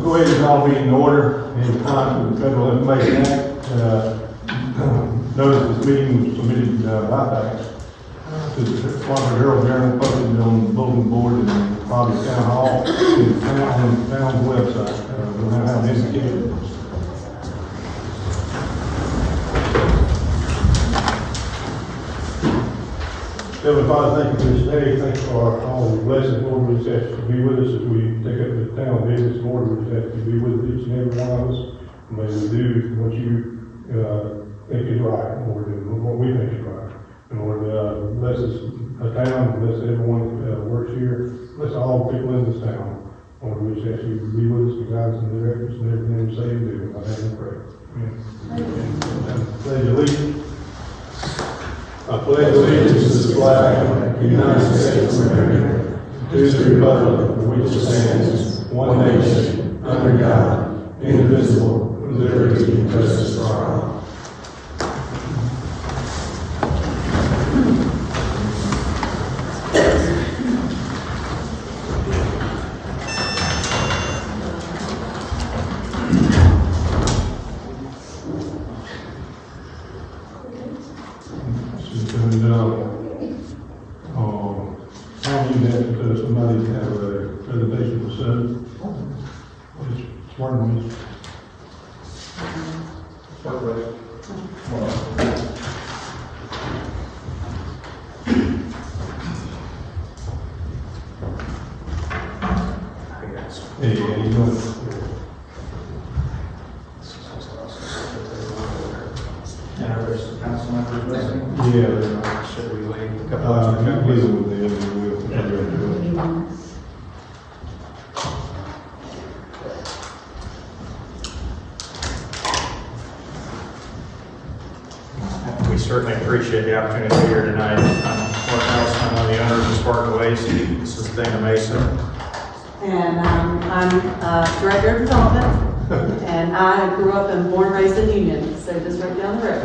Go ahead and all be in order in time with the Federal Information Act. Notice this meeting was submitted by fax to the Spartanburg Herald Journal, posted on the bulletin board and probably town hall and the town's website. We'll have an indicator. Heavenly Father, thank you for this day. Thank you for all the blessings, Lord. We just ask you to be with us as we take up the town business. Lord, we just ask you to be with each and every one of us. May we do what you think is right, Lord, and what we think is right. And Lord, bless us, a town, bless everyone that works here, bless all people in this town. Lord, we just ask you to be with us, to guide us and direct us, and everything we say and do. I have and pray. Amen. Pledge allegiance. I pledge allegiance to the flag of the United States of America, to the republic for which it stands, one nation, under God, indivisible, with liberty and justice for all. Somebody have a presentation for Spartan Waste. Hey, you know. And are there some council members listening? Yeah. Should we wait a couple of With seconds? We certainly appreciate the opportunity to be here tonight. I'm Mark Nelson, I'm one of the owners of Spartan Waste. This is Dana Mason. And I'm Director of Development, and I grew up and born and raised in Union, so just right down the road.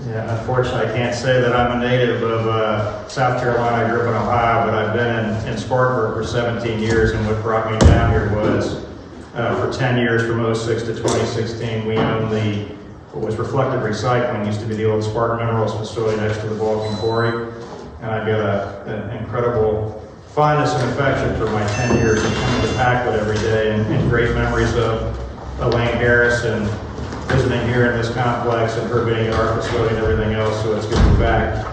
Yeah, unfortunately, I can't say that I'm a native of South Carolina. I grew up in Ohio, but I've been in Spartanburg for 17 years, and what brought me down here was for 10 years, from 06 to 2016, we owned what was Reflective Recycling, used to be the old Spartan Minerals facility next to the Vulcan Quarry, and I've got an incredible fondness and affection for my 10 years and coming to Pacolet every day, and great memories of Elaine Harris and visiting here in this complex and her being at our facility and everything else, so it's good to be back.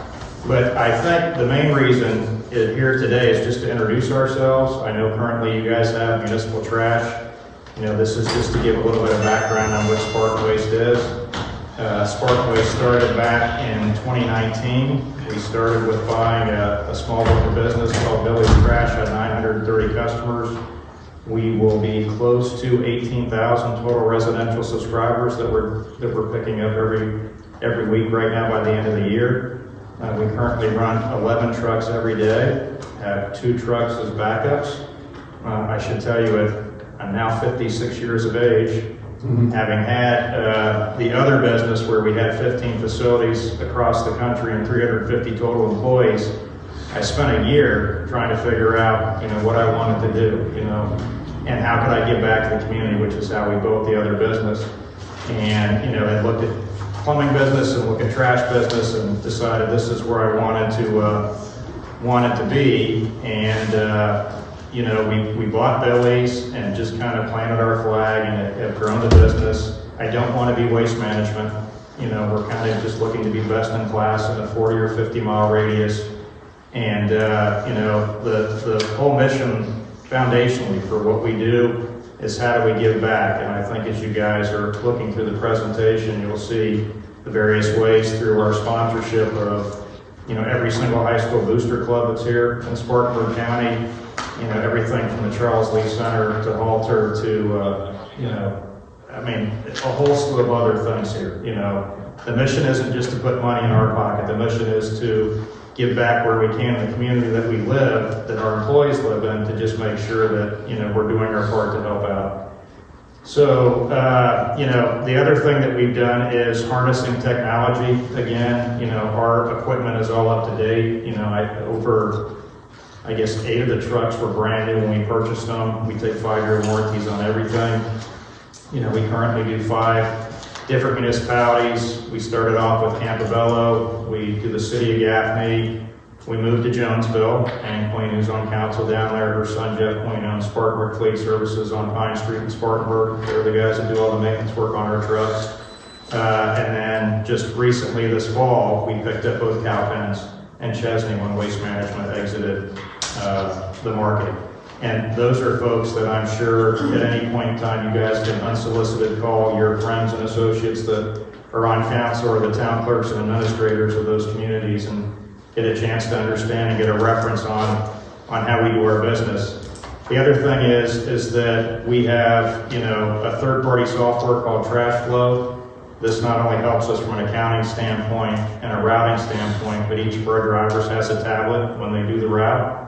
But I think the main reason here today is just to introduce ourselves. I know currently you guys have municipal trash. You know, this is just to give a little bit of background on what Spartan Waste is. Spartan Waste started back in 2019. We started with buying a small local business called Billy's Trash, had 930 customers. We will be close to 18,000 total residential subscribers that we're picking up every week right now by the end of the year. We currently run 11 trucks every day, have 2 trucks as backups. I should tell you, I'm now 56 years of age, having had the other business where we had 15 facilities across the country and 350 total employees. I spent a year trying to figure out, what I wanted to do, and how could I give back to the community, which is how we built the other business. And, I looked at plumbing business and looked at trash business and decided this is where I wanted to be. And, we bought Billy's and just kind of planted our flag and have grown the business. I don't want to be waste management. We're kind of just looking to be best in class in a 40 or 50 mile radius. And, the whole mission foundationally for what we do is how do we give back. And I think as you guys are looking through the presentation, you'll see the various ways through our sponsorship of, every single high school booster club that's here in Spartanburg County, everything from the Charles Lee Center to Halter to, a whole slew of other things here. The mission isn't just to put money in our pocket. The mission is to give back where we can in the community that we live, that our employees live in, to just make sure that, we're doing our part to help out. So, the other thing that we've done is harnessing technology. Again, our equipment is all up to date. I guess 8 of the trucks were brand new when we purchased them. We take 5-year warranties on everything. You know, we currently do 5 different municipalities. We started off with Campobello. We do the city of Gaffney. We moved to Jonesville. Ann Queen, who's on council down there, her son Jeff Queen owns Spartanburg Fleet Services on Pine Street in Spartanburg. They're the guys that do all the maintenance work on our trucks. And then just recently this fall, we picked up both Cowpens and Chesney when Waste Management exited the market. And those are folks that I'm sure at any point in time you guys can unsolicited call your friends and associates that are on council or the town clerks and administrators of those communities and get a chance to understand and get a reference on how we do our business. The other thing is that we have, you know, a third-party software called Trash Flow. This not only helps us from an accounting standpoint and a routing standpoint, but each of our drivers has a tablet when they do the route.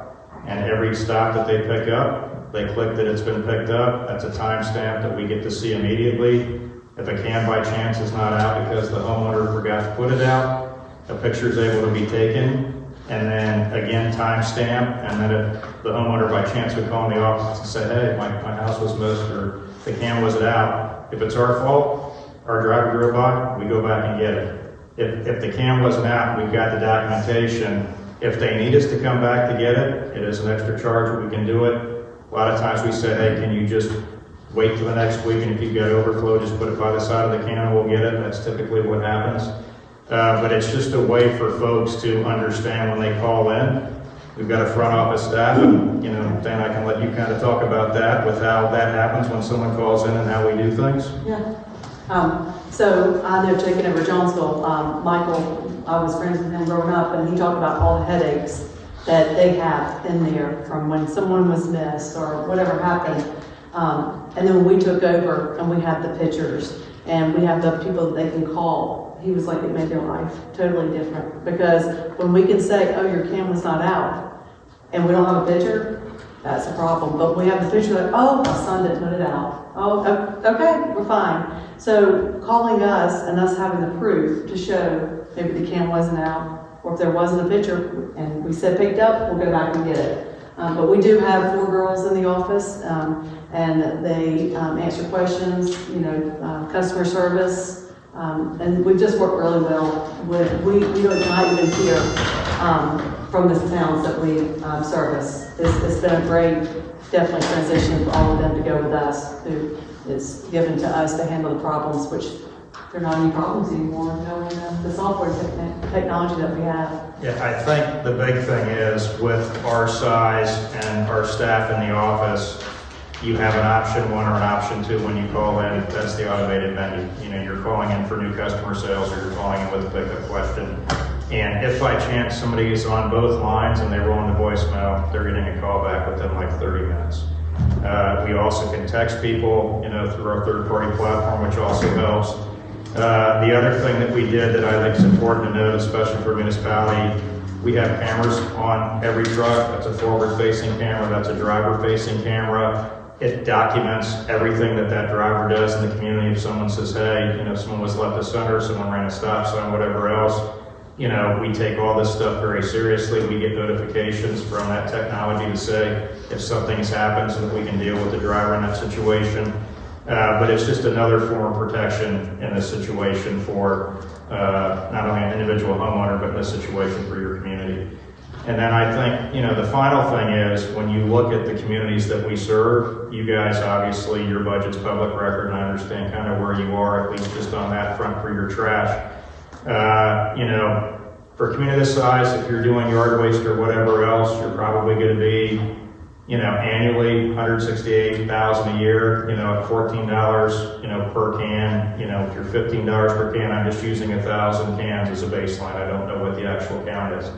And every stop that they pick up, they click that it's been picked up. That's a timestamp that we get to see immediately. If a can by chance is not out because the homeowner forgot to put it out, a picture is able to be taken, and then again timestamp, and then if the homeowner by chance would call in the office and say, hey, my house was missed or the can wasn't out, if it's our fault, our driver drove by, we go back and get it. If the can wasn't out, we've got the documentation. If they need us to come back to get it, it is an extra charge, but we can do it. A lot of times we say, hey, can you just wait till the next week, and if you've got overflow, just put it by the side of the can and we'll get it. That's typically what happens. But it's just a way for folks to understand when they call in. We've got a front office staff, and, you know, Dan, I can let you kind of talk about that with how that happens when someone calls in and how we do things. Yeah. So I know taking over Jonesville, Michael, I was friends with him growing up, and he talked about all the headaches that they have in there from when someone was missed or whatever happened. And then when we took over and we had the pictures and we have the people that they can call, he was like, it made their life totally different. Because when we can say, oh, your can was not out, and we don't have a picture, that's a problem. But we have the picture like, oh, my son didn't put it out. Oh, okay, we're fine. So calling us and us having the proof to show maybe the can wasn't out, or if there wasn't a picture and we said picked up, we'll go back and get it. But we do have 4 girls in the office, and they answer questions, you know, customer service, and we just work really well with, we not even hear from the towns that we service. It's been a great, definitely transition for all of them to go with us, who is given to us to handle the problems, which there are not any problems anymore, knowing the software technology that we have. Yeah, I think the big thing is with our size and our staff in the office, you have an option 1 or an option 2 when you call in. That's the automated menu. You know, you're calling in for new customer sales, or you're calling in with a pickup question. And if by chance somebody is on both lines and they roll into voicemail, they're getting a call back within like 30 minutes. We also can text people, you know, through our third-party platform, which also helps. The other thing that we did that I think is important to note, especially for a municipality, we have cameras on every truck. That's a forward-facing camera, that's a driver-facing camera. It documents everything that driver does in the community. If someone says, hey, you know, someone was left a center, someone ran a stop sign, whatever else, you know, we take all this stuff very seriously. We get notifications from that technology to say if something's happened so that we can deal with the driver in that situation. But it's just another form of protection in this situation for not only an individual homeowner, but in this situation for your community. And then I think, you know, the final thing is when you look at the communities that we serve, you guys, obviously your budget's public record, and I understand kind of where you are, at least just on that front for your trash. You know, for a community this size, if you're doing yard waste or whatever else, you're probably going to be, you know, annually $168,000 a year, you know, at $14, you know, per can. You know, if you're $15 per can, I'm just using 1,000 cans as a baseline. I don't know what the actual count is.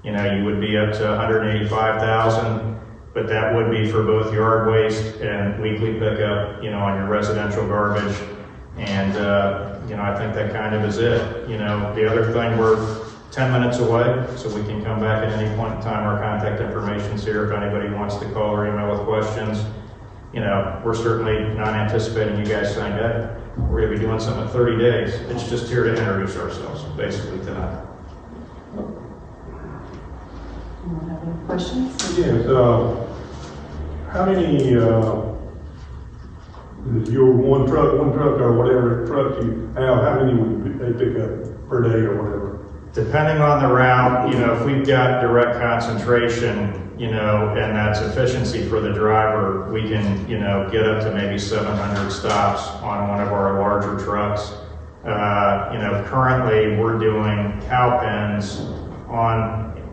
You know, you would be up to $185,000, but that would be for both yard waste and weekly pickup, you know, on your residential garbage. And, you know, I think that kind of is it. You know, the other thing, we're 10 minutes away, so we can come back at any point in time. Our contact information's here if anybody wants to call or email with questions. You know, we're certainly not anticipating you guys saying, hey, we're gonna be doing something in 30 days. It's just here to introduce ourselves, basically, tonight. questions? Yes, how many, your one truck or whatever trucks you have, how many would they pick up per day or whatever? Depending on the route, if we've got direct concentration, and that's efficiency for the driver, we can, get up to maybe 700 stops on one of our larger trucks. Currently we're doing cow pens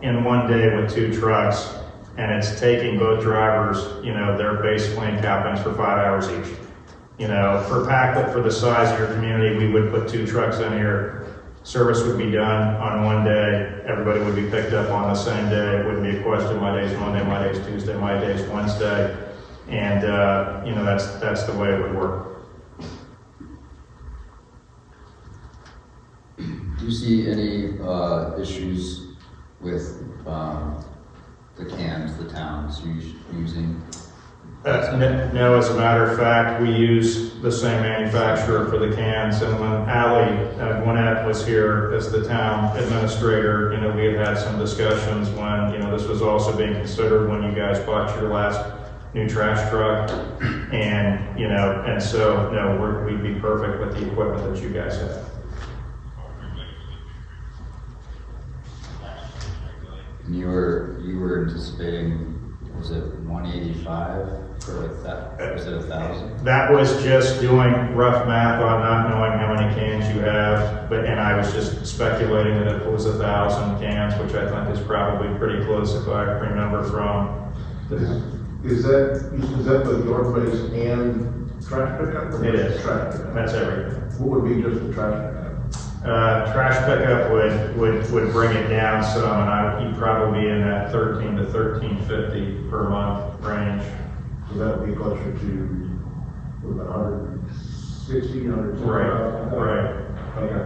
in one day with 2 trucks, and it's taking both drivers, they're basically in cow pens for 5 hours each. For Pacolet, for the size of your community, we would put 2 trucks in here. Service would be done on one day. Everybody would be picked up on the same day. It wouldn't be a question, my day's Monday, my day's Tuesday, my day's Wednesday. And, that's the way it would work. Do you see any issues with the cans the town's using? No, as a matter of fact, we use the same manufacturer for the cans. And when Gwinnett was here as the town administrator, we had had some discussions when, this was also being considered when you guys bought your last new trash truck. And, and so, no, we'd be perfect with the equipment that you guys have. And you were anticipating, was it 185 for like that? Was it 1,000? That was just doing rough math on not knowing how many cans you have, and I was just speculating that if it was 1,000 cans, which I think is probably pretty close if I remember from. Is that the yard waste and trash pickup? It is. Trash pickup. That's everything. What would be just the trash pickup? Trash pickup would bring it down some, and you'd probably be in that $13 to $13.50 per month range. So that would be closer to about 160, 170. Right. Okay.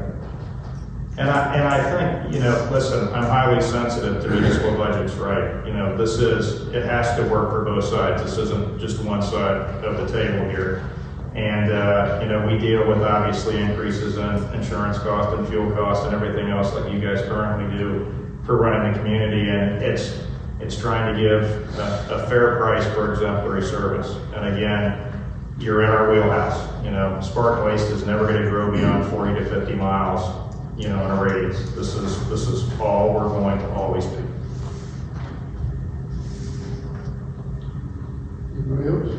And I think, listen, I'm highly sensitive to municipal budgets, right? It has to work for both sides. This isn't just one side of the table here. And, we deal with obviously increases in insurance cost and fuel cost and everything else like you guys currently do for running the community. And it's trying to give a fair price for exemplary service. And again, you're in our wheelhouse. Spartan Waste is never going to grow beyond 40 to 50 miles, in a radius. This is all we're going to always be. Anybody else?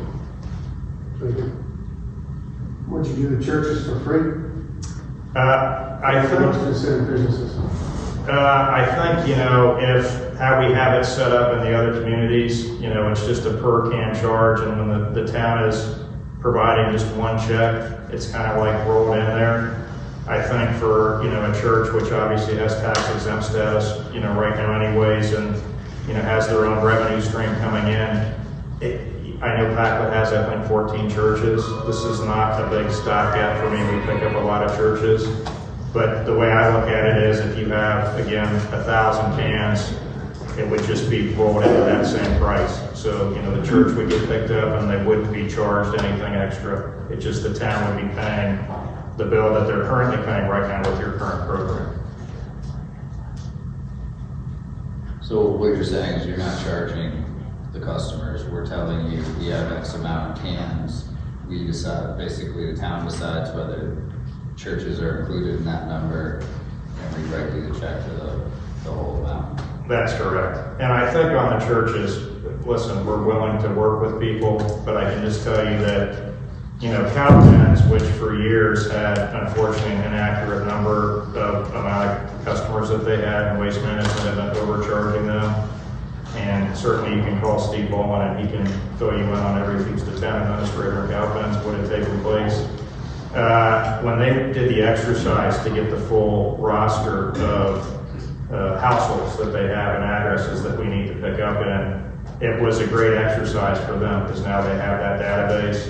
Would you do the churches for free? I think Consider businesses. I think, if how we have it set up in the other communities, it's just a per can charge, and when the town is providing just one check, it's kind of like rolled in there. I think for, a church which obviously has tax exempt status, right now anyways, and, has their own revenue stream coming in, I know Pacolet has, I think, 14 churches. This is not a big stopgap for me. We pick up a lot of churches. But the way I look at it is if you have, again, 1,000 cans, it would just be rolled into that same price. So, the church would get picked up and they wouldn't be charged anything extra. It's just the town would be paying the bill that they're currently paying right now with your current program. So what you're saying is you're not charging the customers. We're telling you we have X amount of cans. We decide, basically the town decides whether churches are included in that number, and we write you the check for the whole amount. That's correct. And I think on the churches, listen, we're willing to work with people, but I can just tell you that, cow pens, which for years had unfortunately an inaccurate number of amount of customers that they had, and Waste Management had been overcharging them. And certainly you can call Steve Bowman and he can fill you in on everything the town administrator and cow pens would have taken place. When they did the exercise to get the full roster of households that they have and addresses that we need to pick up in, it was a great exercise for them because now they have that database.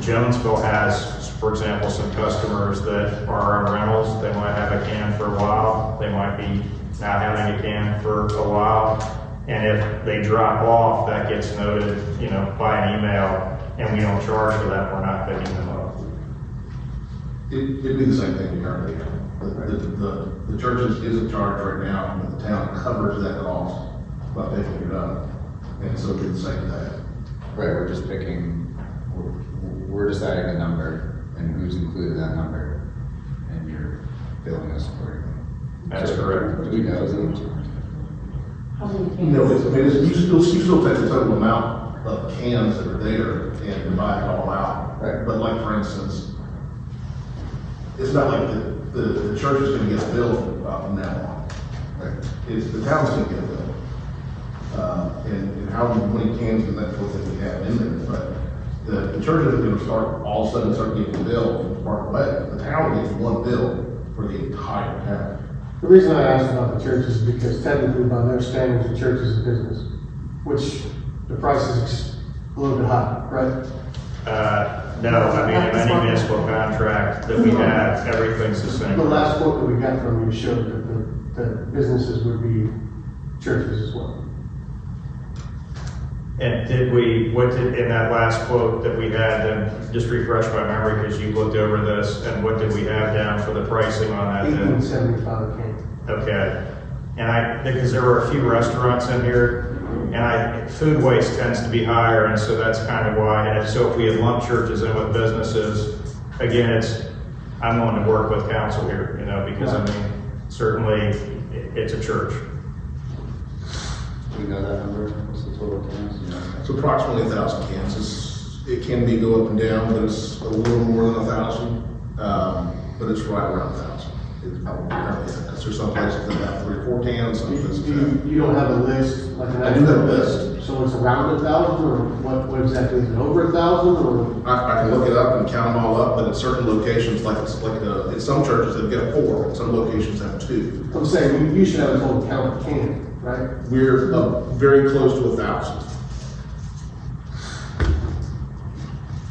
Jonesville has, for example, some customers that are on rentals. They might have a can for a while. They might be not having a can for a while. And if they drop off, that gets noted, by an email, and we don't charge for that. We're not picking them up. It'd be the same thing currently. The churches isn't charged right now, but the town covers that cost by picking it up, and so it'd be the same thing. Right, we're just picking, we're deciding a number and who's included in that number, and you're billing us accordingly. That's So, correct. Do we know them? How many cans? You know, you still take the total amount of cans that are there and divide it all out. Right. But like, for instance, it's not like the church is gonna get a bill from now on. Right. It's the town's gonna get a bill. And how many cans and that sort of thing we have in there, but the church isn't gonna start, all of a sudden start getting a bill from Pacolet. The town gets one bill for the entire town. The reason I asked about the church is because technically by their standards, the church is a business, which the price is a little bit high, right? No, I mean, in any municipal contract that we have, everything's the same. The last quote that we got from you showed that the businesses would be churches as well. And in that last quote that we had, then just refresh my memory because you looked over this, and what did we have down for the pricing on that then? $18.75 a can. Okay. And because there were a few restaurants in here, and food waste tends to be higher, and so that's kind of why. And so if we had lumped churches in with businesses, again, I'm willing to work with council here, because I mean, certainly it's a church. Do we know that number? What's the total cans? You know? It's approximately 1,000 cans. It can go up and down, but it's a little more than 1,000. But it's right around 1,000. It's probably currently, there's some places that have 3 or 4 cans, some places that have. You don't have a list, like an I do have a actual list. So it's around 1,000, or what exactly, is it over 1,000, or? I can look it up and count them all up, but at certain locations, in some churches, they've got 4, and some locations have 2. I'm saying, you should have a total count of cans, right? We're very close to 1,000.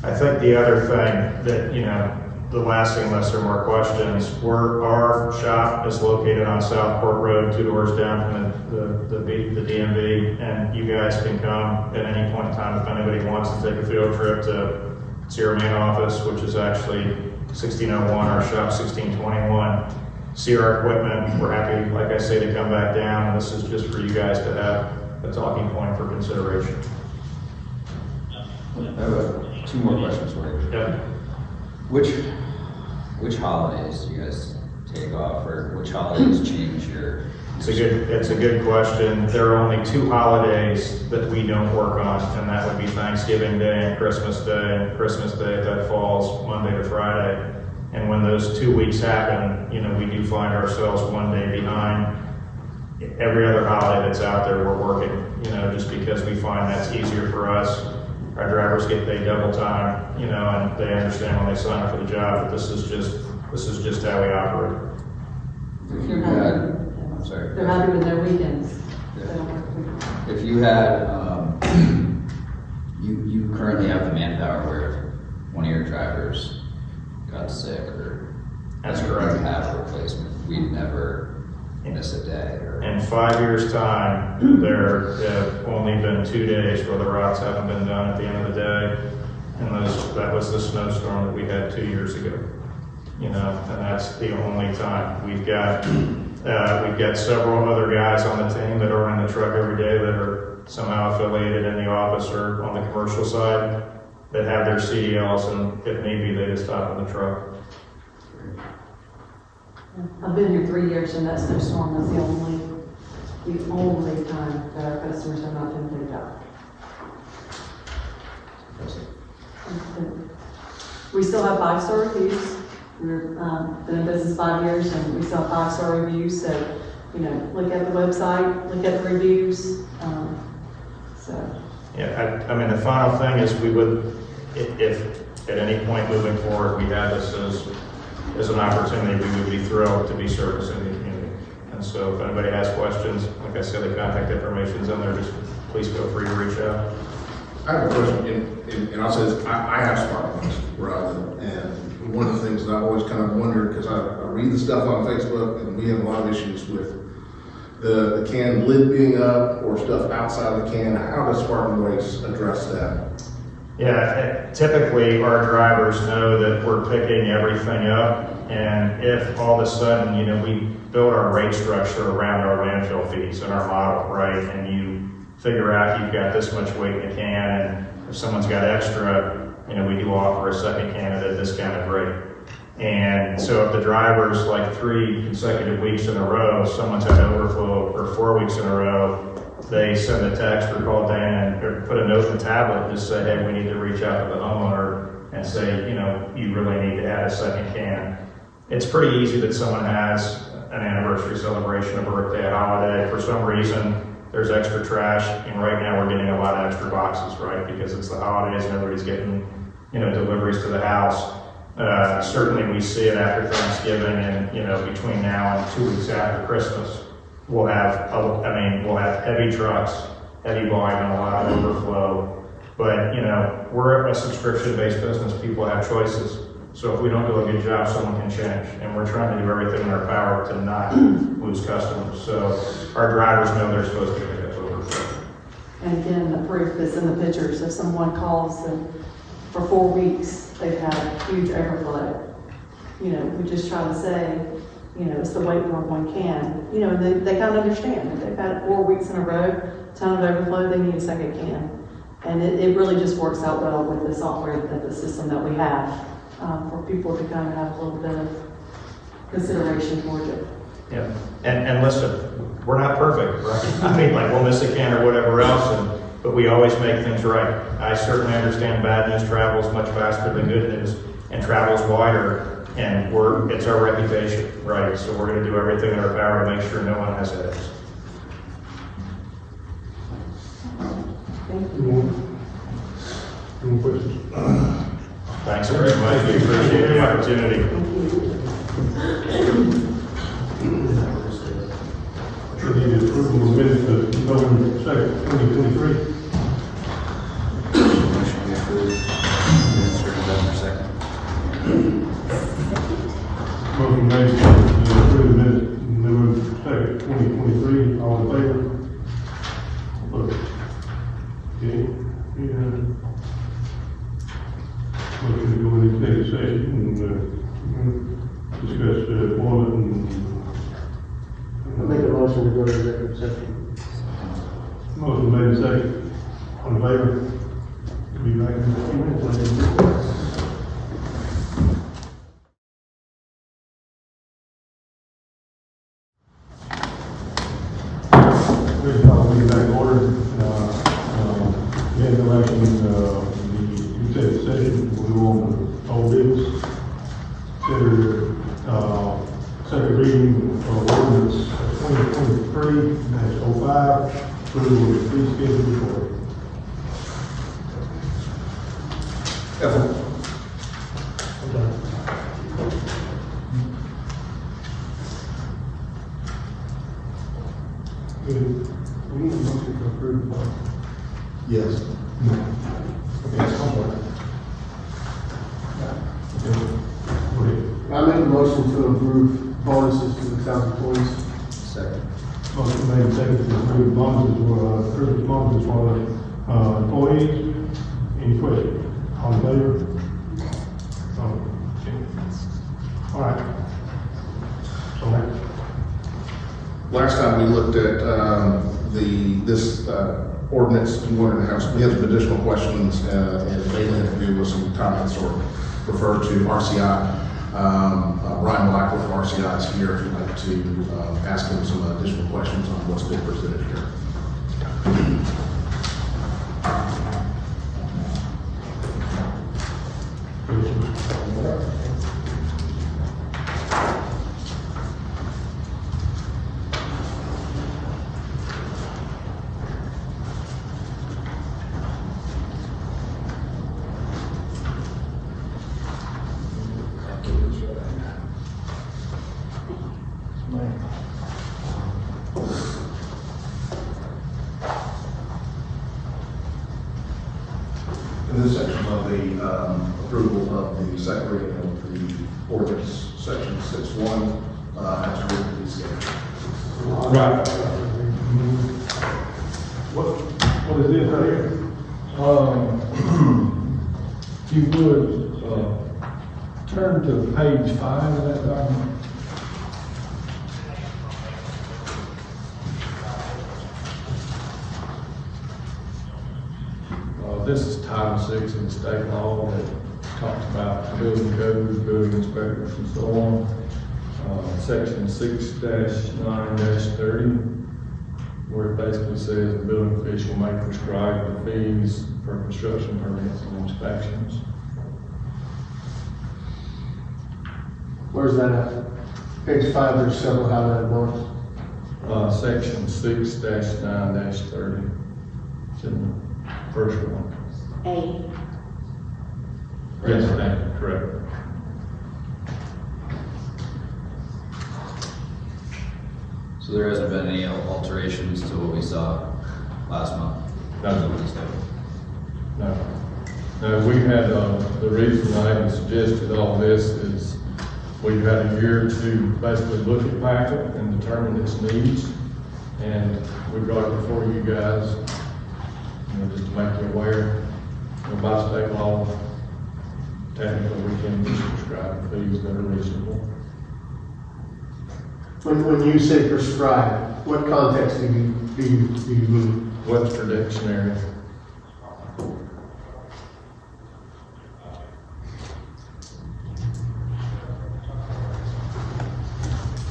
I think the other thing that, the last thing, unless there are more questions, our shop is located on Southport Road, 2 doors down from the DMV, and you guys can come at any point in time if anybody wants to take a field trip to see our main office, which is actually 1601, our shop 1621. See our equipment. We're happy, like I say, to come back down, and this is just for you guys to have a talking point for consideration. I have 2 more questions for you. Yep. Which holidays do you guys take off, or which holidays change your? It's a good question. There are only 2 holidays that we don't work on, and that would be Thanksgiving Day and Christmas Day. And Christmas Day, that falls Monday to Friday. And when those 2 weeks happen, we do find ourselves one day behind. Every other holiday that's out there, we're working, just because we find that's easier for us. Our drivers get paid double time, and they understand when they sign up for the job that this is just how we operate. If you had, I'm sorry. They're happy with their weekends. Yeah. They don't work weekends. If you had, you currently have the manpower where one of your drivers got sick, or That's you correct. have a replacement, we'd never miss a day, or. In 5 years' time, there have only been 2 days where the routes haven't been done at the end of the day. And that was the snowstorm that we had 2 years ago. And that's the only time. We've got several other guys on the team that are in the truck every day that are somehow affiliated in the office or on the commercial side that have their CDLs, and if need be, they just hop in the truck. I've been here 3 years, and that snowstorm was the only time that our customers have not been picked up. We still have 5-star reviews. We're been in business 5 years, and we still have 5-star reviews. So, look at the website, look at the reviews. Yeah, I mean, the final thing is we would, if at any point moving forward we had this as an opportunity, we would be thrilled to be servicing the community. And so if anybody has questions, like I said, the contact information's in there, just please feel free to reach out. I have a question, and I'll say this, I have Spartan Waste where I live, and one of the things that I've always kind of wondered, because I read the stuff on Facebook, and we have a lot of issues with the can lid being up or stuff outside the can. How does Spartan Waste address that? Yeah, typically our drivers know that we're picking everything up, and if all of a sudden, you know, we build our rate structure around our landfill fees and our model, right? And you figure out you've got this much weight in a can, and if someone's got extra, you know, we do offer a second can at a discounted rate. And so if the driver's like 3 consecutive weeks in a row, someone's had overflow, or 4 weeks in a row, they send a text or call Dan or put a note in the tablet and just say, hey, we need to reach out to the homeowner and say, you know, you really need to add a second can. It's pretty easy that someone has an anniversary celebration, a birthday, a holiday. For some reason, there's extra trash, and right now we're getting a lot of extra boxes, right? Because it's the holidays and everybody's getting, you know, deliveries to the house. Certainly we see it after Thanksgiving and, you know, between now and 2 weeks after Christmas. We'll have heavy trucks, heavy volume, and a lot of overflow. But, you know, we're a subscription-based business. People have choices. So if we don't do a good job, someone can change. And we're trying to do everything in our power to not lose customers. So our drivers know they're supposed to pick up overflow. And again, the proof is in the pictures. If someone calls and for 4 weeks, they've had huge overflow, you know, we just try to say, you know, it's the weight for one can, you know, and they kind of understand. If they've had 4 weeks in a row, ton of overflow, they need a second can. And it really just works out well with the software, that the system that we have, for people to kind of have a little bit of consideration towards it. Yeah, and listen, we're not perfect, right? I mean, like, we'll miss a can or whatever else, but we always make things right. I certainly understand bad news travels much faster than good news, and travels wider, and it's our reputation, right? So we're gonna do everything in our power to make sure no one has headaches. Thank you. Any questions? Thanks very much, we appreciate the opportunity. We need approval of minutes of November 2nd, 2023. Motion to approve minutes for November 2nd. Motion made to approve minutes November 2nd, 2023. All in favor? Opposed? Okay. Motion to go into executive session and discuss employment and. I make a motion to go to executive session. Motion made second. On the favor? Be back in a few minutes. We're probably back in order. We had no action in the executive session. We go on to old business. Consider second reading of ordinance 2023-05, approval of fee schedule for we need a motion to approve. Yes. Okay, somewhere. I make a motion to approve bonuses to the town employees. Second. Motion made second to approve bonuses for employees. Any questions? All in favor? Okay. All right. So next. Last time we looked at this ordinance, we wanted to have, we had some additional questions, and mainly to do with some comments or refer to RCI. Ryan Blackwell from RCI is here if you'd like to ask him some additional questions on what's been presented here. In this section of the approval of the second reading of the ordinance, section 6.1, has to read the fee schedule. Right. What is this right here? If you would, turn to page 5 of that document. This is Title 6 of the state law that talks about building codes, building inspectors, and so on. Section 6-9-30, where it basically says the building official may prescribe the fees for construction permits and inspections. Where's that at? Page 5, there's several highlighted ones. Section 6-9-30. It's in the first one. A. Yes, thank you, correct. So there hasn't been any alterations to what we saw last month? No. No, we had, the reason I suggested all this is we've had a year to basically look at Pacolet and determine its needs. And we brought it before you guys, just to make you aware, by state law, technically we can prescribe fees that are reasonable. When you say prescribe, what context do you mean? Webster Dictionary.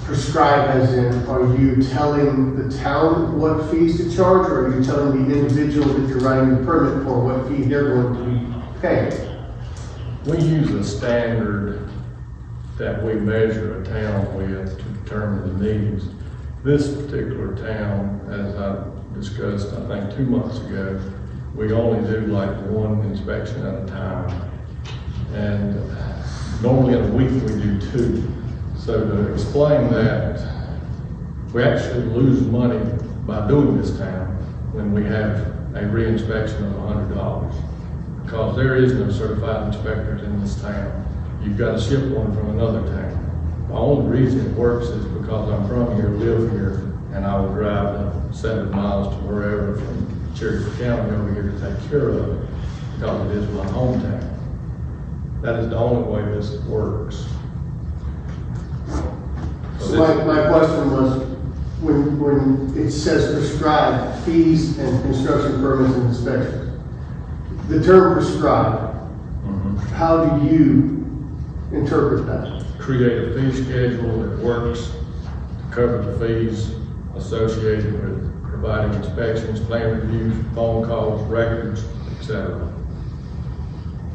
Prescribe as in, are you telling the town what fees to charge, or are you telling the individual that you're writing the permit for what fee they're going to be paying? We use a standard that we measure a town with to determine the needs. This particular town, as I discussed, I think 2 months ago, we only do like 1 inspection at a time. And normally in a week we do 2. So to explain that, we actually lose money by doing this town when we have a re-inspection of $100. Because there is no certified inspectors in this town. You've got to ship one from another town. The only reason it works is because I'm from here, live here, and I will drive the 7 miles to wherever from Cherokee County over here to take care of it, because it is my hometown. That is the only way this works. So my question was, when it says prescribe fees and construction permits and inspections, the term prescribe, how do you interpret that? Create a fee schedule that works to cover the fees associated with providing inspections, plan reviews, phone calls, records, etc.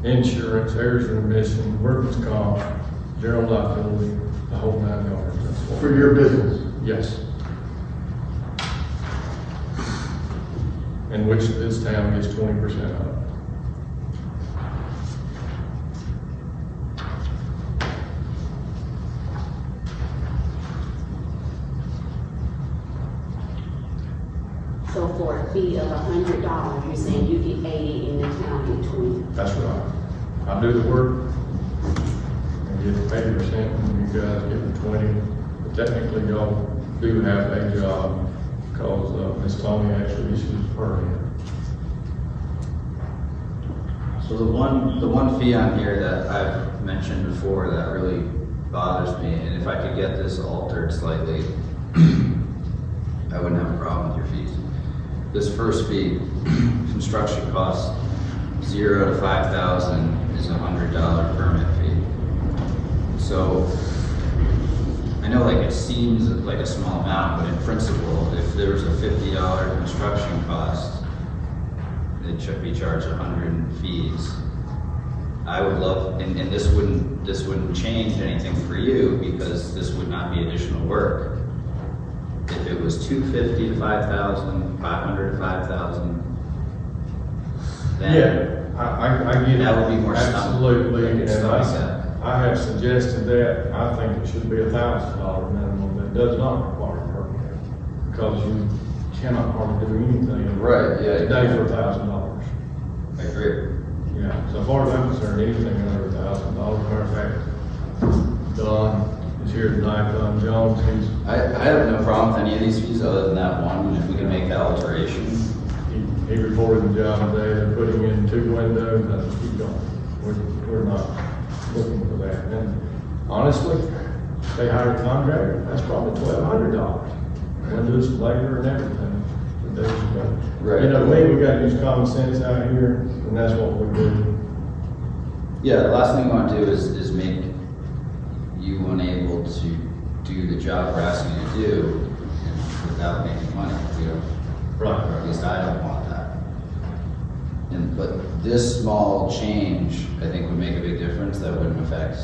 Insurance, errors and omission, workers' comp, general liability, the whole 9 yards. For your business? Yes. In which this town gets 20% of. So for a fee of $100, you're saying you get 80 and the town get 20? That's right. I do the work and get 80%, and you guys get the 20. But technically, y'all do have a job because Ms. Tony actually issues the permit. So the one fee on here that I've mentioned before that really bothers me, and if I could get this altered slightly, I wouldn't have a problem with your fees. This first fee, construction costs 0 to 5,000 is a $100 permit fee. So I know like it seems like a small amount, but in principle, if there was a $50 construction cost, it should be charged 100 in fees. I would love, and this wouldn't change anything for you because this would not be additional work. If it was 250 to 5,000, 500 to 5,000, then Yeah, I get it. that would be more Absolutely, and stomach that. I have suggested that. I think it should be $1,000 minimum that does not require a permit, because you cannot hardly do anything. Right, yeah. Today for $1,000. I agree. Yeah, so far as I'm concerned, anything under $1,000. Matter of fact, Don is here tonight, Don Jones, I have no problem with any of these fees other than that one, if we can make that alteration. he reported the job today, they're putting in 2 windows, that's keep going. we're not looking for that. And honestly, they hire a contractor, that's probably $1,200. Windows, labor and everything. Right. You know, maybe we gotta use common sense out here, and that's what we do. Yeah, the last thing we want to do is make you unable to do the job we're asking you to do without making money. We don't, Right. or at least I don't want that. But this small change, I think, would make a big difference. That wouldn't affect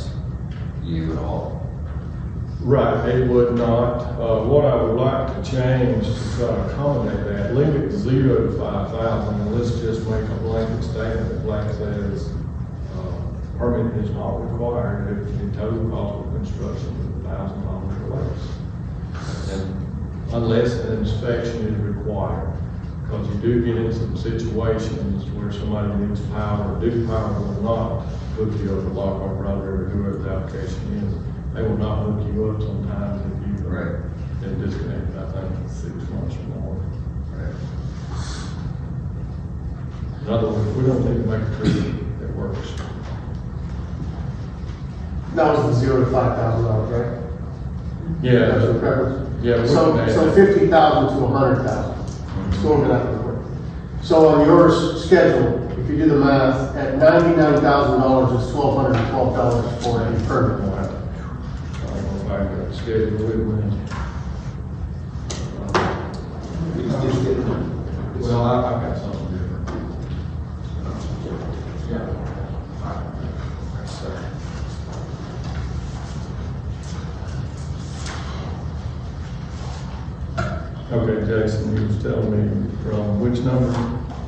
you at all. Right, it would not. What I would like to change to try to accommodate that, leave it 0 to 5,000, and let's just make a blanket statement that Black says, permit is not required if the total cost of construction is $1,000 or less. And unless an inspection is required, because you do get in some situations where somebody needs power, Duke Power will not hook you up to Blackwell Brother or whoever the application is. They will not hook you up sometimes if you've been disconnected, I think, 6 months or more. Right. In other words, we don't need to make a treaty that works. That was the $0 to $5,000, right? Yeah. That's the preference. Yeah. So 50,000 to 100,000. So we're gonna have to work. So on your schedule, if you do the math, at $99,000 is $1,212 for a permit. I don't know if I got scheduled with me. Well, I've got something different. Yeah. Okay, Jason, you was telling me from which number?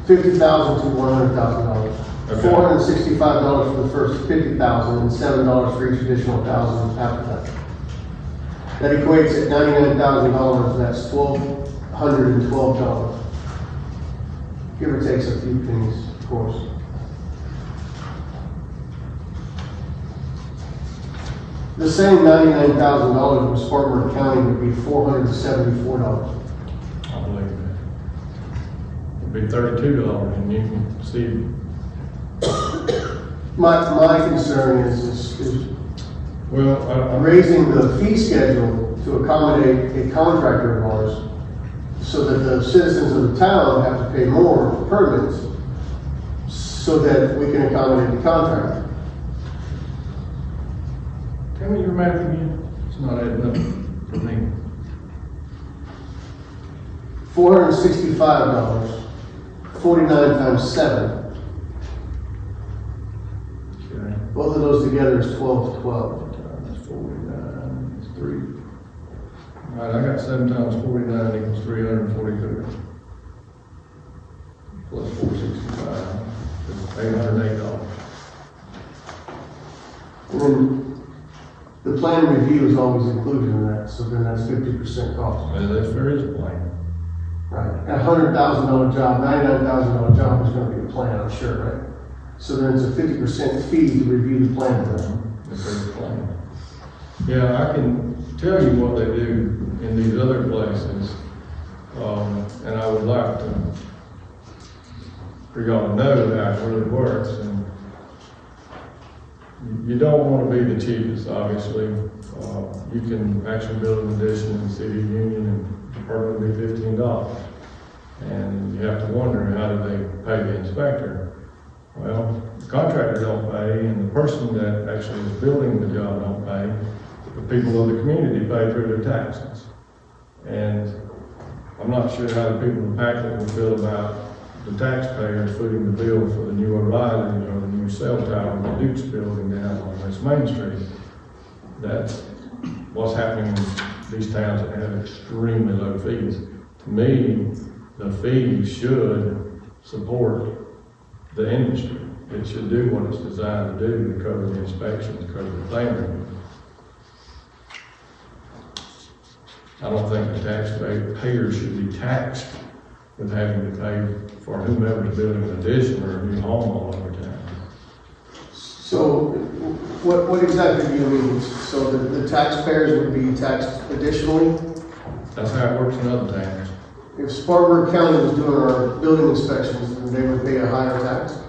$50,000 to $100,000. Okay. $465 for the first 50,000 and $7 for each additional thousand after that. That equates at $99,000, that's $1,212. Give or take a few pennies, of course. The same $99,000 with Spartanburg County would be $474. I believe that. It'd be $32 and you can see. My concern is Well, raising the fee schedule to accommodate a contractor of ours so that the citizens of the town have to pay more for permits so that we can accommodate the contractor. tell me your math again. It's not adding up for me. $465, 49 times 7. Okay. Both of those together is 1212. Times 49 is 3. All right, I got 7 times 49 equals 343. Plus 465, is $808. And then the plan review is always included in that, so then that's 50% cost. Well, that's there is a plan. Right. A $100,000 job, $99,000 job is gonna be a plan, I'm sure, right? So then it's a 50% fee to review the plan. If there's a plan. Yeah, I can tell you what they do in these other places, and I would like to, for y'all to know how it really works. And you don't want to be the cheapest, obviously. You can actually build an addition in City of Union and the permit will be $15. And you have to wonder, how do they pay the inspector? Well, the contractor don't pay, and the person that actually is building the job don't pay. The people of the community pay through their taxes. And I'm not sure how the people in Pacolet will feel about the taxpayers footing the bill for the new O'Reilly or the new cell tower that Duke's building down on West Main Street. That's what's happening in these towns that have extremely low fees. To me, the fees should support the industry. It should do what it's designed to do, to cover the inspections, cover the plan review. I don't think the taxpayer should be taxed with having to pay for whomever's building an addition or a new home all over town. So what exactly do you mean? So the taxpayers would be taxed additionally? That's how it works in other towns. If Spartanburg County was doing our building inspections, then they would pay a higher tax?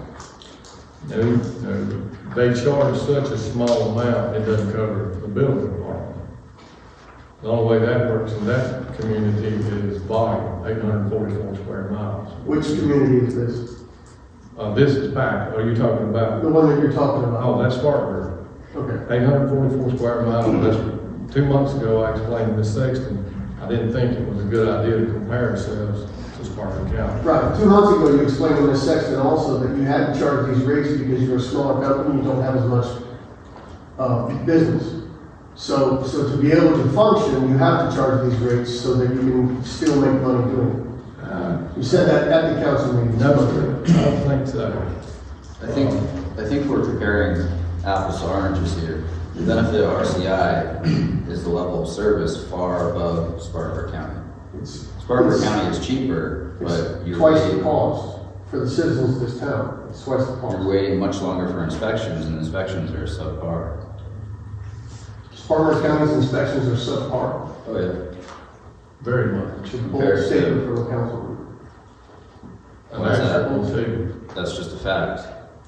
No, they charge such a small amount, it doesn't cover the building department. The only way that works in that community is volume, 844 square miles. Which community is this? This is back, are you talking about? The one that you're talking about? Oh, that's Spartanburg. Okay. 844 square miles, that's, 2 months ago, I explained to Ms. Sexton, I didn't think it was a good idea to compare ourselves to Spartan County. Right, 2 months ago, you explained to Ms. Sexton also that you had to charge these rates because you're a smaller company, you don't have as much business. So to be able to function, you have to charge these rates so that you can still make money doing it. You said that at the council meeting. No, I don't think so. I think we're comparing apples to oranges here. The benefit of RCI is the level of service far above Spartanburg County. Spartanburg County is cheaper, but you're twice the waiting, cost for the citizens of this town. It's twice the cost. you're waiting much longer for inspections, and inspections are subpar. Spartanburg County's inspections are subpar. Oh, yeah. Very much. It's a bold statement from the council. And actually, too. That's just a fact.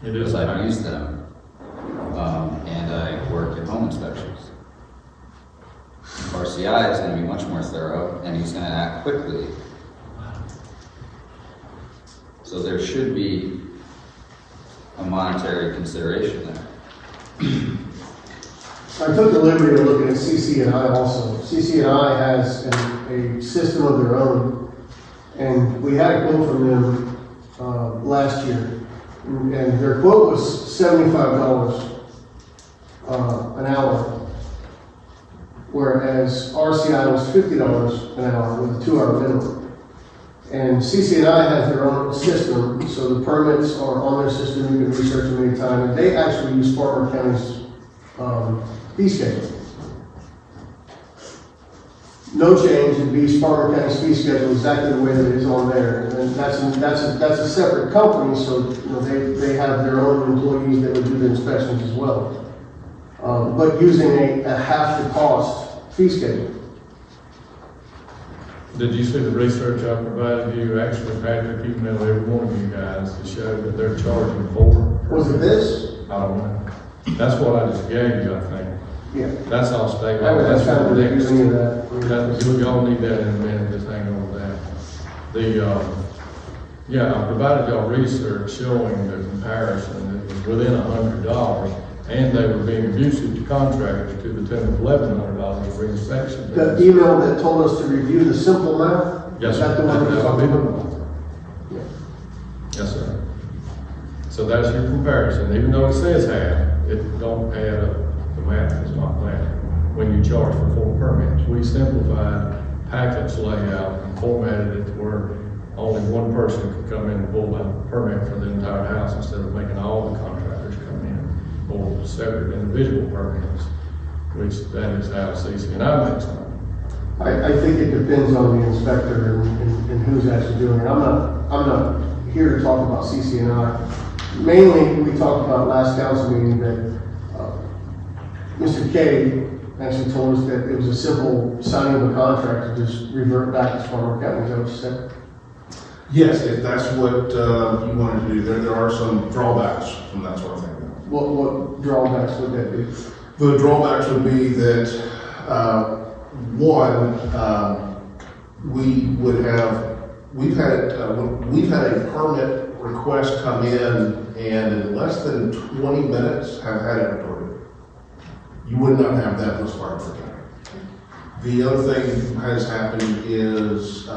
It is Because a I've fact. used them, and I work in home inspections. RCI is gonna be much more thorough, and he's gonna act quickly. So there should be a monetary consideration there. I took the liberty of looking at CC&I also. CC&I has a system of their own, and we had a quote from them last year, and their quote was $75 an hour, whereas RCI was $50 an hour with a 2-hour minimum. And CC&I has their own system, so the permits are on their system, you can research them anytime, and they actually use Spartanburg County's fee schedule. No change, it'd be Spartanburg County's fee schedule exactly the way that it is on there. And that's a separate company, so you know, they have their own employees that would do the inspections as well. But using a half the cost fee schedule. Did you see the research I provided you? Actually, Patrick emailed every one of you guys to show that they're charging for. Was it this? I don't know. That's what I just gave you, I think. Yeah. That's all state. I would have That's time what to the next. do any of that. Y'all need that in a minute, just hang on with that. Yeah, I provided y'all research showing the comparison. It was within $100, and they were being abusive to contractors to the tune of $1,100 for inspection. The email that told us to review the simple math? Yes, Is that the one sir. you're That would talking be the about? one. Yeah. Yes, sir. So that's your comparison. Even though it says half, it don't add up. The math is not that. When you charge for 4 permits, we simplified package layout and formatted it to where only one person could come in and pull that permit for the entire house instead of making all the contractors come in or separate individual permits, which that is how CC&I makes money. I think it depends on the inspector and who's actually doing it. I'm not here to talk about CC&I. Mainly, we talked about last council meeting that Mr. K actually told us that it was a simple signing of a contract to just revert back to Spartanburg County. Is that what you said? Yes, if that's what you wanted to do, there are some drawbacks from that sort of thing. What drawbacks would that be? The drawbacks would be that, one, we've had a permit request come in and in less than 20 minutes have had it approved. You would not have that with Spartanburg County. The other thing that has happened is you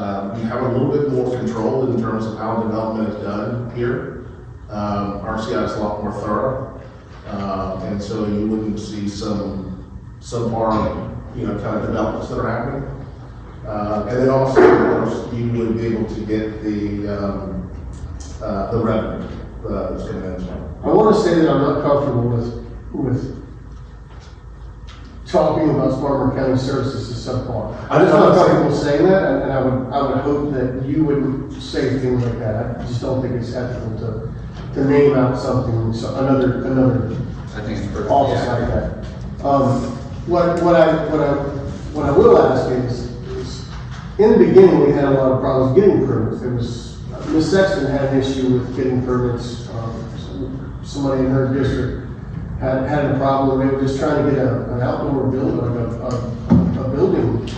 have a little bit more control in terms of how development is done here. RCI is a lot more thorough. And so you wouldn't see some subpar, kind of developments that are happening. And then also, of course, you would be able to get the revenue that's going to end. I want to say that I'm not comfortable with talking about Spartanburg County services as subpar. I'm not comfortable saying that, and I would hope that you wouldn't say things like that. I just don't think it's ethical to name out something, so another I think it's perfect. office like that. What I will ask is, in the beginning, we had a lot of problems getting permits. There was, Ms. Sexton had an issue with getting permits. somebody in her district had a problem, they were just trying to get an outdoor building, like a building,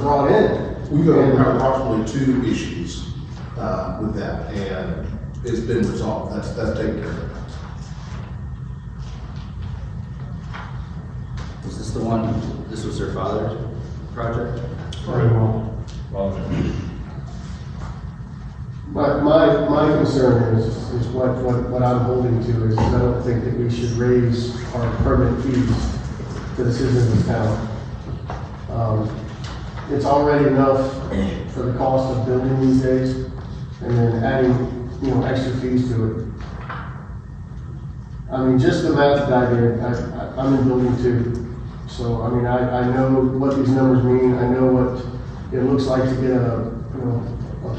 brought in. We've had approximately 2 issues, with that, and it's been resolved, that's taken care of. Was this the one, this was her father's project? Very well. My concern is what I'm holding to is I don't think that we should raise our permit fees to the citizens of town. It's already enough for the cost of building these days, and then adding, extra fees to it. I mean, just the math that I did, I'm in building 2. So, I mean, I know what these numbers mean. I know what it looks like to get a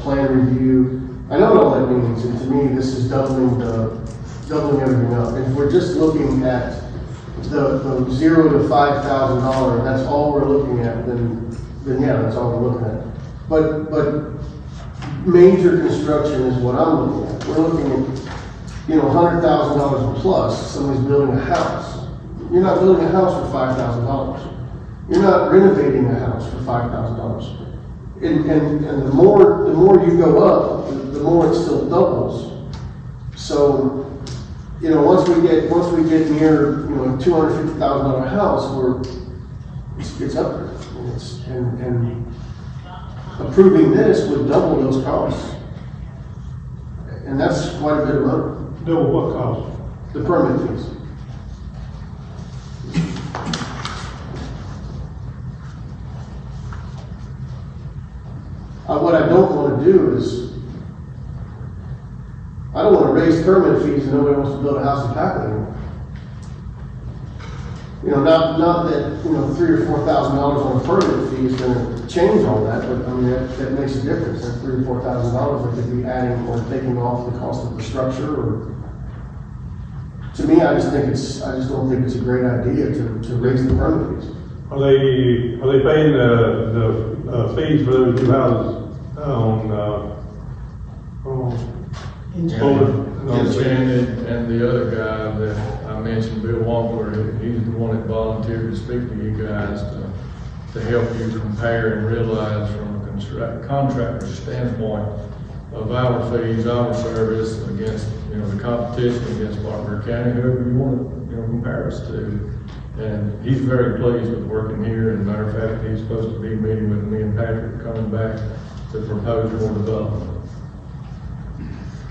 plan review. I know what all that means, and to me, this is doubling everything up. If we're just looking at the $0 to $5,000, that's all we're looking at, then yeah, that's all we're looking at. But major construction is what I'm looking at. We're looking at, $100,000 plus, somebody's building a house. You're not building a house for $5,000. You're not renovating a house for $5,000. And the more you go up, the more it still doubles. So, once we get near, $250,000 house, it's up there. And approving this would double those costs. And that's quite a bit of money. Double what cost? The permit fees. What I don't want to do is, I don't want to raise permit fees and nobody wants to build a house in Pacolet anymore. Not that, $3,000 or $4,000 on a permit fee is going to change all that, but I mean, that makes a difference. That $3,000 or $4,000 that could be adding or taking off the cost of the structure, or, to me, I just don't think it's a great idea to raise the permit fees. Are they paying the fees for those 2 houses Shannon and the other guy that I mentioned, Bill Wampler, he's the one that volunteered to speak to you guys to help you compare and realize from a contractor standpoint of our fees, our service against, the competition against Spartanburg County, whoever you want to, compare us to. And he's very pleased with working here. And matter of fact, he's supposed to be meeting with me and Patrick coming back to propose more development.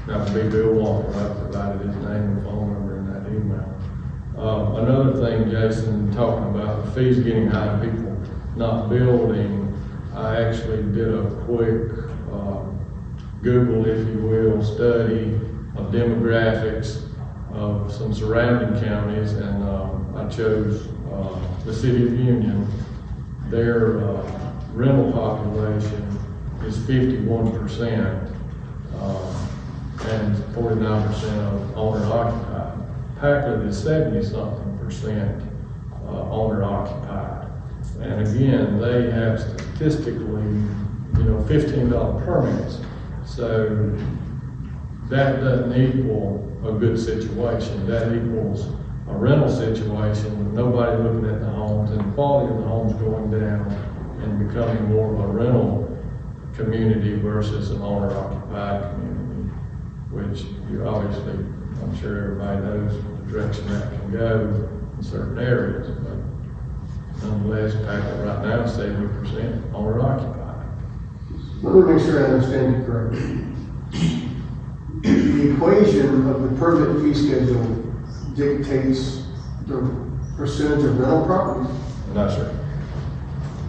That would be Bill Walker. I provided his name and phone number in that email. Another thing, Jason, talking about the fees getting high, people not building, I actually did a quick Google, if you will, study of demographics of some surrounding counties, and I chose the city of Union. Their rental population is 51%, and 49% of owner occupied. Pacolet is 70-something% owner occupied. And again, they have statistically, $15 permits. So that doesn't equal a good situation. That equals a rental situation with nobody looking at the homes, and the quality of the homes going down and becoming more of a rental community versus an owner-occupied community, which you obviously, I'm sure everybody knows the direction that can go in certain areas, but nonetheless, Pacolet right now is 70% owner-occupied. Let me make sure I understand you correctly. The equation of the permit fee schedule dictates the percentage of rental properties? No, sir.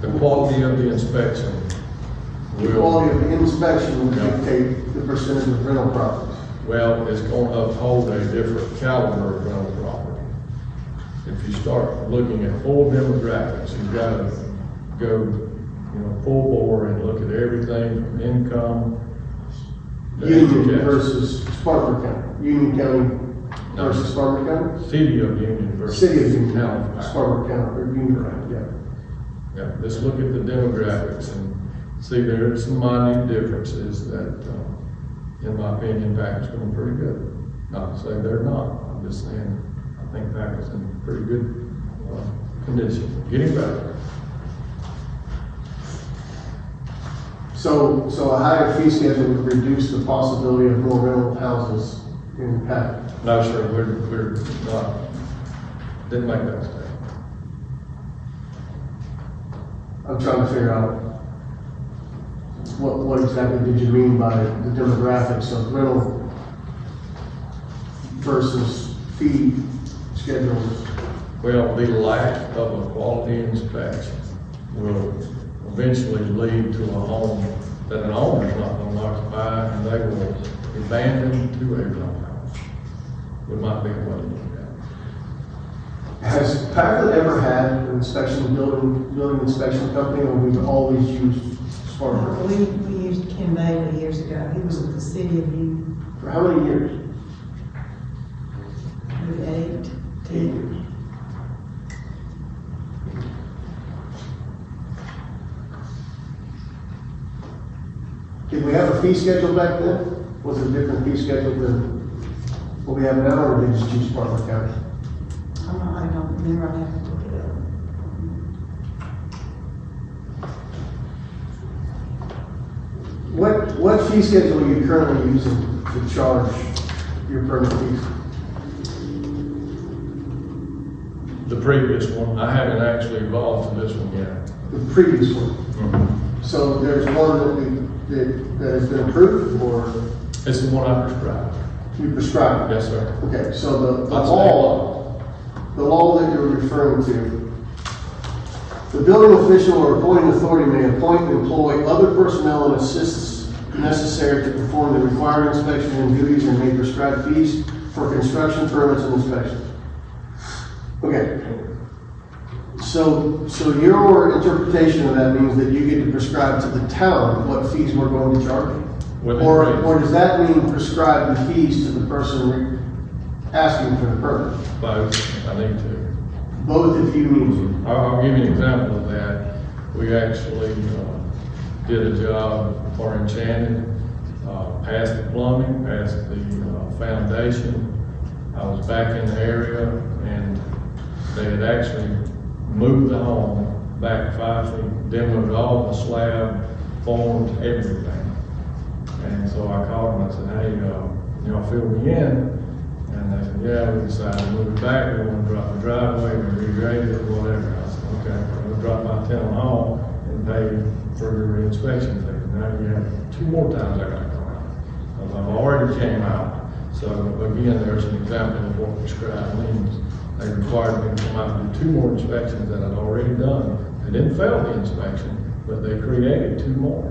The quality of the inspection The will, quality of the inspection will dictate the percentage of rental properties. well, it's going to uphold a different caliber of rental property. If you start looking at full demographics, you've got to go, full bore and look at everything from income. to Union education. versus Spartanburg County. Union County versus Spartanburg County? City of Union versus. City of Union County. County, Spartanburg County, or Union County, yeah. Yeah, let's look at the demographics and see there are some minute differences that, in my opinion, Pacolet's going pretty good. Not to say they're not, I'm just saying, I think that was in pretty good, condition, getting better. So a higher fee schedule would reduce the possibility of more rental houses in Pacolet. No, sir, we're not, didn't make that mistake. I'm trying to figure out what exactly did you mean by the demographics of rental versus fee schedules? Well, the lack of a quality inspection will eventually lead to a home that an owner's not gonna occupy, and they will abandon to a rental house. It might be a way to look at Has Pacolet ever had an inspection, building inspection company, or we've always used Spartanburg? We used Ken Bailey years ago. He was with the city of Union. For how many years? Maybe 8, 10. Did we have a fee schedule back then? Was it a different fee schedule than what we have now, or did they just use Spartanburg County? I don't remember. I have to look it up. What fee schedule are you currently using to charge your permit fees? The previous one, I haven't actually evolved to this one yet. The previous one? So there's one that has been approved, or It's the one I prescribed. you prescribed? Yes, sir. Okay, so the That's law that you're referring to, the building official or appointing authority may appoint and employ other personnel and assists necessary to perform the required inspection and duties and may prescribe fees for construction permits and inspections. Okay. So your interpretation of that means that you get to prescribe to the town what fees we're going to charge? Within Or reason. does that mean prescribe the fees to the person asking for the permit? Both, I need to. Both if you need to. I'll give you an example of that. We actually did a job for Enchanted, passed the plumbing, passed the foundation. I was back in the area, and they had actually moved the home back 5 feet, demoed all the slab, formed everything. And so I called them, I said, hey, y'all fill me in? And they said, yeah, we decided to move it back, we want to drop the driveway, we regrade it, or whatever. I said, okay, I'm gonna drop my tenant home and pay for your inspection fee. Now you have 2 more times I gotta come out, because I've already came out. So again, there's an example of what prescribed means. They required me to come out and do 2 more inspections that I'd already done. They didn't fail the inspection, but they created 2 more.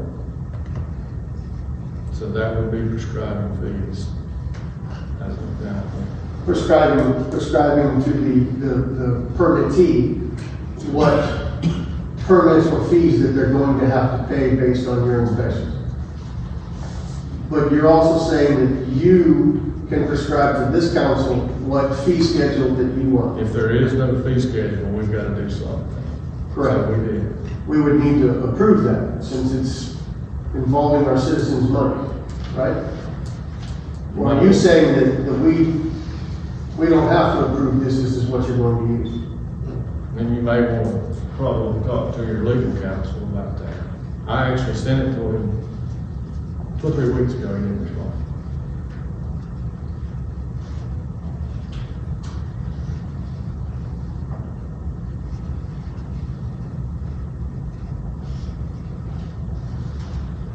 So that would be prescribing fees, as an example. Prescribing to the permittee what permits or fees that they're going to have to pay based on your inspections. But you're also saying that you can prescribe to this council what fee schedule that you want. If there is no fee schedule, we've got to do something. Correct. So we did. We would need to approve that since it's involving our citizens' money, right? Or are you saying that we don't have to approve this is what you're going to use? Then you may want to probably talk to your legal counsel about that. I actually sent it to him 2 or 3 weeks ago, he didn't respond.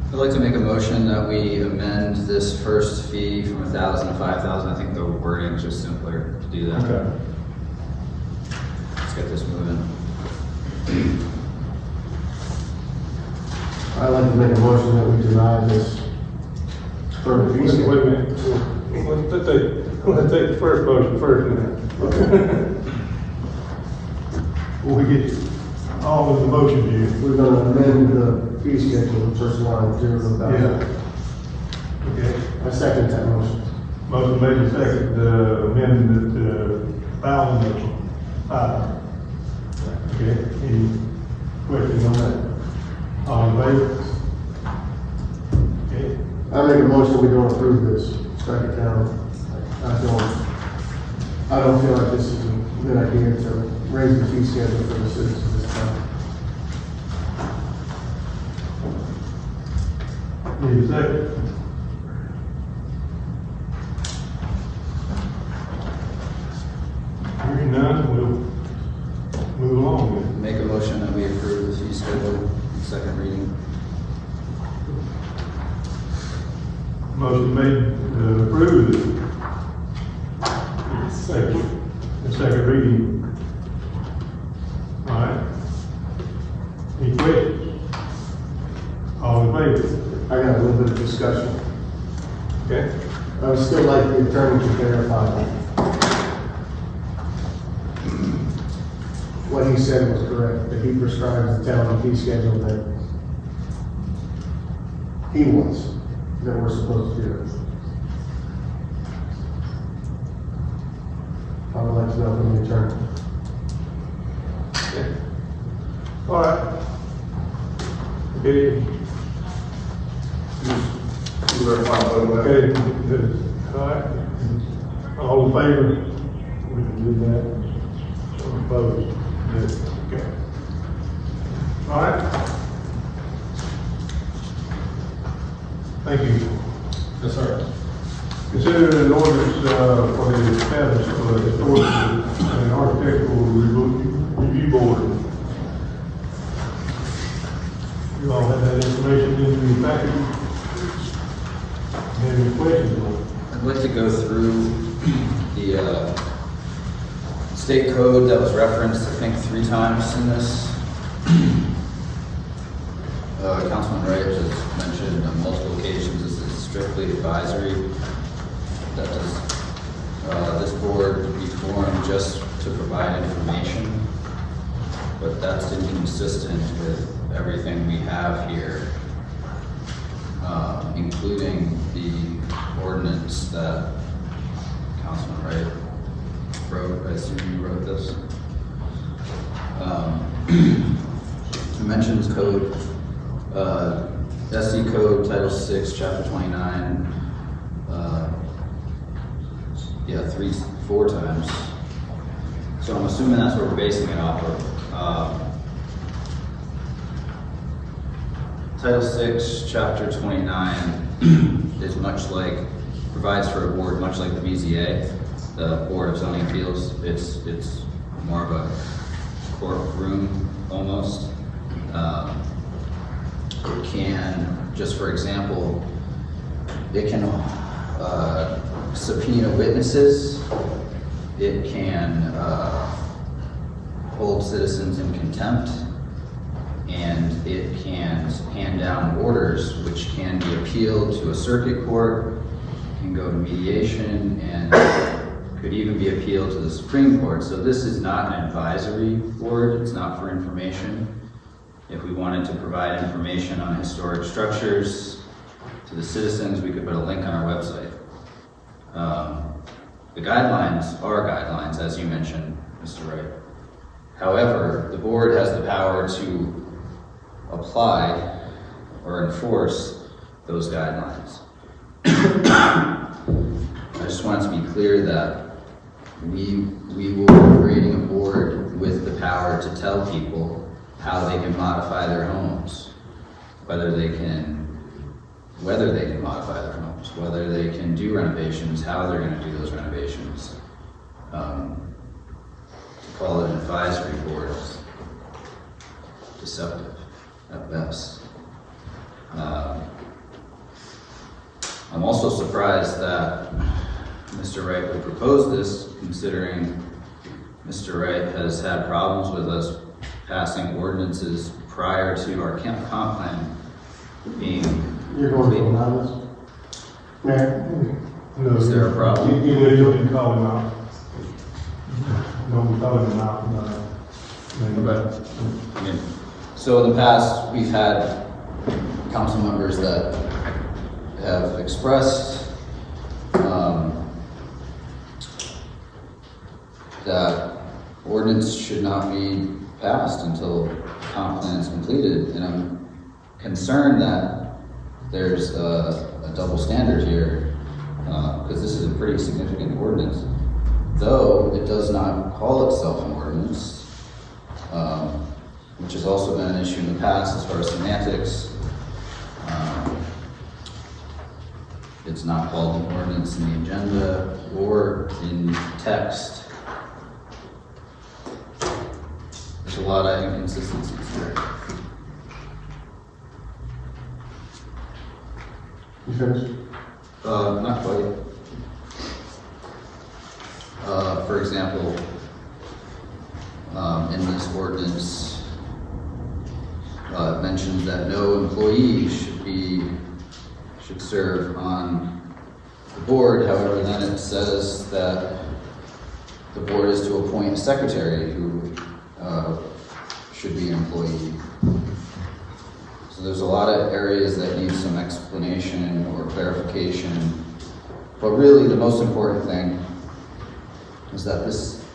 I'd like to make a motion that we amend this first fee from 1,000 to 5,000. I think the wording is just simpler to do that. Okay. Let's get this moving. I'd like to make a motion that we deny this permit fee Wait a schedule. minute. Let's take the first motion first, then. Before we get all of the motion here. We're gonna amend the fee schedule in first line, 0 to 1,000. Okay. I second that motion. Motion made and second, amendment to 1,000 to 5. Okay, any questions on that? All in favor? Okay. I make a motion we don't approve this, strike it down. I I don't feel like this is a good idea to raise the fee schedule for the citizens this time. Need a second? Hearing none, we'll move along then. Make a motion that we approve the fee schedule in second reading. Motion made to approve the second reading. All right. Any questions? All in favor? I got a little bit of discussion. Okay. I would still like the attorney to clarify what he said was correct, that he prescribes the town fee schedule that he wants, that we're supposed to do. I would like to know from the attorney. Okay. All right. Okay. Okay, good. All right. All in favor? We can do that. All opposed? Good. Okay. All right. Thank you. Yes, sir. Consider an ordinance for the establishment of an architectural review board. You all have that information in the package. Any questions on it? I'd like to go through the state code that was referenced, I think, 3 times in this. Councilman Wright has mentioned on multiple occasions this is strictly advisory. That does this board be formed just to provide information, but that's inconsistent with everything we have here, including the ordinance that Councilman Wright wrote. I assume you wrote this. It mentions code, SC Code Title 6, Chapter 29, 4 times. So I'm assuming that's what we're basing it off of. Title 6, Chapter 29 is much like, provides for a board much like the BZA, the Board of Zoning Appeals. It's more of a courtroom almost. It can, just for example, it can subpoena witnesses. It can hold citizens in contempt, and it can hand down orders which can be appealed to a circuit court, can go to mediation, and could even be appealed to the Supreme Court. So this is not an advisory board, it's not for information. If we wanted to provide information on historic structures to the citizens, we could put a link on our website. The guidelines are guidelines, as you mentioned, Mr. Wright. However, the board has the power to apply or enforce those guidelines. I just wanted to be clear that we will be creating a board with the power to tell people how they can modify their homes, whether they can modify their homes, whether they can do renovations, how they're going to do those renovations. To call it an advisory board is deceptive at best. I'm also surprised that Mr. Wright would propose this, considering Mr. Wright has had problems with us passing ordinances prior to our comp plan being You're going to complete. allow this? Mayor? No. Is there a problem? You can call him out. Don't call him out. No. I mean, so in the past, we've had council members that have expressed that ordinance should not be passed until comp plan is completed, and I'm concerned that there's a double standard here, because this is a pretty significant ordinance. though it does not call itself an ordinance, which has also been an issue in the past as far as semantics. It's not called an ordinance in the agenda or in text. There's a lot of inconsistencies there. You finished? Not quite. For example, in this ordinance, it mentions that no employee should serve on the board. However, then it says that the board is to appoint a secretary who should be an employee. So there's a lot of areas that need some explanation or clarification. But really, the most important thing is that this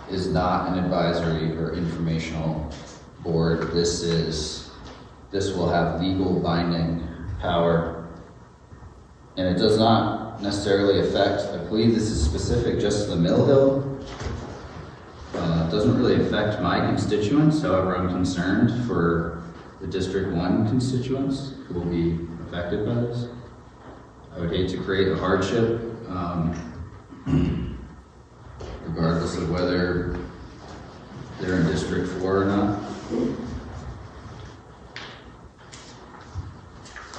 is not an advisory or informational board. This will have legal binding power. And it does not necessarily affect, I believe this is specific just to the Mill Hill. It doesn't really affect my constituents. However, I'm concerned for the District 1 constituents who will be affected by this. I would hate to create a hardship, regardless of whether they're in District 4 or not.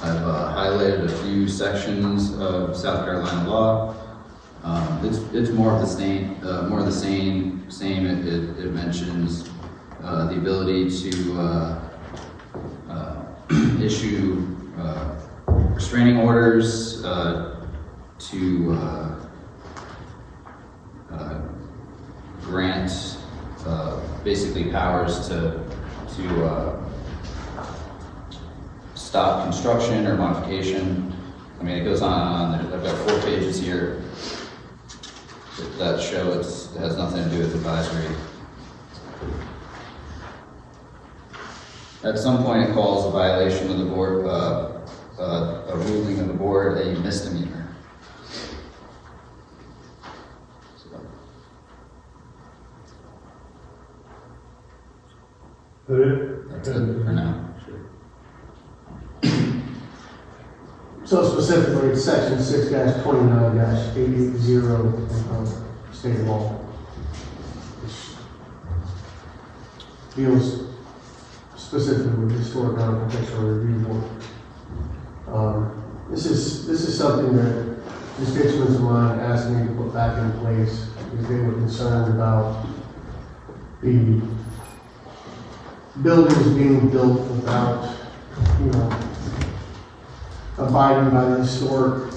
I've highlighted a few sections of South Carolina law. It's more of the same. It mentions the ability to issue restraining orders, to grant basically powers to stop construction or modification. I mean, it goes on and on. I've got 4 pages here that show it has nothing to do with advisory. At some point, it calls a violation of the board, a ruling of the board, a misdemeanor. That's it for now. So specifically, it's section 6-29-880 of state law, which deals specifically with historic architectural review board. This is something that constituents of mine asked me to put back in place because they were concerned about the buildings being built without, abiding by the historic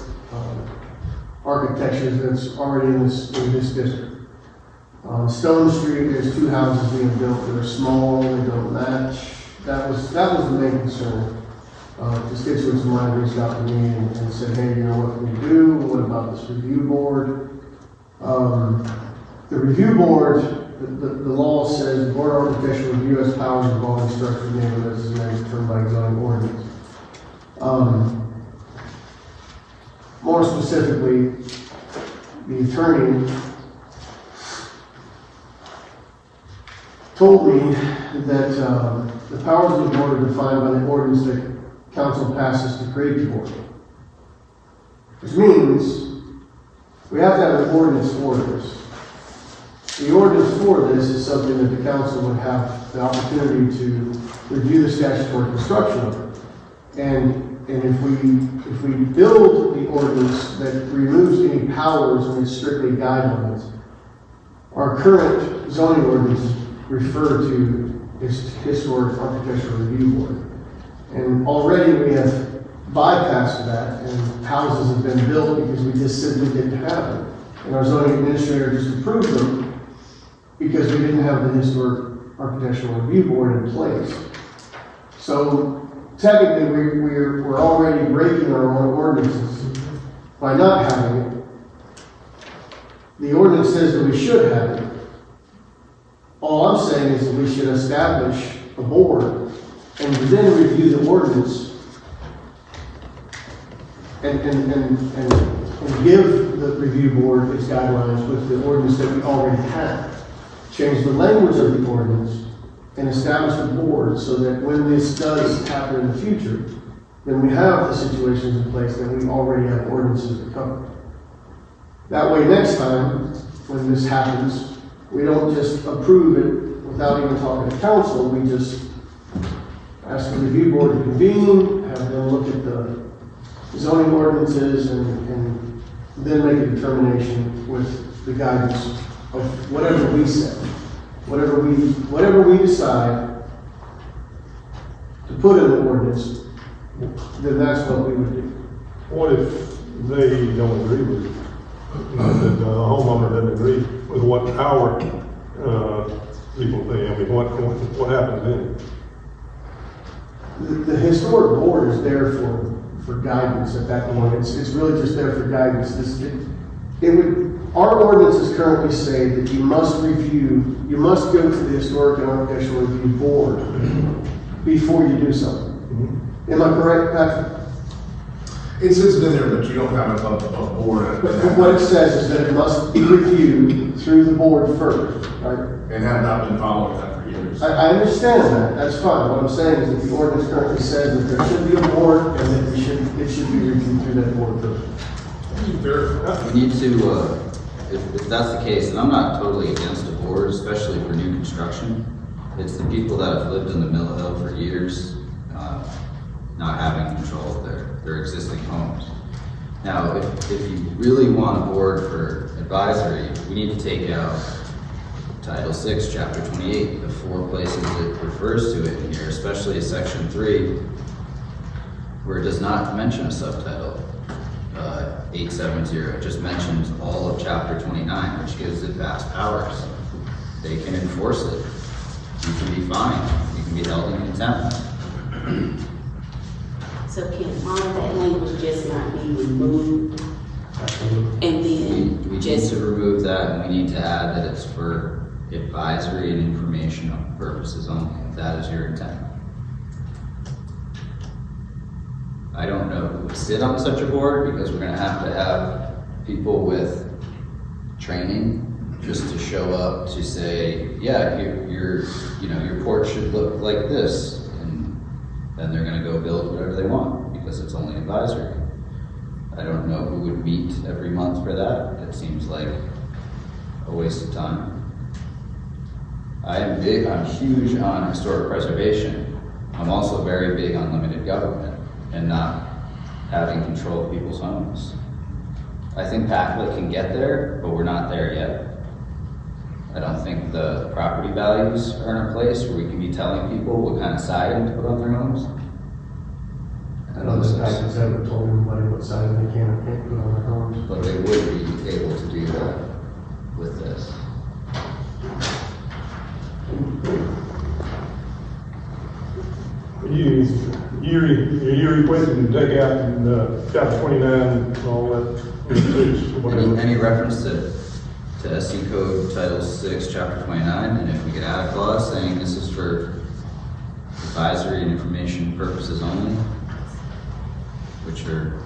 architecture that's already in this district. Stone Street, there's 2 houses being built that are small, they don't match. That was the main concern. Constituents of mine reached out to me and said, hey, what can we do? What about this review board? The review board, the law says the Board of Architectural Review has powers involving structured neighborhoods as determined by zoning ordinance. More specifically, the attorney told me that the powers of the board are defined by the ordinance that council passes to create the board. Which means we have to have an ordinance for this. The ordinance for this is something that the council would have the opportunity to review the statutory construction of it. And if we build the ordinance that removes any powers and is strictly guidelines, our current zoning ordinance refer to as historic architectural review board. And already we have bypassed that and houses have been built because we just simply didn't have them. And our zoning administrator just approved them because we didn't have the historic architectural review board in place. So technically we're already breaking our own ordinances by not having it. The ordinance says that we should have it. All I'm saying is that we should establish a board and then review the ordinance and and give the review board its guidelines with the ordinance that we already have. Change the language of the ordinance and establish a board so that when this does happen in the future, then we have the situations in place that we already have ordinances that cover. That way, next time, when this happens, we don't just approve it without even talking to council, we just ask the review board to convene, have them look at the zoning ordinances and then make a determination with the guidance of whatever we say. Whatever we decide to put in the ordinance, then that's what we would do. What if they don't agree with it? That the homeowner doesn't agree with what our, people think? I mean, what happens then? The historic board is there for guidance at that point. It's really just there for guidance. Our ordinances currently say that you must go to the Historic and Architectural Review Board before you do something. Mm-hmm. Am I correct, Patrick? It's been there, but you don't have a board. But what it says is that it must be reviewed through the board first, right? And have not been following that for years. I understand that, that's fine. What I'm saying is that the ordinance currently says that there should be a board and that it should be reviewed through that board first. We need to, if that's the case, and I'm not totally against a board, especially for new construction. It's the people that have lived in the Mill Hill for years, not having control of their existing homes. Now, if you really want a board for advisory, we need to take out Title 6, Chapter 28, the 4 places it refers to it in here, especially Section 3, where it does not mention a subtitle. 870, it just mentions all of Chapter 29, which gives it vast powers. They can enforce it. You can be fined. You can be held in contempt. So can all of that language just not be removed? And then We just, need to remove that, and we need to add that it's for advisory and informational purposes only, if that is your intent. I don't know who would sit on such a board, because we're gonna have to have people with training just to show up to say, yeah, your porch should look like this, and then they're gonna go build whatever they want, because it's only advisory. I don't know who would meet every month for that. It seems like a waste of time. I'm huge on historic preservation. I'm also very big on limited government and not having control of people's homes. I think Pacolet can get there, but we're not there yet. I don't think the property values are in a place where we can be telling people what kind of siding to put on their homes. I don't think Patrick's ever told anybody what siding they can or can't put on their homes. But they would be able to do that with this. You're requesting to take out in Chapter 29 and all that, whatever. Any reference to SC Code Title 6, Chapter 29, and if we could add a clause saying this is for advisory and information purposes only, which are,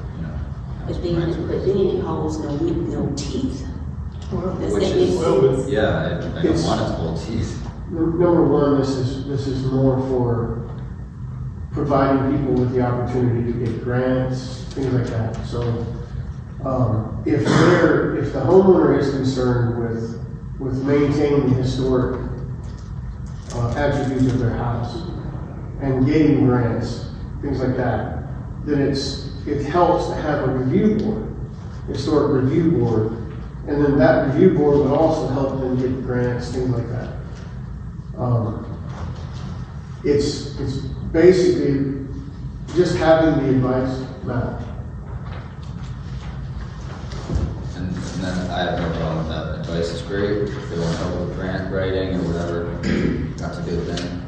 but then it holds no teeth. Does which that is, make sense? yeah, I don't want it to hold teeth. Number one, this is more for providing people with the opportunity to get grants, things like that. So, if the homeowner is concerned with maintaining the historic attributes of their house and getting grants, things like that, then it helps to have a review board, historic review board, and then that review board would also help them get grants, things like that. It's basically just having the advice now. And then I have no problem with that. Advice is great. If they want help with grant writing or whatever, that's a good thing.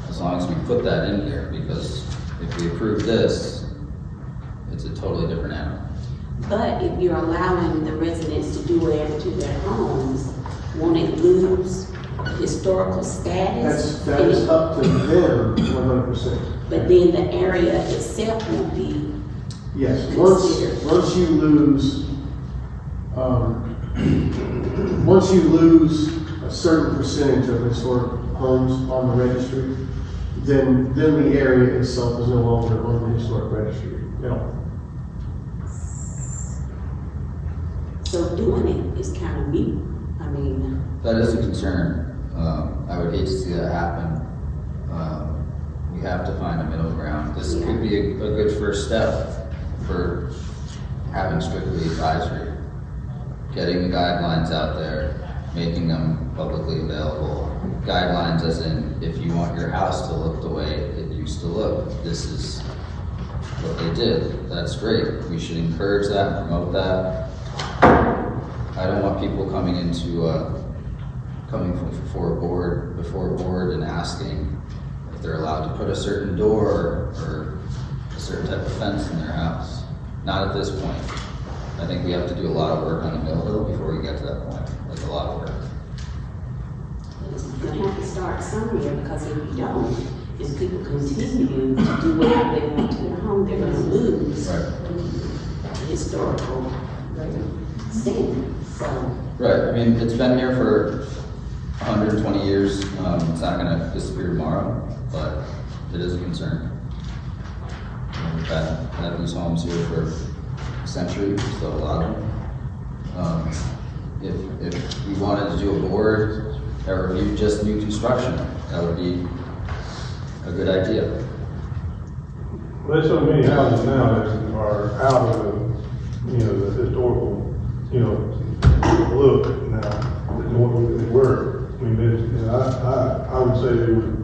As long as we put that in here, because if we approve this, it's a totally different animal. But if you're allowing the residents to do whatever to their homes, won't it lose historical status? That is up to them 100%. But then the area itself won't be Yes, considered. once you lose once you lose a certain percentage of historic homes on the registry, then the area itself is no longer on the historic registry at all. So doing it is kind of mute. I mean, That is a concern. I would hate to see that happen. We have to find a middle ground. This could be a good first step for having strictly advisory. Getting the guidelines out there, making them publicly available. Guidelines as in, if you want your house to look the way it used to look, this is what they did. That's great. We should encourage that and promote that. I don't want people coming before a board and asking if they're allowed to put a certain door or a certain type of fence in their house. Not at this point. I think we have to do a lot of work on the Mill Hill before we get to that point, like a lot of work. you're gonna have to start somewhere, because if you don't, if people continue to do whatever they want to their home, they're gonna lose the historical standard, so. Right, I mean, it's been here for 120 years, it's not gonna disappear tomorrow, but it is a concern. We've had these homes here for a century, so a lot of them. If we wanted to do a board that reviewed just new construction, that would be a good idea. There's so many houses now that are out of the historical, look now, than what they were. I mean, I would say they would,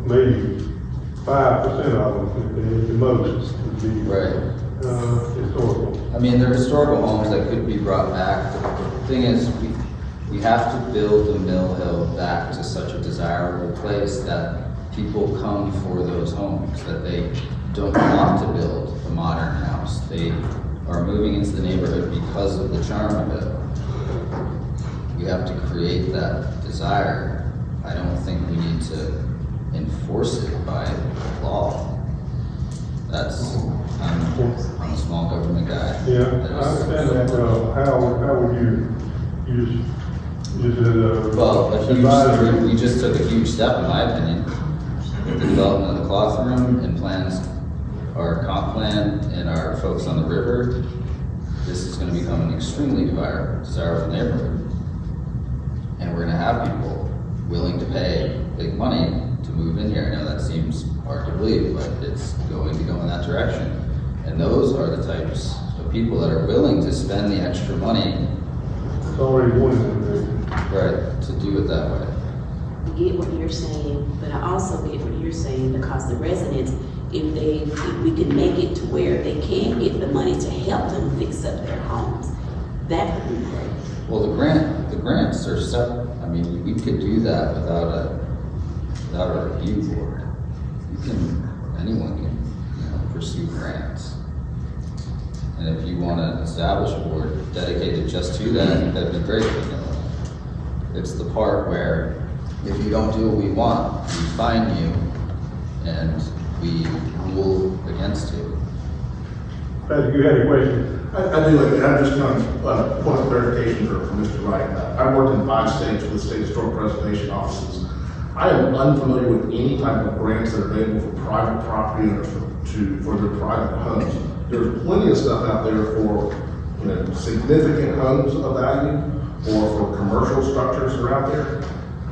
maybe 5% of them, at the most, would be historical. I mean, there are historical homes that could be brought back. The thing is, we have to build the Mill Hill back to such a desirable place that people come for those homes, that they don't want to build a modern house. They are moving into the neighborhood because of the charm of it. We have to create that desire. I don't think we need to enforce it by law. I'm a small government guy. Yeah, I understand that. How would you Well, we just took a huge step, in my opinion, with the development of the cloth room and plans, our comp plan and our folks on the river. This is going to become an extremely desirable neighborhood. And we're going to have people willing to pay big money to move in here. I know that seems hard to believe, but it's going to go in that direction. And those are the types of people that are willing to spend the extra money. It's already one. Right, to do it that way. I get what you're saying, but I also get what you're saying, because the residents, if we can make it to where they can get the money to help them fix up their homes, that would be great. Well, the grants are separate. I mean, we could do that without a review board. Anyone can, pursue grants. And if you want to establish a board dedicated just to that, I think that'd be great. It's the part where if you don't do what we want, we fine you and we rule against you. Patrick, you had a question? I do, and I'm just kind of point of clarification for Mr. Wright. I've worked in 5 states with state historic preservation offices. I am unfamiliar with any type of grants that are available for private property owners for their private homes. There's plenty of stuff out there for significant homes of value or for commercial structures that are out there.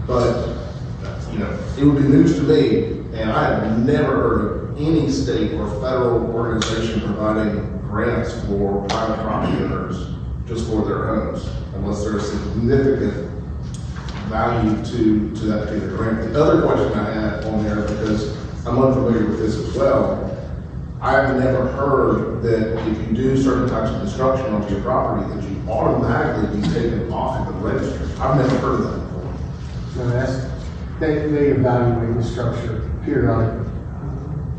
But it would be news to me, and I have never heard of any state or federal organization providing grants for private property owners just for their homes, unless there's significant value to that particular grant. The other question I had on there, because I'm unfamiliar with this as well, I've never heard that if you do certain types of construction onto your property, that you automatically be taken off of the registry. I've never heard of that before. No, they evaluate the structure periodically.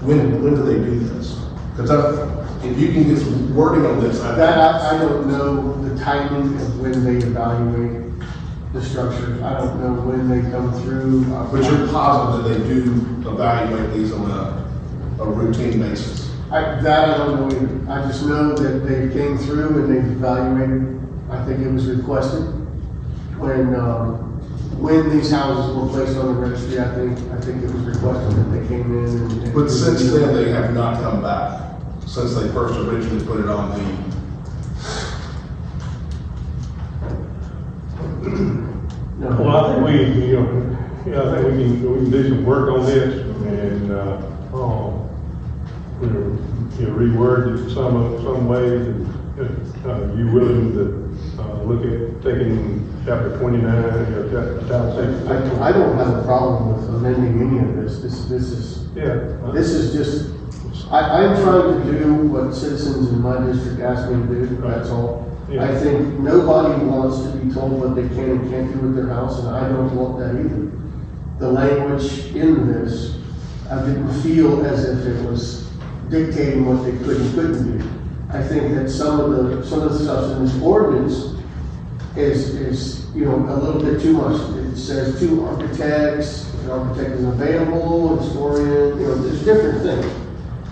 When do they do this? Because if you can get some wording on this, I don't know the timing of when they evaluate the structure. I don't know when they come through. But you're positive that they do evaluate these on a routine basis? I don't know either. I just know that they came through and they've evaluated I think it was requested when these houses were placed on the registry. I think it was requested that they came in and. But since then, they have not come back, since they first originally put it on the. No. Well, I think I think we can do some work on this and, reword it some ways. And, you willing to, look at taking chapter 29, Title 6? I don't have a problem with amending any of this. This is just, I'm trying to do what citizens in my district asked me to do, that's all. Yeah. I think nobody wants to be told what they can and can't do with their house, and I don't want that either. The language in this, I didn't feel as if it was dictating what they could and couldn't do. I think that some of the stuff in this ordinance is a little bit too much. It says 2 architects, an architect is available, a historian, there's different things.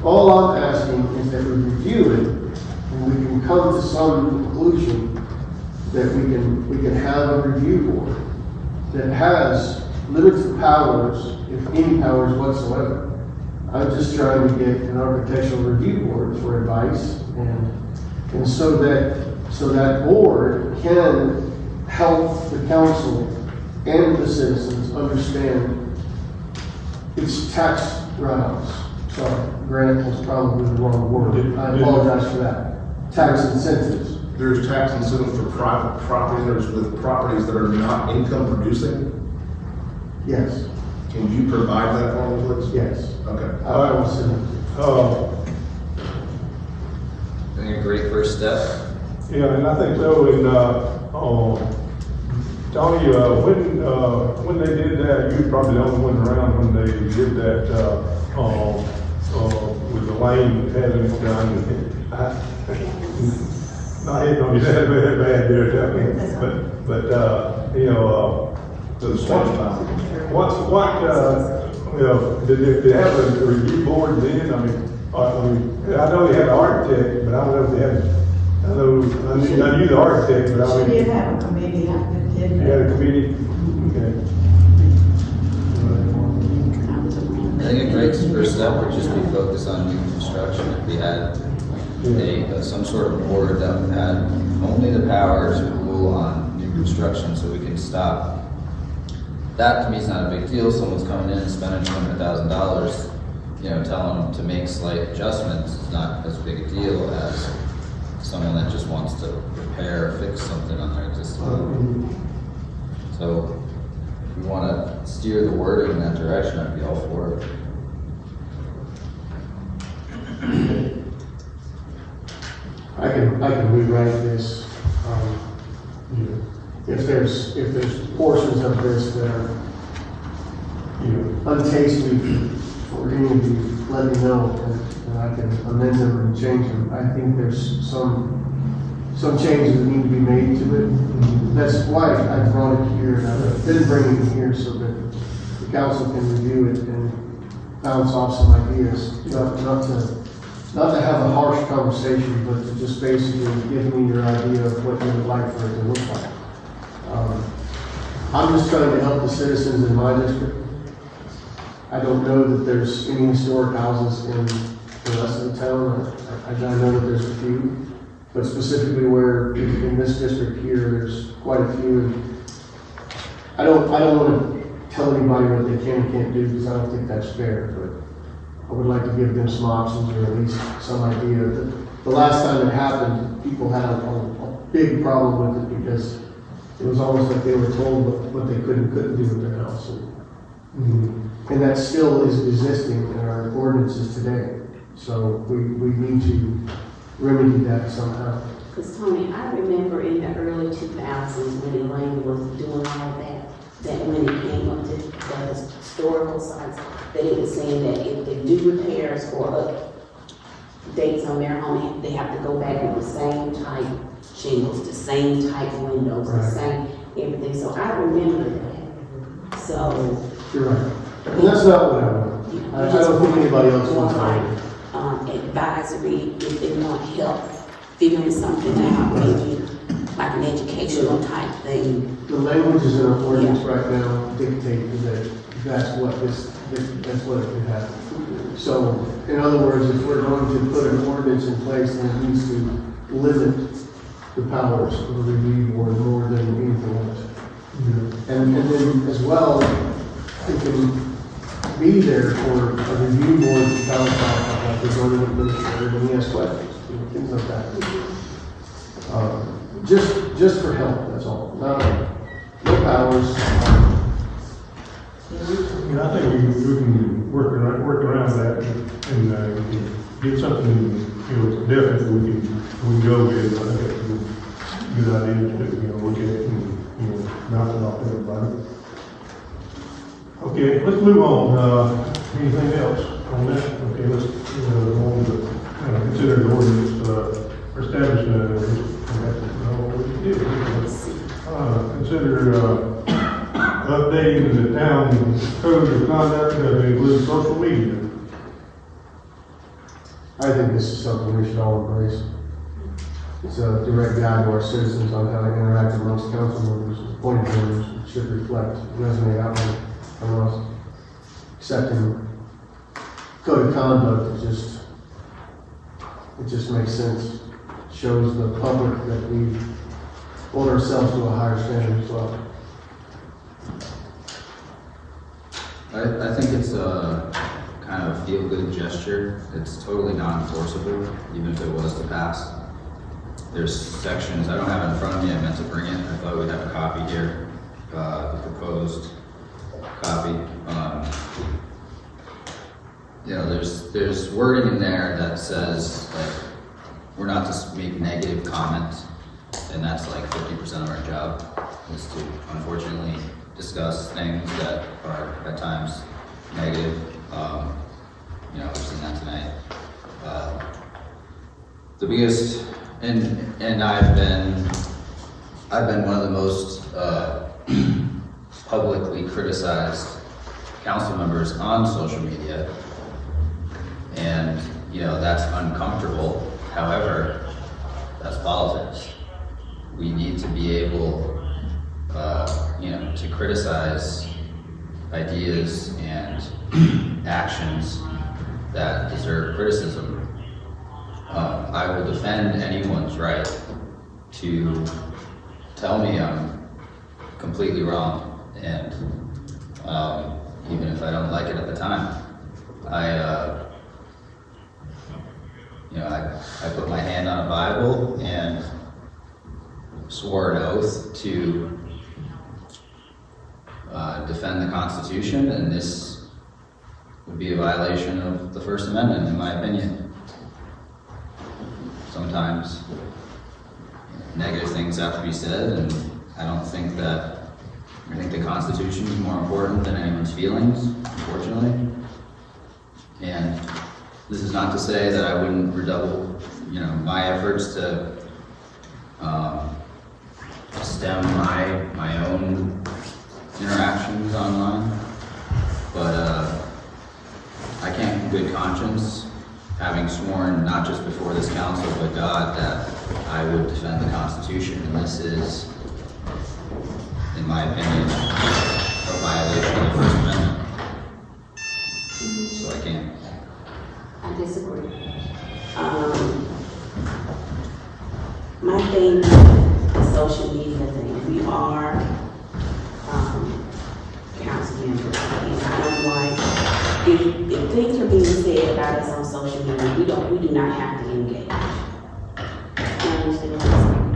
All I'm asking is that we review it and we can come to some conclusion that we can have a review board that has limited powers, if any powers whatsoever. I'm just trying to get an architectural review board for advice and so that board can help the council and the citizens understand its tax write-offs. Sorry, grant was probably the wrong word. I apologize for that. Tax incentives. There's tax incentives for private property owners with properties that are not income producing. Yes, Can you provide that for me, please? yes. Okay. I will send it. I think a great first step. Yeah, and I think so. And Tony, when they did that, you were probably the only one around when they did that with the lane having it done. Not hitting on you that bad there, but So the state's not. did they have a review board then? I know they had an architect, but I don't know if they had. I knew the architect, but I She mean. did have a committee, I did. You had a committee? Okay. I think a great first step would just be focused on new construction. If we had some sort of board that had only the power to rule on new construction, so we can stop. That to me is not a big deal. Someone's coming in and spending $200,000, telling them to make slight adjustments is not as big a deal as someone that just wants to repair or fix something on their existing home. So if we want to steer the wording in that direction, I'd be all for it. I can rewrite this. If there's portions of this that are, untastely for any of you, let me know, and I can amend them and change them. I think there's some changes that need to be made to it. That's why I brought it here, and I've been bringing it here so that the council can review it and bounce off some ideas, not to have a harsh conversation, but to just basically give me your idea of what you would like for it to look like. I'm just trying to help the citizens in my district. I don't know that there's any historic houses in the rest of the town. I know that there's a few, but specifically where in this district here, there's quite a few. And I don't want to tell anybody what they can and can't do because I don't think that's fair, but I would like to give them some options or at least some idea. The last time it happened, people had a big problem with it because it was almost like they were told what they could and couldn't do with their house. And that still is existing in our ordinances today. So we need to remedy that somehow. Because Tony, I remember in the early 2000s when Elaine was doing all that when it came up to the historical sites, that it was saying that if they do repairs or updates on their home, they have to go back with the same type shingles, the same type windows, the same everything. So I remember that. So you're right. And that's not what I want. I don't think anybody else wants that. Advisory, if they want help figuring something out, maybe like an educational type thing. The languages in our ordinance right now dictate that that's what it can happen. So, in other words, if we're going to put an ordinance in place, then it needs to limit the powers of the review board more than anything else. And then as well, it can be there for a review board to balance out like the zoning administrator when he has questions, things like that. Just for help, that's all. No powers. I think we can work around that and get something, definitely we can go with. I think that's a good idea to, look at it and, bounce it off everybody. Okay, let's move on. Anything else on that? Okay, let's, go on to consider the ordinance, for establishment. Consider, updating the town code of conduct to include social media. I think this is something we should all embrace. It's a direct guide to our citizens on how to interact amongst council members, appointed members. It should resonate out from us. Accepting code of conduct, it just makes sense. Shows the public that we hold ourselves to a higher standard as well. I think it's a kind of feel-good gesture. It's totally non-enforceable, even if it was to pass. There's sections, I don't have it in front of me, I meant to bring it. I thought we'd have a copy here, the proposed copy. There's wording in there that says, like, we're not to make negative comments, and that's like 50% of our job, is to unfortunately discuss things that are at times negative. We've seen that tonight. The biggest, and I've been one of the most publicly criticized council members on social media, and that's uncomfortable. However, that's politics. We need to be able, to criticize ideas and actions that deserve criticism. I will defend anyone's right to tell me I'm completely wrong, and even if I don't like it at the time, I put my hand on a Bible and swore an oath to defend the Constitution, and this would be a violation of the First Amendment, in my opinion. Sometimes negative things have to be said, and I think the Constitution is more important than anyone's feelings, unfortunately. And this is not to say that I wouldn't redouble, my efforts to stem my own interactions online, but I can't in good conscience, having sworn not just before this council but God, that I would defend the Constitution, and this is, in my opinion, a violation of the First Amendment. So I can't. I disagree. My thing, the social media thing, we are council members, and I don't like, if things are being said about us on social media, we do not have to engage. You understand what I'm saying?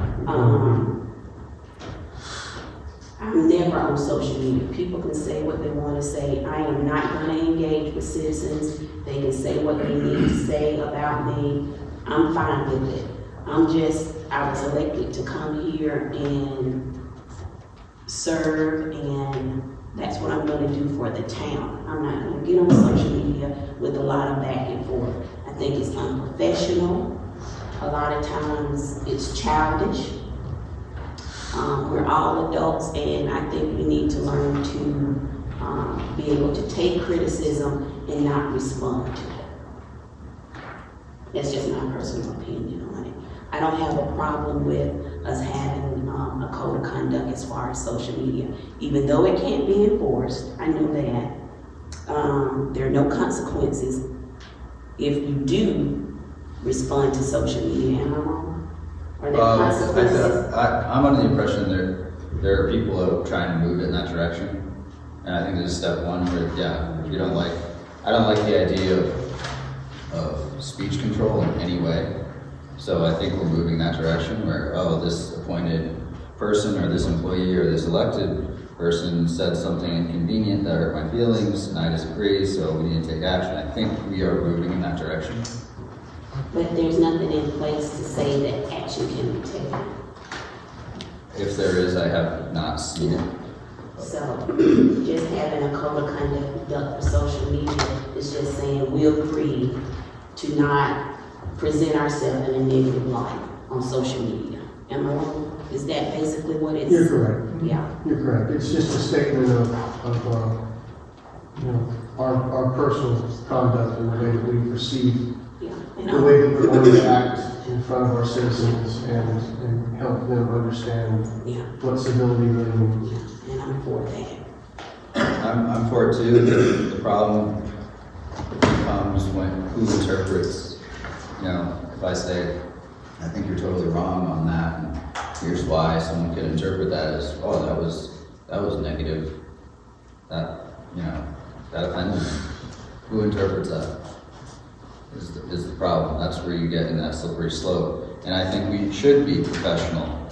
I'm never on social media. People can say what they want to say. I am not going to engage with citizens. They can say what they need to say about me. I'm fine with it. I was elected to come here and serve, and that's what I'm going to do for the town. I'm not going to get on social media with a lot of back and forth. I think it's unprofessional. A lot of times it's childish. We're all adults, and I think we need to learn to be able to take criticism and not respond to it. That's just my personal opinion on it. I don't have a problem with us having a code of conduct as far as social media. Even though it can't be enforced, I know that, there are no consequences if you do respond to social media. Am I wrong? Are there consequences? I'm under the impression there are people that are trying to move it in that direction. And I think there's step one where, yeah, if you don't like, I don't like the idea of speech control in any way. So I think we're moving that direction where, oh, this appointed person or this employee or this elected person said something inconvenient that hurt my feelings and I disagree, so we need to take action. I think we are moving in that direction. But there's nothing in place to say that action can be taken. If there is, I have not seen it. So just having a code of conduct for social media is just saying we agree to not present ourselves in a negative light on social media. Am I wrong? Is that basically what it's? You're correct. Yeah. You're correct. It's just a statement of our personal conduct and the way that we perceive, Yeah. And the way that we're going to act in front of our citizens and help them understand yeah, what civility really means. and I'm for that. I'm for it too. The problem comes when who interprets, if I say, I think you're totally wrong on that, and here's why, someone could interpret that as, oh, that was negative. That offended me. Who interprets that is the problem. That's where you get in that slippery slope. And I think we should be professional,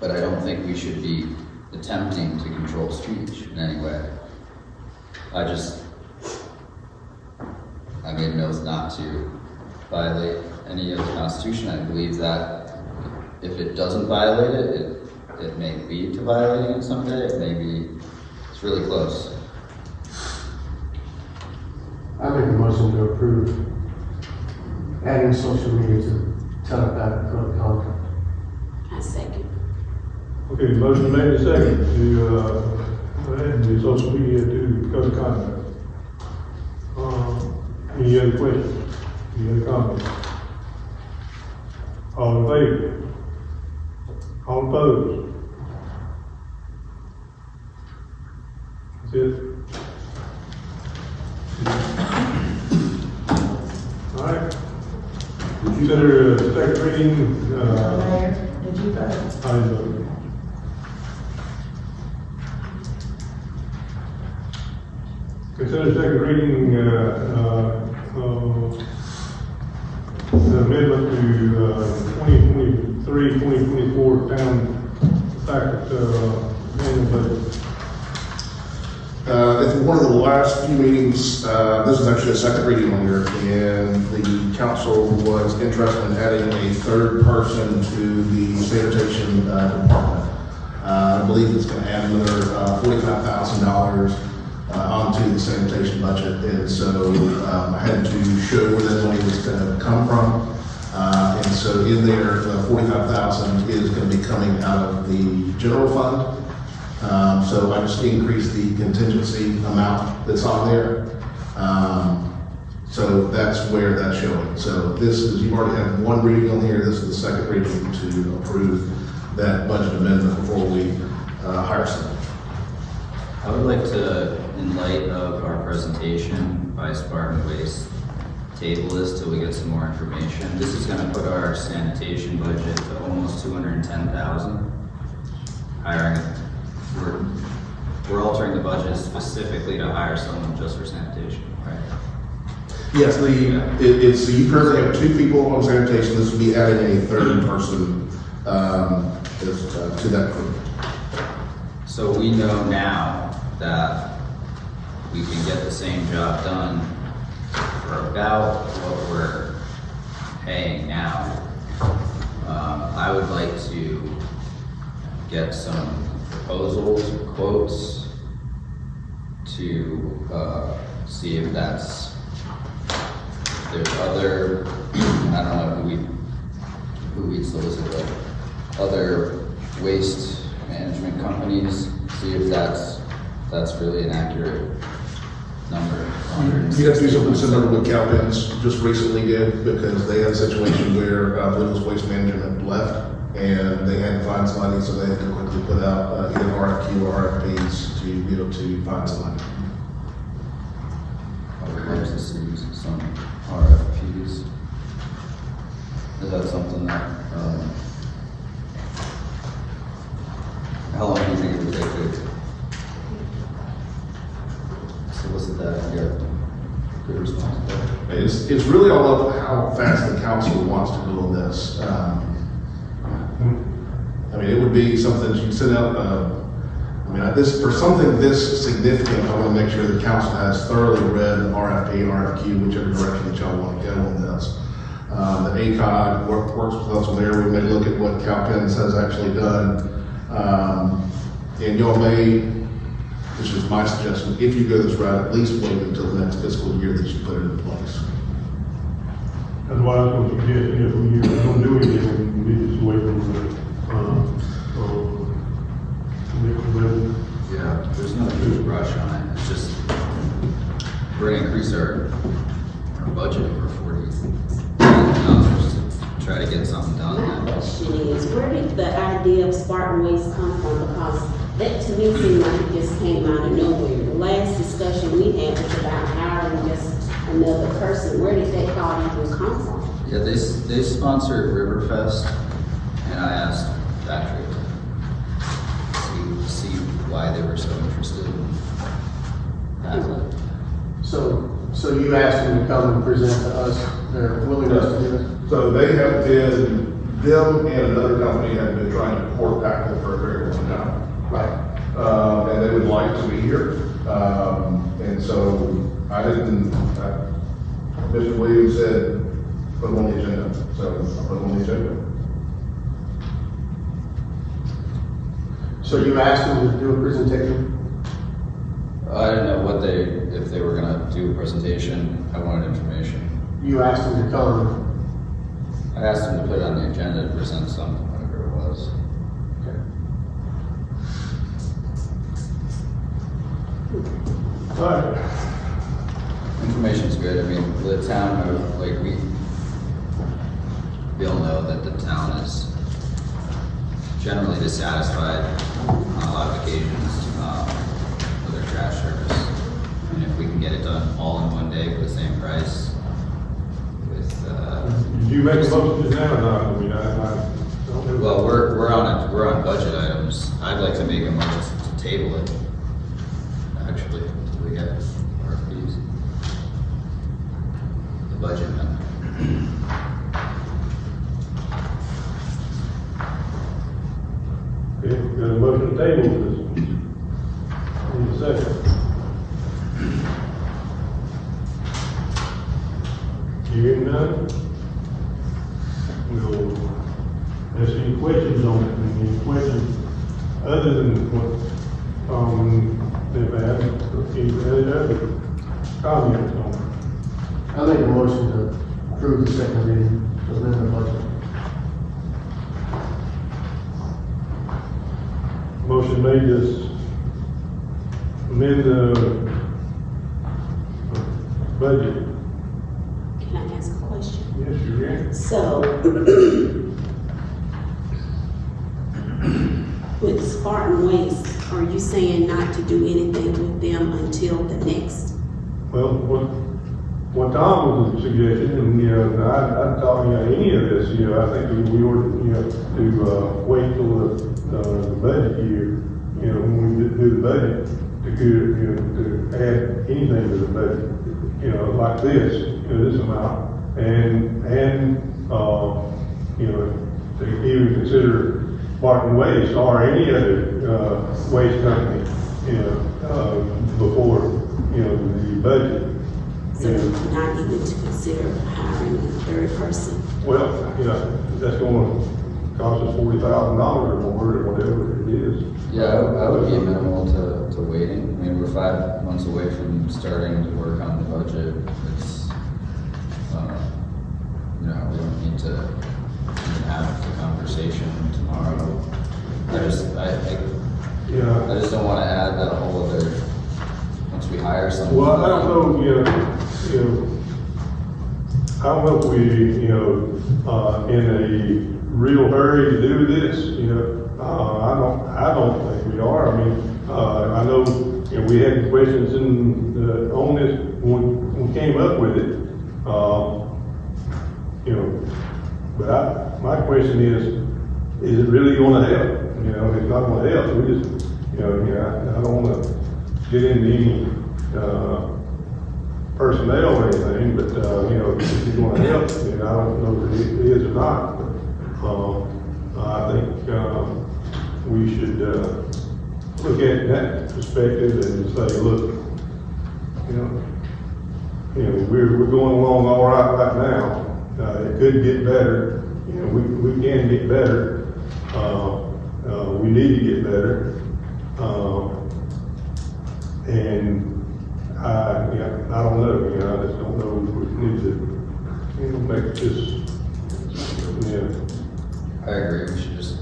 but I don't think we should be attempting to control speech in any way. I made an oath not to violate any of the Constitution. I believe that if it doesn't violate it, it may lead to violating it someday. It may be, it's really close. I make a motion to approve adding social media to telepath code of conduct. I second. Okay, motion made and second to add the social media to code of conduct. Any other questions? Any other comments? All in favor? All opposed? That's it. All right. Consider second reading, Mayor, did you vote? I vote. Consider second reading, the amendment to 2023-2024 town annual budget. At one of the last few meetings, this is actually a second reading on here, and the council was interested in adding a third person to the sanitation department. I believe it's going to add another $45,000 onto the sanitation budget, and so I had to show where that money was going to come from. And so in there, $45,000 is going to be coming out of the general fund. So I just increased the contingency amount that's on there. So that's where that's showing. So this is, you've already had one reading on here. This is the second reading to approve that budget amendment before we hire someone. I would like to, in light of our presentation by Spartan Waste, table this till we get some more information. This is going to put our sanitation budget to almost $210,000. We're altering the budget specifically to hire someone just for sanitation, right? Yes, it's you currently have two people on sanitation. This will be adding a third person to that group. So we know now that we can get the same job done for about what we're paying now. I would like to get some proposals, quotes to see if there's other, I don't know who we solicit, but other waste management companies, see if that's really an accurate number. You have to do something similar to what Calvin's just recently did, because they had a situation where Little's Waste Management left. and they had to find somebody, so they had to quickly put out either RFQ or RFPs to be able to find somebody. I would like to see some RFPs. Is that something that, how long do you think it would take to solicit that and get good response? It's really all up how fast the council wants to do on this. I mean, it would be something you send out, for something this significant, I want to make sure the council has thoroughly read RFP, RFQ, whichever direction that y'all want to go on this. The ACOG works with us on there. We may look at what CalPens has actually done. And y'all may, this is my suggestion, if you go this route, at least wait until the next fiscal year that you put it in place. That's why I was going to suggest, if we don't do anything, we just wait on the, Yeah, there's no huge rush on it. It's just, we're gonna increase our budget over 40 dollars to try to get something done. My question is, where did the idea of Spartan Waste come from? Because that to me seemed like it just came out of nowhere. The last discussion we had was about hiring just another person. Where did that thought even come from? Yeah, they sponsored Riverfest, and I asked Patrick to see why they were so interested in Pacolet. So you asked them to come and present to us their willingness to do this? So they have been, them and another company have been trying to court Pacolet for a very long time. Right. And they would like to be here. And so Mr. Williams said, put them on the agenda. So I put them on the agenda. So you asked them to do a presentation? I didn't know if they were gonna do a presentation. I wanted information. You asked them to come? I asked them to put it on the agenda to present something, whatever it was. Okay. all right. Information's good. I mean, the town, we all know that the town is generally dissatisfied on a lot of occasions with their trash service. And if we can get it done all in one day for the same price with, Did you make a motion just now or not? I mean, I don't know. well, we're on budget items. I'd like to make a motion to table it, actually, until we get RFPs. The budget amendment. Okay, got a motion to table this. Need a second. You hearing none? We'll ask any questions on it, any questions other than what, they've had, any other comments on it? I make a motion to approve the second reading of the budget. Motion made to amend the budget. Can I ask a question? Yes, you can. So, with Spartan Waste, are you saying not to do anything with them until the next? Well, what Tom was suggesting, and, I thought, any of this, I think we ought, to, wait till the budget year, when we do the budget, to add anything to the budget, like this, this amount, and, to even consider Spartan Waste or any other, waste company, before, the budget. So not even to consider hiring a third person? Well, that's gonna cost us $40,000 or more, or whatever it is. Yeah, I would be amenable to waiting. I mean, we're 5 months away from starting to work on the budget. It's, we don't need to even have the conversation tomorrow. I just don't want to add that whole other, once we hire someone. Well, I don't know, I don't know if we, in a real hurry to do this, I don't think we are. I mean, I know, we had questions on this when we came up with it. But my question is it really gonna help? It's not gonna help. We just, I don't wanna get into any, personnel or anything, but, if it's gonna help, then I don't know if it is or not. But, I think, we should, look at that perspective and say, look, we're going along all right now. It could get better. We can get better. We need to get better. And I don't know. I just don't know if we need to, make this. I agree, we should just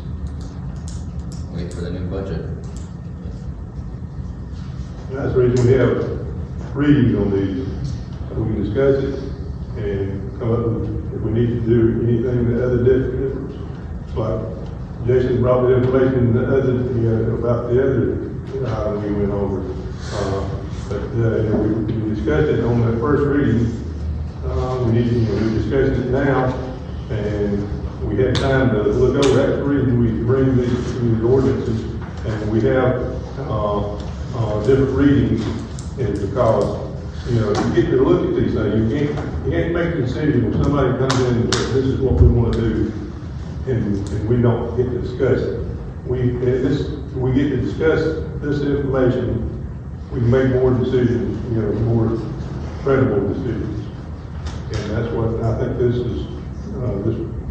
wait for the new budget. That's the reason we have readings on these, so we can discuss it and come up with, if we need to do anything that other different. Like Jason brought the information about the other item we went over. We discussed it on the first reading. We discussed it now, and we had time to look over. That's the reason we bring these ordinances, and we have different readings, is because you get to look at these things. You can't make a decision when somebody comes in and says, this is what we want to do, and we don't get to discuss it. We get to discuss this information. We can make more decisions, more credible decisions, and that's what I think this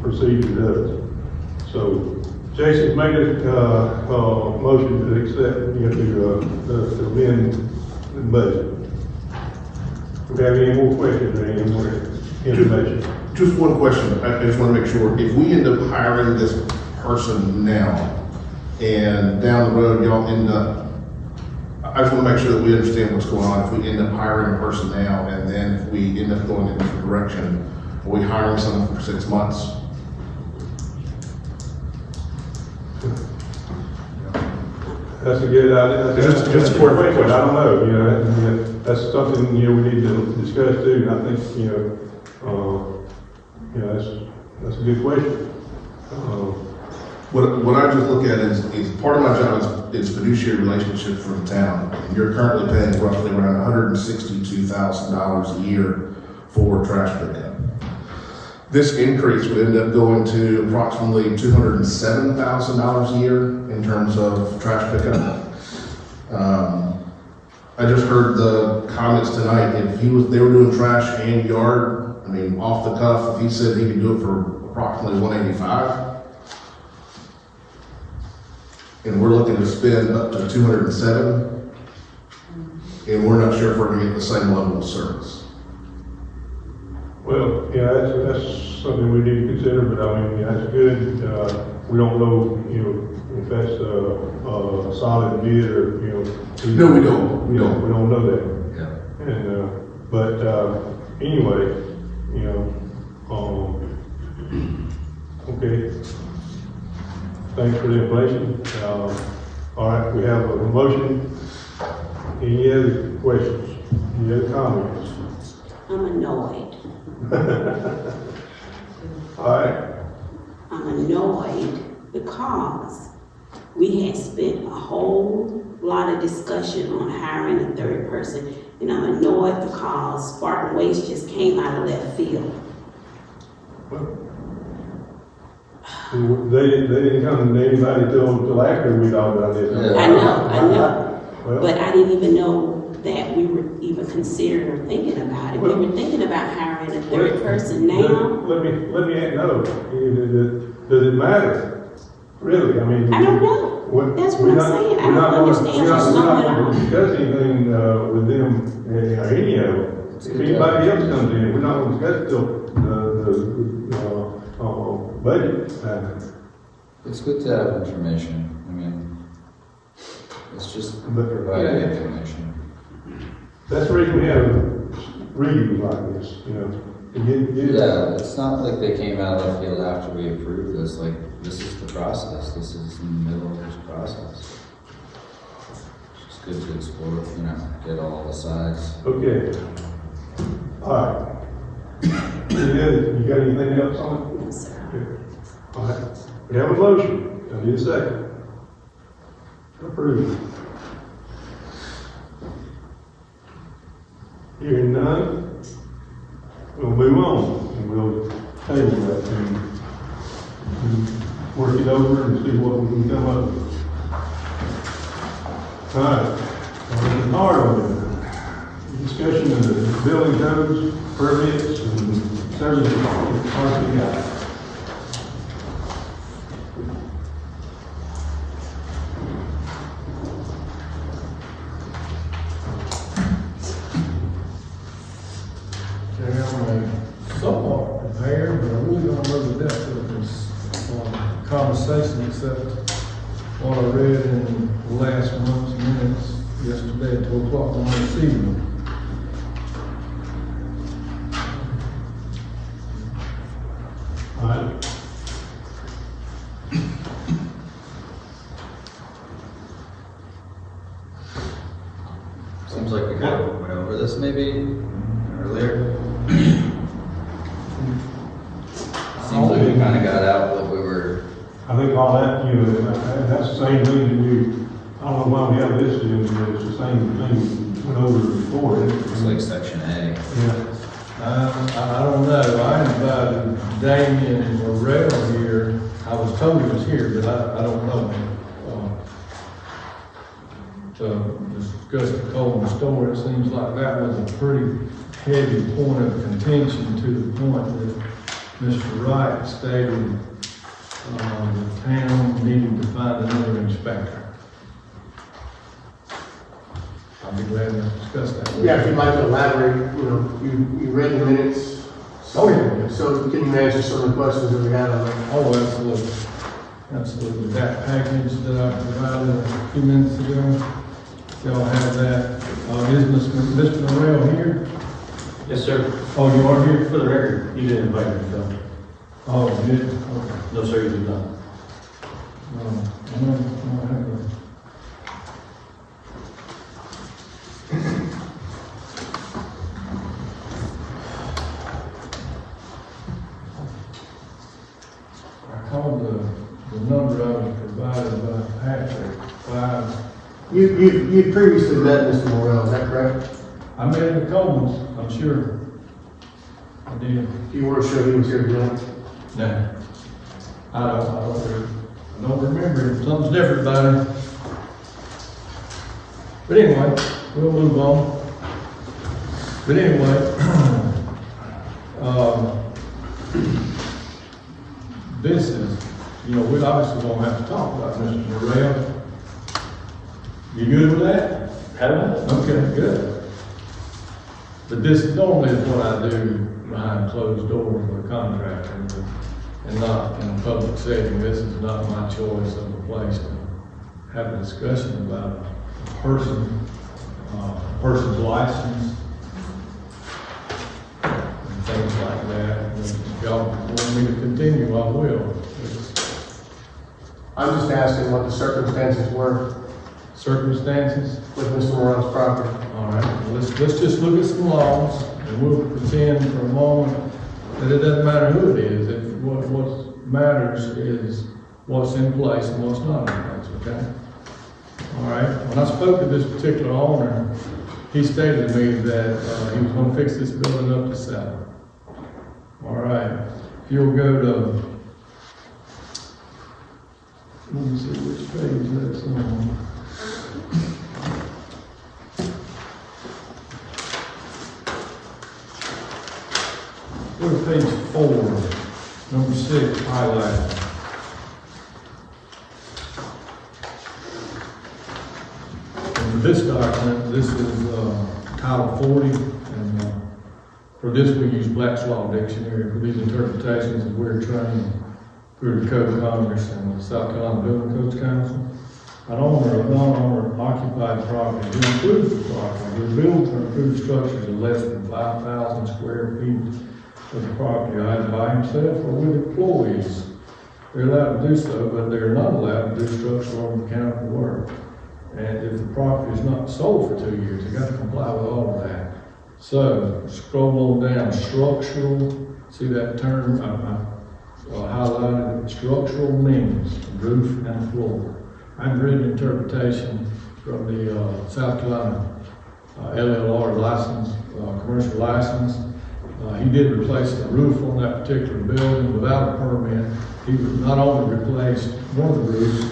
procedure does. So Jason's made a motion to accept, to amend the budget. Do we have any more questions or any more information? Just one question, I just want to make sure, if we end up hiring this person now, and down the road, y'all end up, I just want to make sure that we understand what's going on. If we end up hiring a person now, and then if we end up going in a different direction, are we hiring someone for 6 months? That's a good idea. Just for a quick question. I don't know, that's something, we need to discuss too, and I think, that's a good question. What I just look at is part of my job is fiduciary relationship for the town. And you're currently paying roughly around $162,000 a year for trash pickup. This increase would end up going to approximately $207,000 a year in terms of trash pickup. I just heard the comments tonight. If they were doing trash and yard, off the cuff, if he said he could do it for approximately $185. And we're looking to spend up to $207, and we're not sure if we're gonna get the same level of service. Well, that's something we need to consider, but that's good. We don't know, if that's a solid bid or, No, we don't. We don't know that. Yeah. And, but, anyway, okay. Thanks for the information. All right, we have a motion. Any other questions? Any other comments? I'm annoyed. All right. I'm annoyed because we had spent a whole lot of discussion on hiring a third person, and I'm annoyed because Spartan Waste just came out of left field. They didn't come to anybody till after we'd all done this. Yeah. I know, Well, but I didn't even know that we were even considering or thinking about it. We were thinking about hiring a third person now. Let me know. Does it matter? Really? I don't know. That's what I'm saying. I don't understand what's going We're not on. going to discuss anything with them, or any of them. If anybody else comes in, we're not going to discuss till the budget. It's good to have information. It's just providing information. That's the reason we have readings like this, Yeah, it's not like they came out of left field after we approved this, like, this is the process, this is in the middle of this process. It's good to explore, you know, get all the sides. Okay. All right. You got anything else on it? No, sir. Okay. All right. We have a motion. I need a second. Approved. Hearing none, we'll move on and we'll table that and work it over and see what we can come up with. All right. On the part of it, discussion of the building codes, permits, and services, RCI. Okay, I'm somewhat prepared, but I really don't know the depth of this conversation except what I read in last month's minutes yesterday at 2 o'clock on this evening. All right. Seems like we kind of went over this maybe earlier. Seems like we kind of got out what we were. I think all that, you know, that's the same thing that we, I don't know why we have this in, but it's the same thing we went over before. It's like section A. Yeah. I don't know, I invited Damien and Morrill here, I was told he was here, but I don't know him. To discuss the Coleman store, it seems like that was a pretty heavy point of contention to the point that Mr. Wright stated the town needed to find another inspector. I'll be glad to discuss that. with Yeah, you. if you'd like to elaborate, you know, you read the minutes. Oh, yeah. So can you answer some of the questions that we had on that? Oh, absolutely. Absolutely. That package that I provided a few minutes ago, y'all have that. Is Mr. Morrill here? Yes, sir. Oh, you are here? For the record, you didn't invite me to come. Oh, you did? Okay. No, sir, you did not. I don't have a. I called the number I was provided by Patrick, 5. You previously met Mr. Morrill, is that correct? I met him at Coleman's, I'm sure. I did. You weren't sure he was here tonight? No. I don't remember him. Something's different about him. But anyway, we'll move on. But anyway, this is, you know, we obviously won't have to talk about Mr. Morrill. You good with that? Haven't? Okay, good. But this normally is what I do behind closed doors with a contractor, and not in a public setting. This is not my choice of a place to have a discussion about a person's license, and things like that. If y'all want me to continue, I will. I'm just asking what the circumstances were Circumstances. with Mr. Morrill's property. All right, well, let's just look at some laws, and we'll pretend for a moment that it doesn't matter who it is. What matters is what's in place and what's not in place, okay? All right, when I spoke to this particular owner, he stated to me that he was gonna fix this building up to 7. All right, if you'll go to, let me see which page that's on. Go to page 4, number 6, highlighted. And for this document, this is Title 40, and for this we use Black's Law Dictionary for these interpretations that we're trained through the Code of Congress and the South Carolina Building Codes Council. An owner of non-owner occupied property who improves the property, who builds or improves structures of less than 5,000 square feet of the property either by himself or with employees. They're allowed to do so, but they're not allowed to do structural or mechanical work. And if the property is not sold for 2 years, they got to comply with all of that. So, scroll on down, structural, see that term, I highlighted, structural means roof and floor. I've read an interpretation from the South Carolina LLR license, commercial license. He did replace the roof on that particular building without a permit. He not only replaced one of the roofs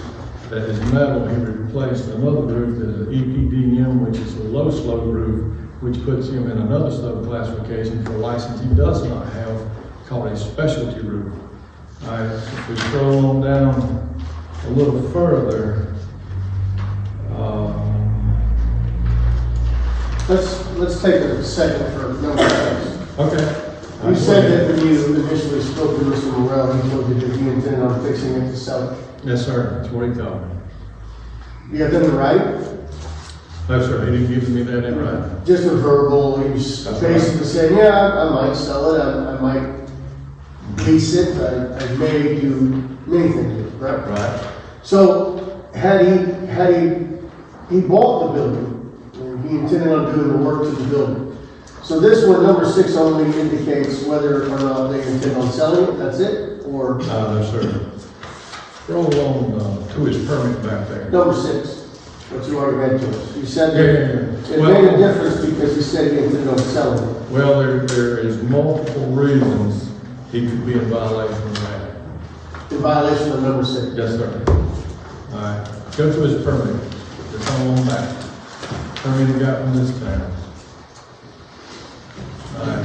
that is metal, he replaced another roof that is an EPDM, which is a low slope roof, which puts him in another sub-classification for a license he does not have, called a specialty roof. All right, if we scroll on down a little further, Let's take a second for number 6. okay. You said that when you initially spoke to Mr. Morrill, he told you that he intended on fixing it to sell it. Yes, sir, that's what he told me. You got that right? No, sir, he didn't give me that in writing. Just a verbal, he was basically saying, yeah, I might sell it, I might lease it, I may do many things, right? Right. So, had he bought the building, and he intended on doing the work to the building. So this one, number 6, only indicates whether or not they intend on selling it, that's it? Or No, sir. Scroll on to his permit back there. number 6, what you already read to us. You said Yeah. it made a difference because he said he intended on selling it. Well, there is multiple reasons he could be in violation of that. In violation of number 6. Yes, sir. All right, go to his permit. It's on back. Permit he got from this town. All right,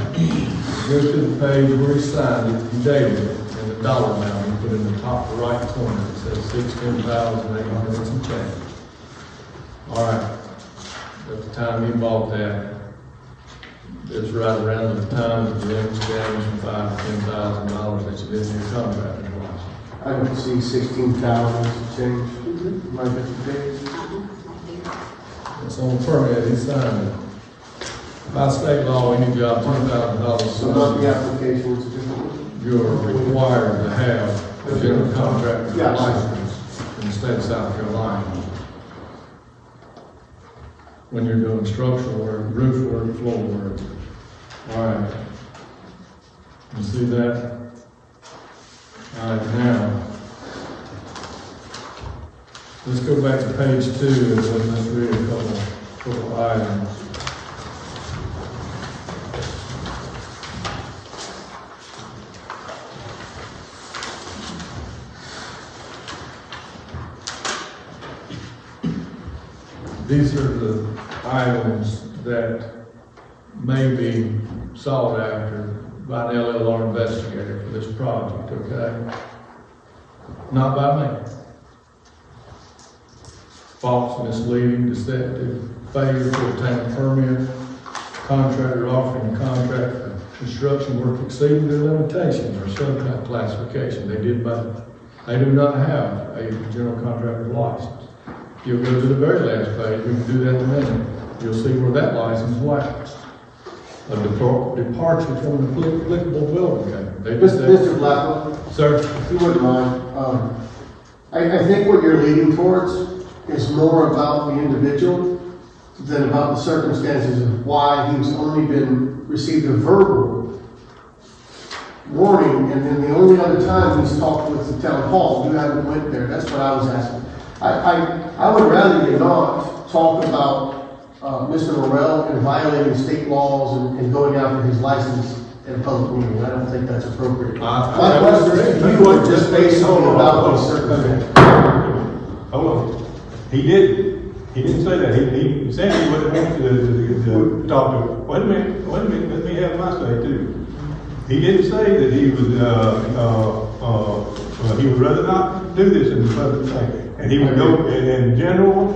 go to the page where he signed it, he dated it, and the dollar amount, he put in the top right corner, it says $16,800 and some change. All right, at the time he bought that, it's right around the time that the exchange from $5,000 to $10,000 that you did in your contract. I don't see 16,000 to change. Might be the page. It's on the permit, he signed it. By state law, any job, $10,000. So not the application is different. You're required to have a general contractor Yes. license in the state of South Carolina. When you're doing structural work, roof work, floor work. All right. You see that? All right, now, let's go back to page 2 and then let's read a couple items. These are the items that may be sought after by an LLR investigator for this project, okay? Not by me. False, misleading, deceptive, failure to obtain a permit, contractor offering a contract for construction work exceeding their limitations or subcontract classification. They do not have a general contractor license. You'll go to the very last page, we can do that in a minute. You'll see where that license lapsed. A departure from the applicable building code. They just said, Mr. Blackwell, sir, if you wouldn't mind, I think what you're leading towards is more about the individual than about the circumstances of why he's only received a verbal warning, and then the only other time he's talked with the town hall, you haven't went there. That's what I was asking. I would rather you not talk about Mr. Morrill and violating state laws and going after his license in a public meeting. I don't think that's appropriate. My question is, you were just basically about these circumstances. Hold on. He didn't say that. He said he wouldn't want to talk to him. Wait a minute, let me have my say too. He didn't say that he would rather not do this in the public thing. And he would go in general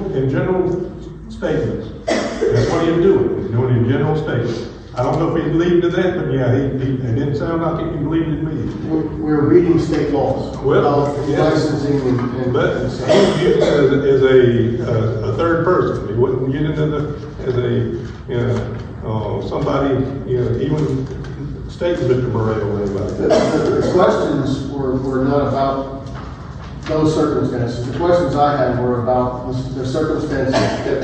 statements. That's what he was doing. He's doing in general statements. I don't know if he believed in that, but yeah, it didn't sound like he believed in me. We're reading state laws. Well, about yeah. licensing and. But he was using it as a third person. He wasn't using it as a somebody, he wasn't State Mr. Morrill, anyway. The questions were not about those circumstances. The questions I had were about the circumstances that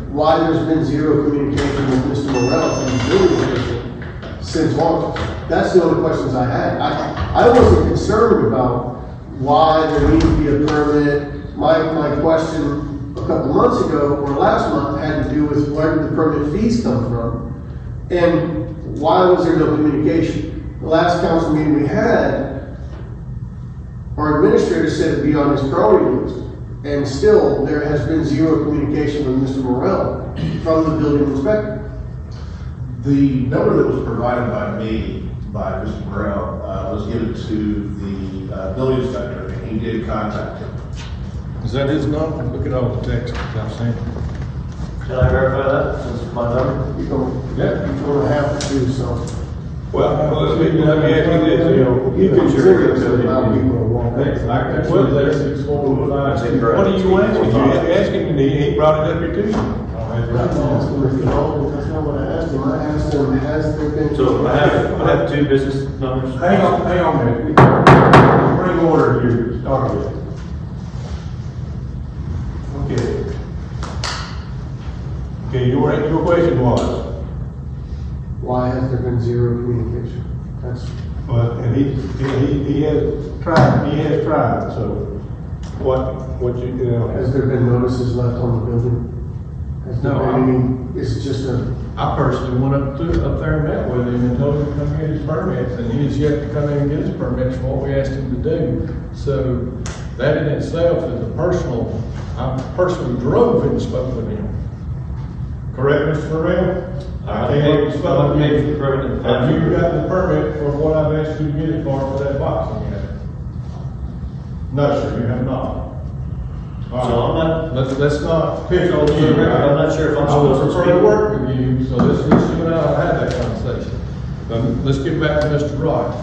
why there's been zero communication with Mr. Morrill from the building official since August. That's the only questions I had. I wasn't concerned about why there needs to be a permit. My question a couple months ago or last month had to do with where did the permit fees come from and why was there no communication? The last council meeting we had, our administrator said it'd be on his priority list. And still, there has been zero communication with Mr. Morrill from the building inspector. The number that was provided by me, by Mr. Morrill, was given to the building inspector, and he did contact him. Is that his number? Look at all the text I've seen. Can I verify that? This is my number? You're gonna have to do so. Well, let me ask you this, you can share it to Allow people to walk. What are you asking? He brought it up here too. That's not what I asked him. I asked him, has there been? So I have two business numbers. Hang on a minute. Bring order here to start with. Okay, your question was? Why has there been zero communication? That's, Well, and he has tried, so what you know. has there been notices left on the building? Has there No, been any, is it just a, I personally went up there and met with him and told him to come get his permits, and he has yet to come in and get his permits for what we asked him to do. So that in itself is a personal, I personally drove and spoke with him. Correct, Mr. Morrill? I can't spoke with you. Have you got the permit for what I've asked you to get it for that box yet? No, sir, you have not. So I'm not, Let's not pick on you. I'm not sure if I'm I would supposed to prefer to speak. work with you, so let's you and I have that conversation. Let's get back to Mr. Wright.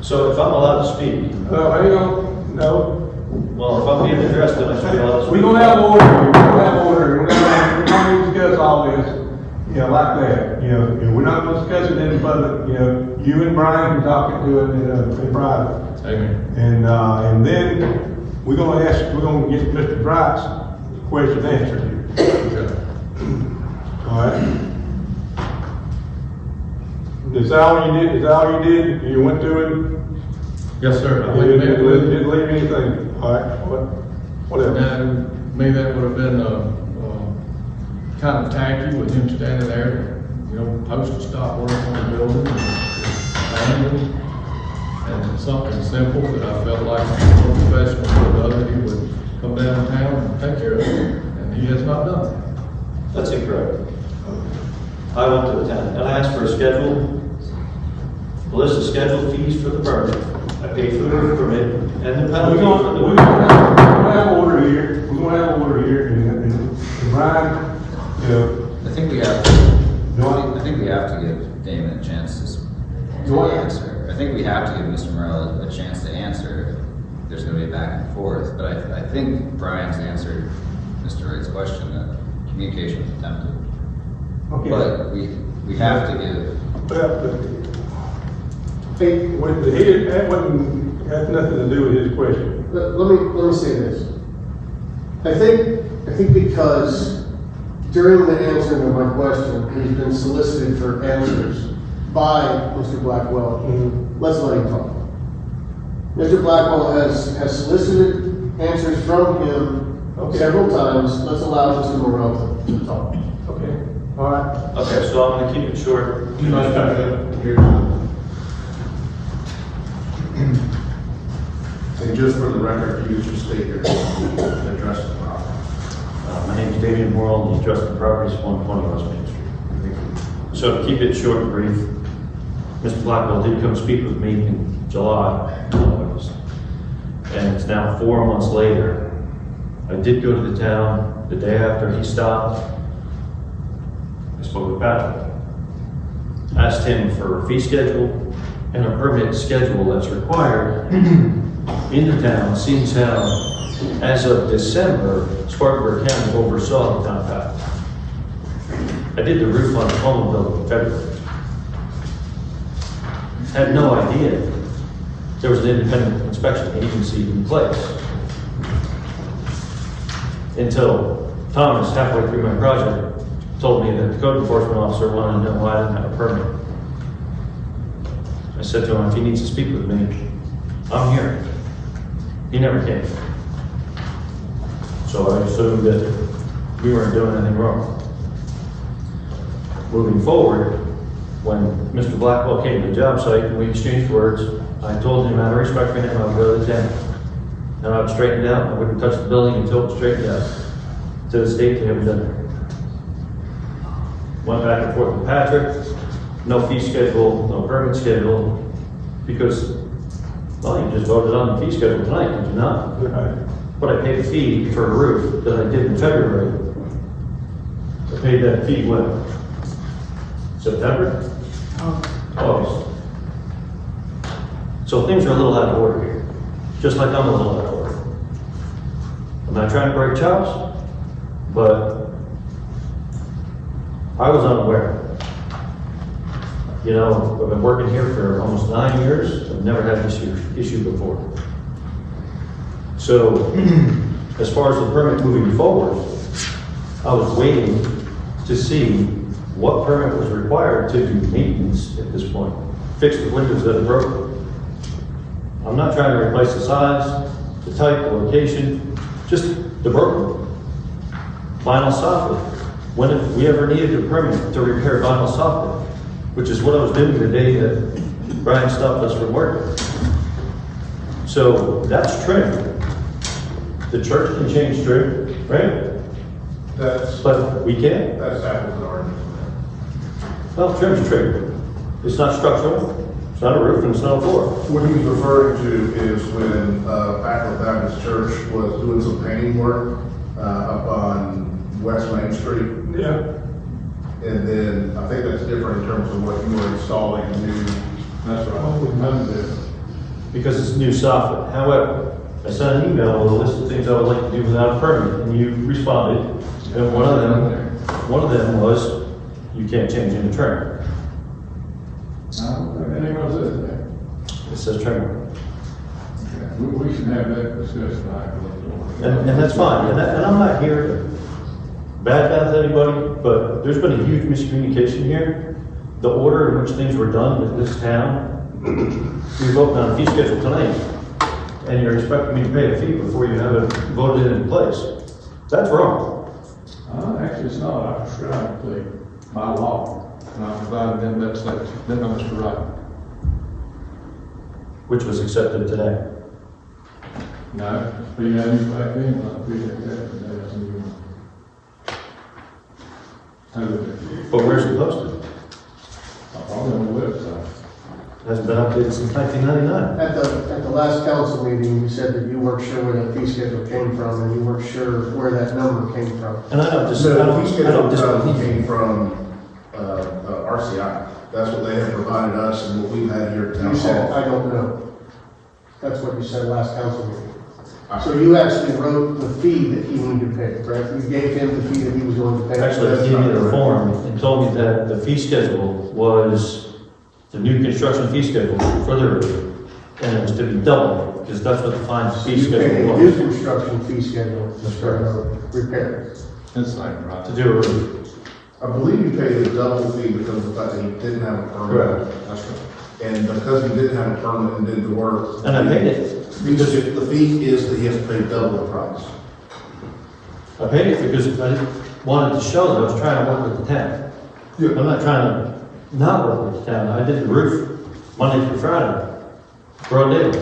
So if I'm allowed to speak, Hang on, no. well, if I'm being addressed, then I should be allowed to speak. We're gonna have order here, we're gonna have order, we're not gonna discuss all this, like that, we're not gonna discuss it in public, you and Brian can talk into it in private. Amen. And then we're gonna get Mr. Wright's question answered here. Okay. All right? Is that all you did? You went through it? Yes, sir. You didn't leave anything? All right, whatever. Now, me, that would have been, kind of tacky with him standing there, post a stop work on the building and something simple that I felt like a professional would have, he would come downtown and take care of it, and he has not done that. That's incorrect. I went to the town and I asked for a schedule, a list of scheduled fees for the permit. I paid for the permit and the penalty. We're gonna have order here. We're gonna have order here, and Brian, I think we have to give Damon a chance to answer. I think we have to give Mr. Morrill a chance to answer. There's gonna be a back and forth, but I think Brian's answered Mr. Wright's question that communication was attempted. Okay. But we have to give. That has nothing to do with his question. let me say this. I think because during the answering of my question, he's been solicited for answers by Mr. Blackwell. Let's let him talk. Mr. Blackwell has solicited answers from him several times. Let's allow Mr. Morrill to talk. Okay. All right. Okay, so I'm gonna keep it short. And just for the record, you should state your name and address the problem. My name is David Morrill, and the address of the property is 120 West Main Street. So to keep it short and brief, Mr. Blackwell did come speak with me in July, and it's now 4 months later. I did go to the town the day after he stopped. I spoke with Pacolet, asked him for a fee schedule and a permit schedule that's required in the town, since how, as of December, Spartanburg County oversaw the town path. I did the roof on the Palmer building in February. had no idea there was an independent inspection agency in place. Until Thomas, halfway through my project, told me that the code enforcement officer wanted to know why I didn't have a permit. I said to him, if he needs to speak with me, I'm here. He never came. So I assumed that we weren't doing anything wrong. Moving forward, when Mr. Blackwell came to the job site and we exchanged words, I told him out of respect for him, I would go to the town. And I would straighten it out. I wouldn't touch the building until it was straightened out. To this date, they haven't done it. Went back and forth with Patrick, no fee schedule, no permit schedule, because, well, you just voted on the fee schedule tonight, did you not? But I paid a fee for a roof that I did in February. I paid that fee when? September? August. So things are a little out of order here, just like I'm a little out of order. I'm not trying to break chops, but I was unaware. You know, I've been working here for almost 9 years. I've never had this issue before. So, as far as the permit moving forward, I was waiting to see what permit was required to do maintenance at this point. Fix the windows that are broken. I'm not trying to replace the size, the type, the location, just the broken vinyl soffit. When if we ever needed a permit to repair vinyl soffit, which is what I was doing the day that Brian stopped us from working. So that's trim. The church can change trim, right? But we can't. That's apples and oranges. Well, trim's trim. It's not structural. It's not a roof and it's not a floor. What he's referring to is when Pacolet Baptist Church was doing some painting work up on West Main Street. Yeah. And then I think that's different in terms of what you were installing new. That's right. Because it's new soffit. However, I sent an email with a list of things I would like to do without a permit, and you responded. And one of them was, you can't change any trim. Anyone says that? It says trim. We should have that discussion. And that's fine, and I'm not here to badmouth anybody, but there's been a huge miscommunication here. The order in which things were done in this town, you're voting on a fee schedule tonight, and you're expecting me to pay a fee before you have it voted in place. That's wrong. Actually, it's not. I prescribe the by law, and I provided them that section. Then I was right. Which was accepted today. No, fee I used back then, not fee like that today. But where's it posted? Probably on the website. It hasn't been updated since 1999. At the last council meeting, you said that you weren't sure where that fee schedule came from, and you weren't sure where that number came from. And I don't just, So I the fee don't schedule disbelieve. came from RCI. That's what they have provided us and what we've had here at Town You said, Hall. I don't know. That's what you said last council meeting. So you actually wrote the fee that he needed to pay, correct? You gave him the fee that he was going to pay. Actually, he gave me the form and told me that the fee schedule was the new construction fee schedule for the roof. And it was to be doubled, because that's what the fine fee You paid schedule a new was. construction fee schedule for repair. That's like right. To do a roof. I believe you paid a double fee because of the fact that he didn't have a permit. Correct. That's right. And because he didn't have a permit and did the work. And I paid it. Because the fee is that he has to pay double the price. I paid it because I wanted to show that I was trying to work with the town. I'm not trying to not work with the town. I did the roof Monday through Friday, broad daylight.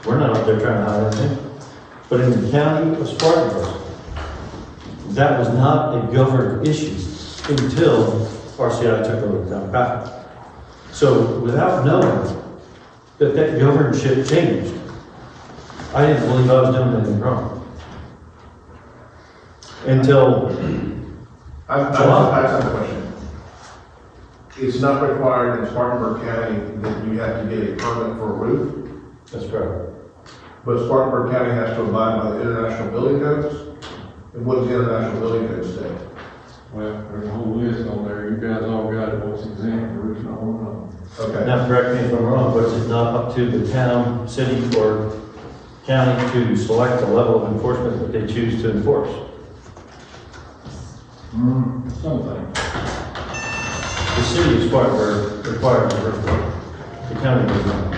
We're not up there trying to hide anything. But in the county of Spartanburg, that was not a governed issue until RCI took over the town back. So without knowing that governorship changed, I didn't believe I was doing anything wrong. Until I have a question. It's not required in Spartanburg County that you have to get a permit for a roof, that's correct. but Spartanburg County has to abide by the international building codes. And what does the international building code say? Well, there's a whole list on there, you guys all got it, what's exempt, or it's not one of them. Okay. Now, correct me if I'm wrong, but is it not up to the town, city, or county to select the level of enforcement that they choose to enforce? Something. The city of Spartanburg requires a report. The county does not.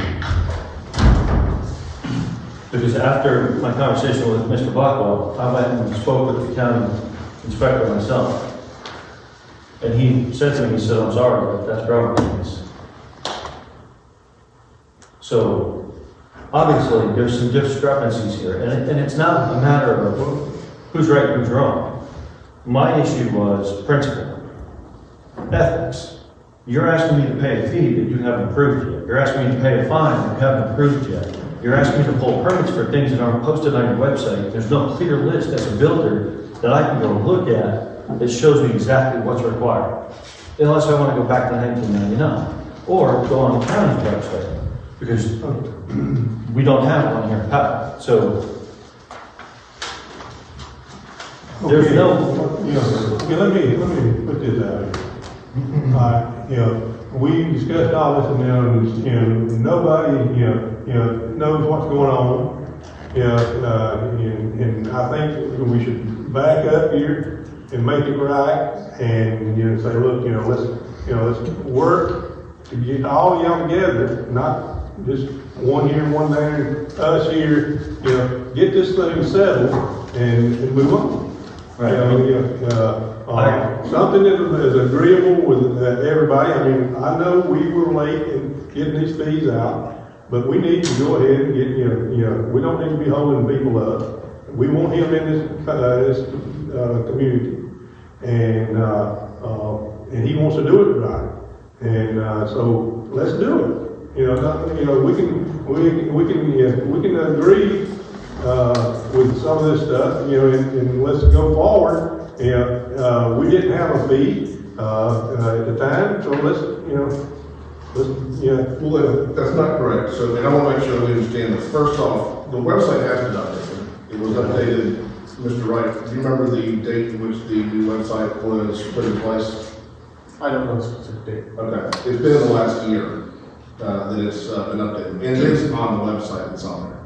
Because after my conversation with Mr. Blackwell, I went and spoke with the county inspector myself. And he said to me, he said, I'm sorry, but that's Robert's. So, obviously, there's some discrepancies here, and it's not a matter of who's right and who's wrong. My issue was principle, ethics. You're asking me to pay a fee that you haven't approved yet. You're asking me to pay a fine that you haven't approved yet. You're asking me to pull permits for things that aren't posted on your website. There's no clear list as a builder that I can go look at that shows me exactly what's required. Unless I want to go back to 1999, or go on the county's website, because we don't have one here in Paving. So there's Okay, no. Okay, let me put this out here. We discussed all this and nobody, knows what's going on. And I think we should back up here and make it right and, say, look, let's work to get all y'all together, not just one here, one there, us here, get this thing settled and move on. Right. Something that is agreeable with everybody. I mean, I know we were late in getting these fees out, but we need to go ahead and get, we don't need to be holding people up. We want him in this community, and he wants to do it right. And so let's do it. We can agree with some of this stuff, and let's go forward. We didn't have a fee at the time, so Well, that's not correct. So, and I want to make sure we understand this. First off, the website has been updated. It was updated, Mr. Wright, do you remember the date in which the new website was put in place? I don't know the specific date. Okay, it's been in the last year that it's been updated, and it is on the website, it's on there.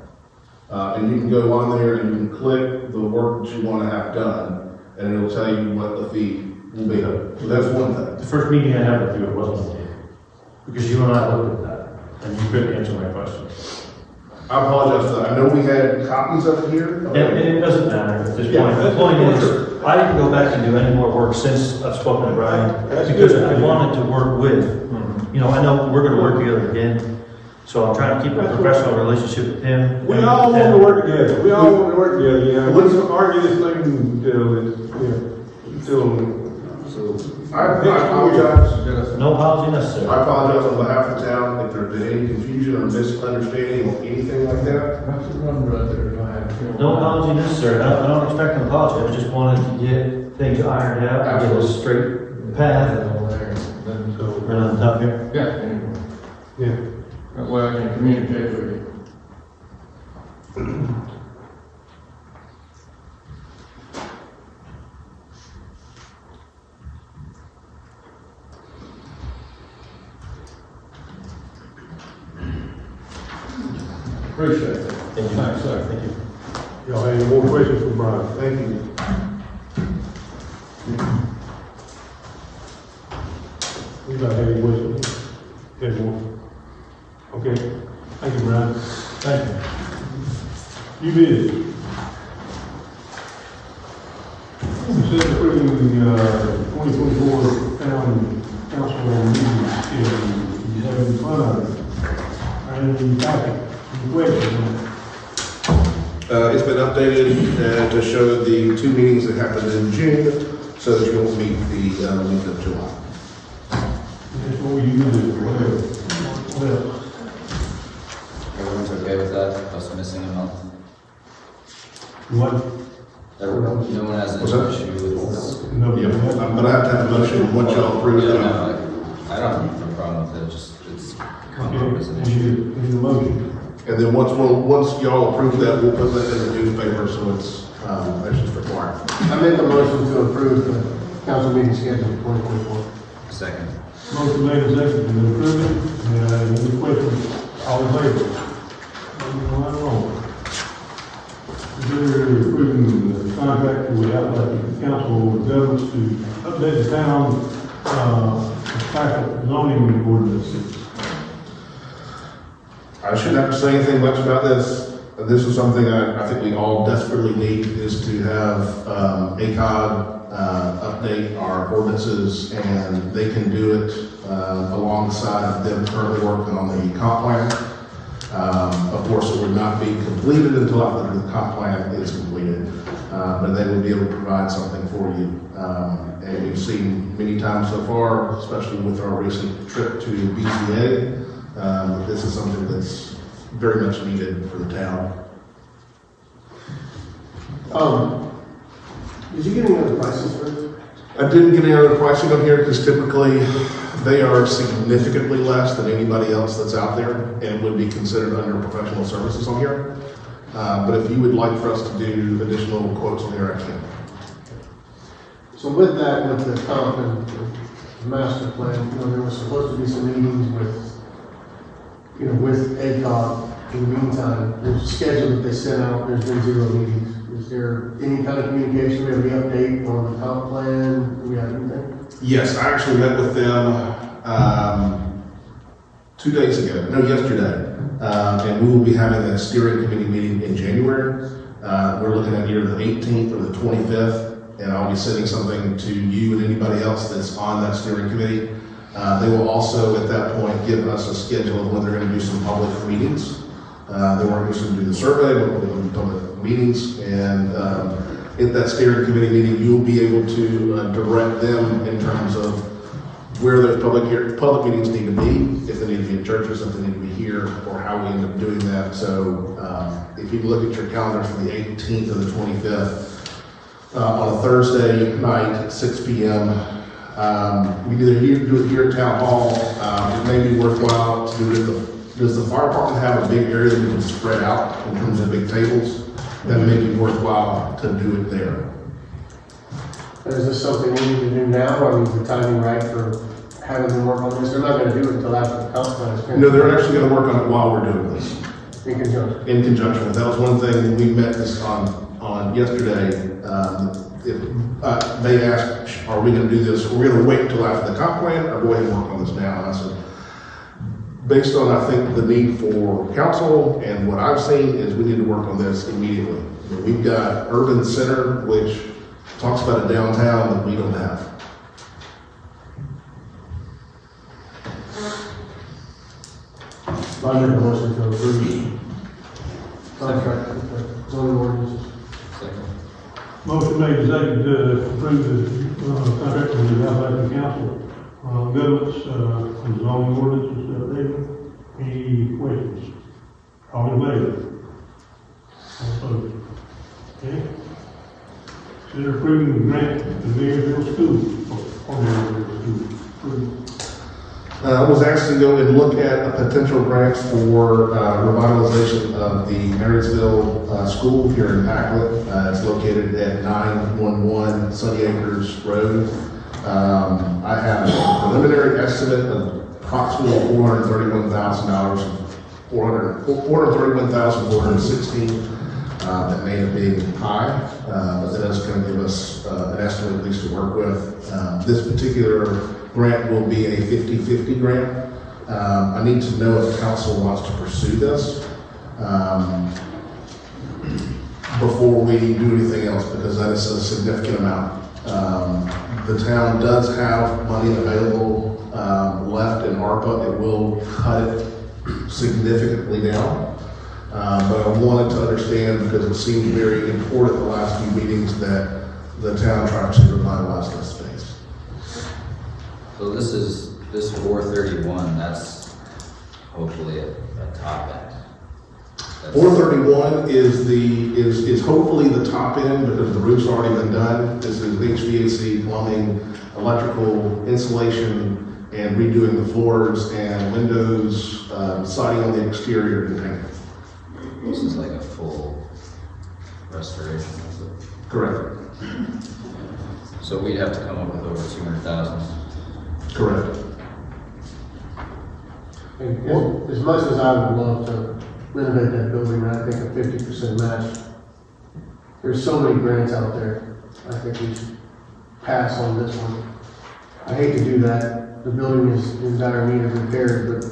And you can go on there and you can click the work that you want to have done, and it'll tell you what the fee will be. So that's one thing. The first meeting I had with you, it wasn't updated. Because you and I looked at that, and you couldn't answer my question. I apologize for that. I know we had copies of it here. And it doesn't matter at this Yeah, point. The that's point what is, I didn't go back and do any more work since I've spoken to Brian, That's because good. I wanted to work with, I know we're gonna work together again, so I'm trying to keep a professional relationship with him. We all want to work together. We all want to work together, Let's argue this thing until I apologize. No apology necessary. I apologize on behalf of the town if there's been any confusion or misunderstanding or anything like that. That's the number right there, if I have. No apology necessary. I don't expect an apology. I just wanted to get things ironed out, and get a straight path. Right on top here. Yeah, anyway. Yeah. That way I can communicate with you. Appreciate it. Thank you. Thanks, sir. Thank you. Y'all have any more questions for Brian? Thank you. Anybody have any questions? Any more? Okay. Thank you, Brian. Thank you. You busy? Consider approving the 2024 town council meeting in December 5. And in the packet, any questions? It's been updated to show the two meetings that happened in June, so that you won't meet the week of July. That's what you do, whatever. Everyone's okay with that, us missing a month? What? Everyone, no one has an What's that? issue with this? No, I'm gonna have to have a motion once y'all approve Yeah, it. no, I don't have a problem with it, just, it's come up as an Okay, issue. need a motion. And then once y'all approve that, we'll put that in the newspaper, so it's just required. I made the motion to approve the council meeting scheduled for 2024. Second. Motion made and seconded to approve it. Any questions? All in favor? Moving right along. Consider approving the contract with the Appalachian Council of Governments to update the town, zoning ordinances. I shouldn't have to say anything much about this. This is something I think we all desperately need, is to have ACOG update our ordinances, and they can do it alongside of them currently working on the comp plan. Of course, it would not be completed until after the comp plan is completed, but they would be able to provide something for you. And we've seen many times so far, especially with our recent trip to BCA, this is something that's very much needed for the town. Did you get any other prices for this? I didn't get any other pricing on here because typically they are significantly less than anybody else that's out there and would be considered under professional services on here. But if you would like for us to do additional quotes on here, I can. So with that, with the comp and the master plan, there was supposed to be some meetings with ACOG. In the meantime, there's a schedule that they sent out, there's been 0 meetings. Is there any kind of communication, we have any update on the comp plan, do we have anything? Yes, I actually met with them 2 days ago, no, yesterday. And we will be having a steering committee meeting in January. We're looking at either the 18th or the 25th, and I'll be sending something to you and anybody else that's on that steering committee. They will also, at that point, give us a schedule of when they're going to do some public meetings. They weren't just going to do the survey, but we're going to do public meetings. And at that steering committee meeting, you'll be able to direct them in terms of where those public meetings need to be, if they need to be at churches, if they need to be here, or how we end up doing that. So if you look at your calendars for the 18th or the 25th, on a Thursday night at 6 p.m., we can either do it here at Town Hall. It may be worthwhile to do it at does the fire department have a big area that we can spread out in terms of big tables? That may be worthwhile to do it there. Is this something we need to do now, or is the timing right for having them work on this? They're not going to do it until after the comp plan is finished. No, they're actually going to work on it while we're doing this. In conjunction. In conjunction with, that was one thing we met this on yesterday. They asked, are we going to do this? We're going to wait until after the comp plan, or go ahead and work on this now? And I said, based on, I think, the need for council and what I've seen, is we need to work on this immediately. We've got urban center, which talks about a downtown that we don't have. I make a motion to approve contract with the zoning ordinances. Second. Motion made and seconded to approve the contract with the Appalachian Council Governments and zoning ordinances. Any questions? All in favor? All opposed? Okay. Consider approving the grant to Marysville School. I was asked to go and look at a potential grant for revitalization of the Marysville School here in Pacolet. It's located at 911 Sunny Acres Road. I have a preliminary estimate of approximately $431,000, $431,416. That may have been high, but that is going to give us an estimate at least to work with. This particular grant will be a 50-50 grant. I need to know if the council wants to pursue this before we do anything else, because that is a significant amount. The town does have money available left in ARPA. It will cut it significantly down. But I wanted to understand, because it seemed very important the last few meetings, that the town tries to revitalize this space. So this 431, that's hopefully a top end. 431 is hopefully the top end, because the roof's already been done. This is HVAC, plumbing, electrical, insulation, and redoing the floors and windows, siding on the exterior and paint. This is like a full restoration, is it? Correct. So we'd have to come up with a over 200,000. Correct. And as much as I would love to renovate that building, I think a 50% match, there's so many grants out there. I think we should pass on this one. I hate to do that. The building is in dire need of repair, but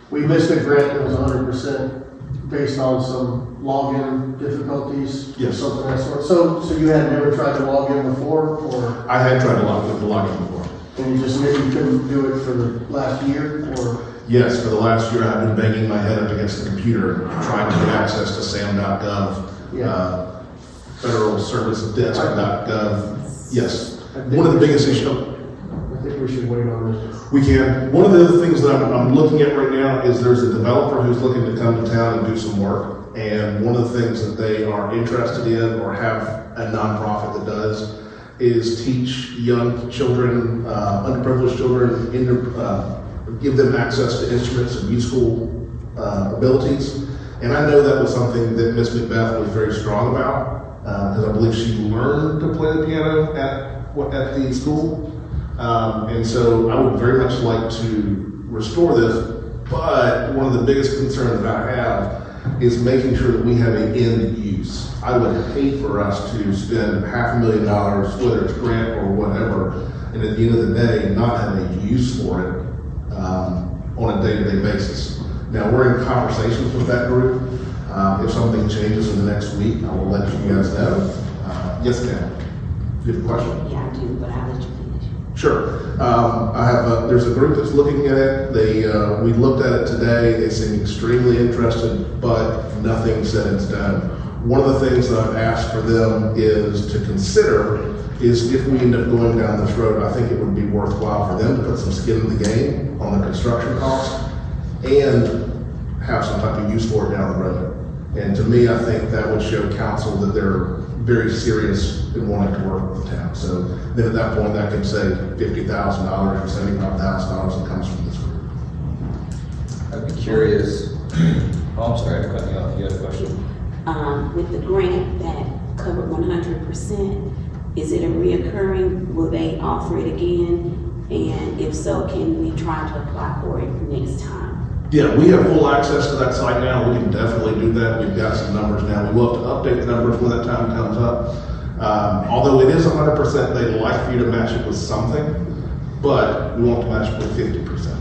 we missed a grant that was 100% based on some login difficulties. Yes. Something of that sort. So you had never tried to log in before, or? I had tried to log in before. And you just maybe couldn't do it for the last year, or? Yes, for the last year, I've been banging my head up against the computer, trying to get access to sam.gov, Yeah. Federal Service Desk.gov. Yes, one of the biggest issues. I think we should wait on this. We can. One of the other things that I'm looking at right now is there's a developer who's looking to come to town and do some work. And one of the things that they are interested in, or have a nonprofit that does, is teach young children, underprivileged children, give them access to instruments and musical abilities. And I know that was something that Miss Macbeth was very strong about, because I believe she learned to play the piano at the school. And so I would very much like to restore this, but one of the biggest concerns that I have is making sure that we have an end use. I would hate for us to spend $500,000, whether it's grant or whatever, and at the end of the day, not have a use for it on a day-to-day basis. Now, we're in conversations with that group. If something changes in the next week, I will let you guys know. Yes, ma'am. Do you have a question? Yeah, I do, but I'll let you finish. Sure. There's a group that's looking at it. We looked at it today. They seem extremely interested, but nothing said it's done. One of the things that I've asked for them is to consider is if we end up going down this road, I think it would be worthwhile for them to put some skin in the game on the construction cost and have some type of use for it down the road. And to me, I think that would show council that they're very serious in wanting to work with the town. So then at that point, that could say $50,000 or $75,000 that comes from this group. I'd be curious. Oh, I'm sorry, I cut you off. You had a question? With the grant that covered 100%, is it a reoccurring? Will they offer it again? And if so, can we try to apply for it next time? Yeah, we have full access to that site now. We can definitely do that. We've got some numbers now. We will have to update the numbers when that time comes up. Although it is 100%, they'd like for you to match it with something, but we want to match it with 50%.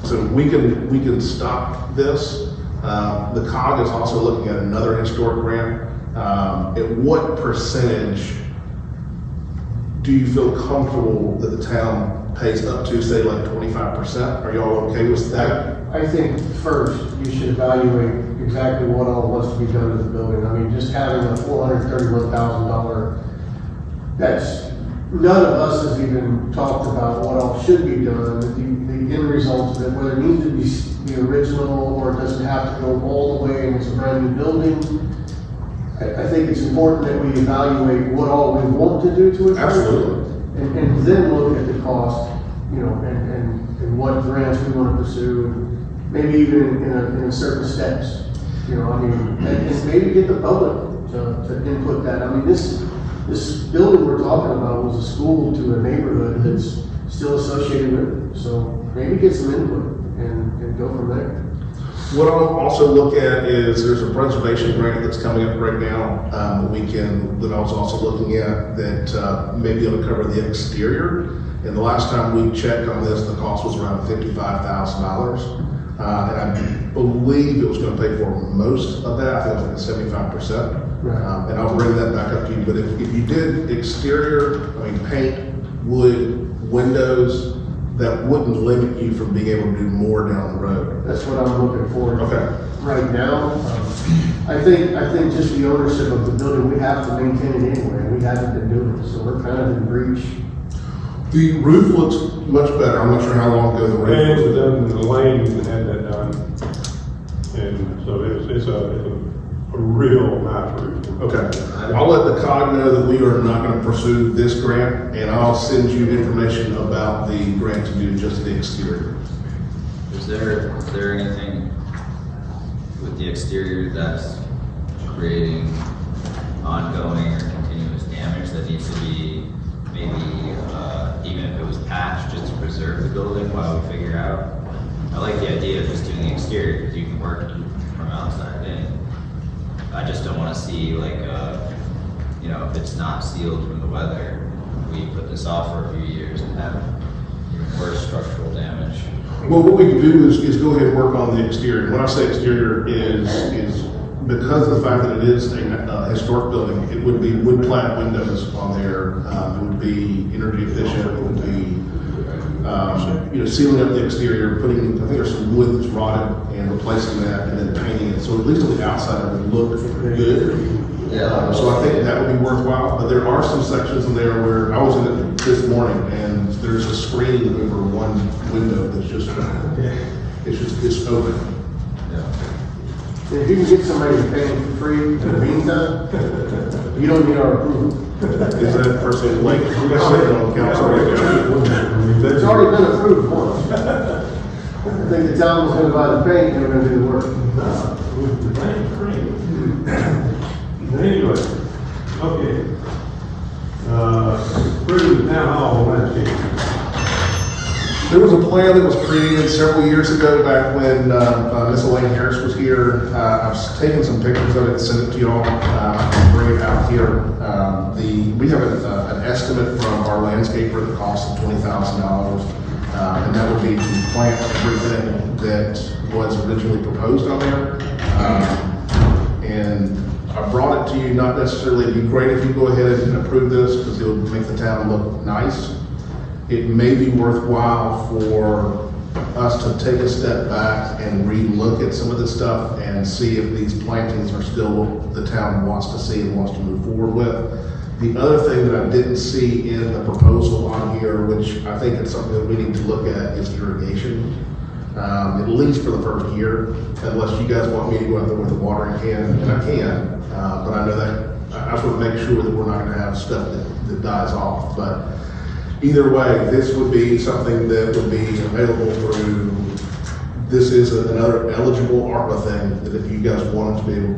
So we can stop this. The COG is also looking at another historic grant. At what percentage do you feel comfortable that the town pays up to, say, like 25%? Are y'all okay with that? I think first, you should evaluate exactly what all wants to be done to the building. I mean, just having a $431,000, that's, none of us has even talked about what all should be done, the end result of it, whether it needs to be the original or it doesn't have to go all the way and it's a brand new building. I think it's important that we evaluate what all we want to do to it. Absolutely. And then look at the cost, and what grants we want to pursue, maybe even in certain steps. And maybe get the public to input that. I mean, this building we're talking about was a school to a neighborhood that's still associated with it. So maybe get some input and go from there. What I'll also look at is there's a preservation grant that's coming up right now that I was also looking at that may be able to cover the exterior. And the last time we checked on this, the cost was around $55,000. And I believe it was going to pay for most of that. I think it was like 75%. Right. And I'll bring that back up to you. But if you did exterior, paint, wood, windows, that wouldn't limit you from being able to do more down the road. That's what I'm looking for. Okay. Right now, I think just the ownership of the building, we have to maintain it anyway. We haven't been doing it, so we're kind of in breach. The roof looks much better. I'm not sure how long ago the roof And was. done the lane had that done. And so it's a real nice roof. Okay. I'll let the COG know that we are not going to pursue this grant, and I'll send you information about the grant to do just the exterior. Is there anything with the exterior that's creating ongoing or continuous while we figure out. I like the idea of just doing the exterior, because you can work from outside in. I just don't wanna see like, you know, if it's not sealed from the weather, we put this off for a few years and have even worse structural damage. Well, what we can do is go ahead and work on the exterior. When I say exterior is because of the fact that it is a historic building, it would be wood plat windows on there. It would be energy efficient. It would be, you know, sealing up the exterior, putting, I think there's some wood that's rotted and replacing that and then painting it. So at least on the outside it would look good. So I think that would be worthwhile, but there are some sections in there where I was in it this morning and there's a screen over one window that's just, it's open. If you can get somebody to pay for free in the meantime, you don't need our approval. Is that person like, we got something on council? It's already been approved once. I think the town was gonna buy the paint and we're gonna do the work. Anyway, okay. Approve the town hall landscape. There was a plan that was created several years ago, back when Miss Elaine Harris was here. I've taken some pictures of it and sent it to y'all. I can bring it out here. We have an estimate from our landscaper, the cost of $20,000. And that would be to plant everything that was originally proposed on there. And I brought it to you, not necessarily, it'd be great if you go ahead and approve this, because it would make the town look nice. It may be worthwhile for us to take a step back and re-look at some of this stuff and see if these plantings are still what the town wants to see and wants to move forward with. The other thing that I didn't see in the proposal on here, which I think is something that we need to look at, is irrigation. At least for the first year, unless you guys want me to go out there with a watering can, and I can, but I know that, I just want to make sure that we're not going to have stuff that dies off. But either way, this would be something that would be available through, this is another eligible ARPA thing that if you guys wanted to be able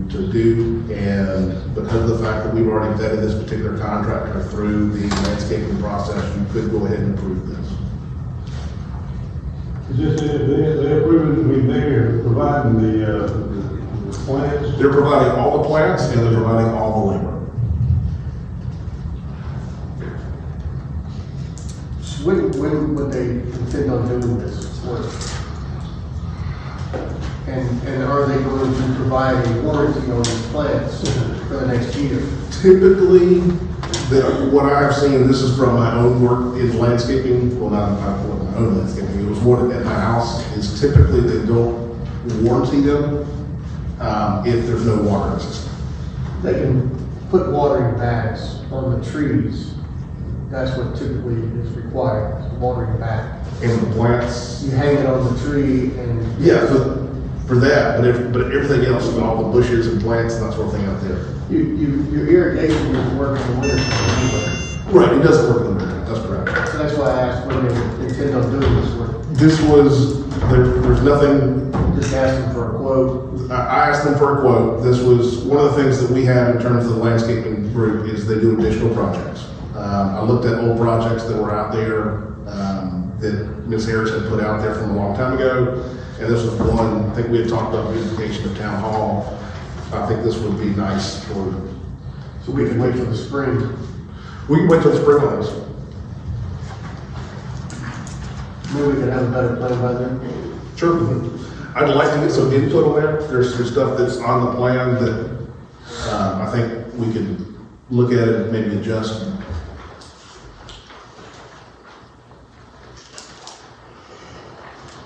to do, and because of the fact that we've already vetted this particular contractor through the landscaping process, you could go ahead and approve this. Is this, they're approving, they're providing the plants? They're providing all the plants and they're providing all the labor. When would they intend on doing this work? And are they going to provide a warranty on these plants for the next year? Typically, what I have seen, this is from my own work in landscaping, well, not my own landscaping, it was one at my house, is typically they don't warranty them if there's no water in the system. They can put watering bags on the trees. That's what typically is required, is a watering bag. And the plants? You hang it on the tree and. Yeah, for that, but everything else, all the bushes and plants and that sort of thing out there. Your irrigation doesn't work in the winter anyway. Right, it doesn't work in the winter, that's correct. So that's why I asked when they intend on doing this work. This was, there's nothing. Just asking for a quote. I asked them for a quote. This was one of the things that we have in terms of the landscaping group is they do additional projects. I looked at old projects that were out there that Ms. Harris had put out there from a long time ago. And this was one, I think we had talked about beautification of town hall. I think this would be nice for. So we can wait till the spring. We can wait till the spring on this. Maybe we can have a better plan by then. Sure. I'd like to get some input on there. There's some stuff that's on the plan that I think we could look at it and maybe adjust.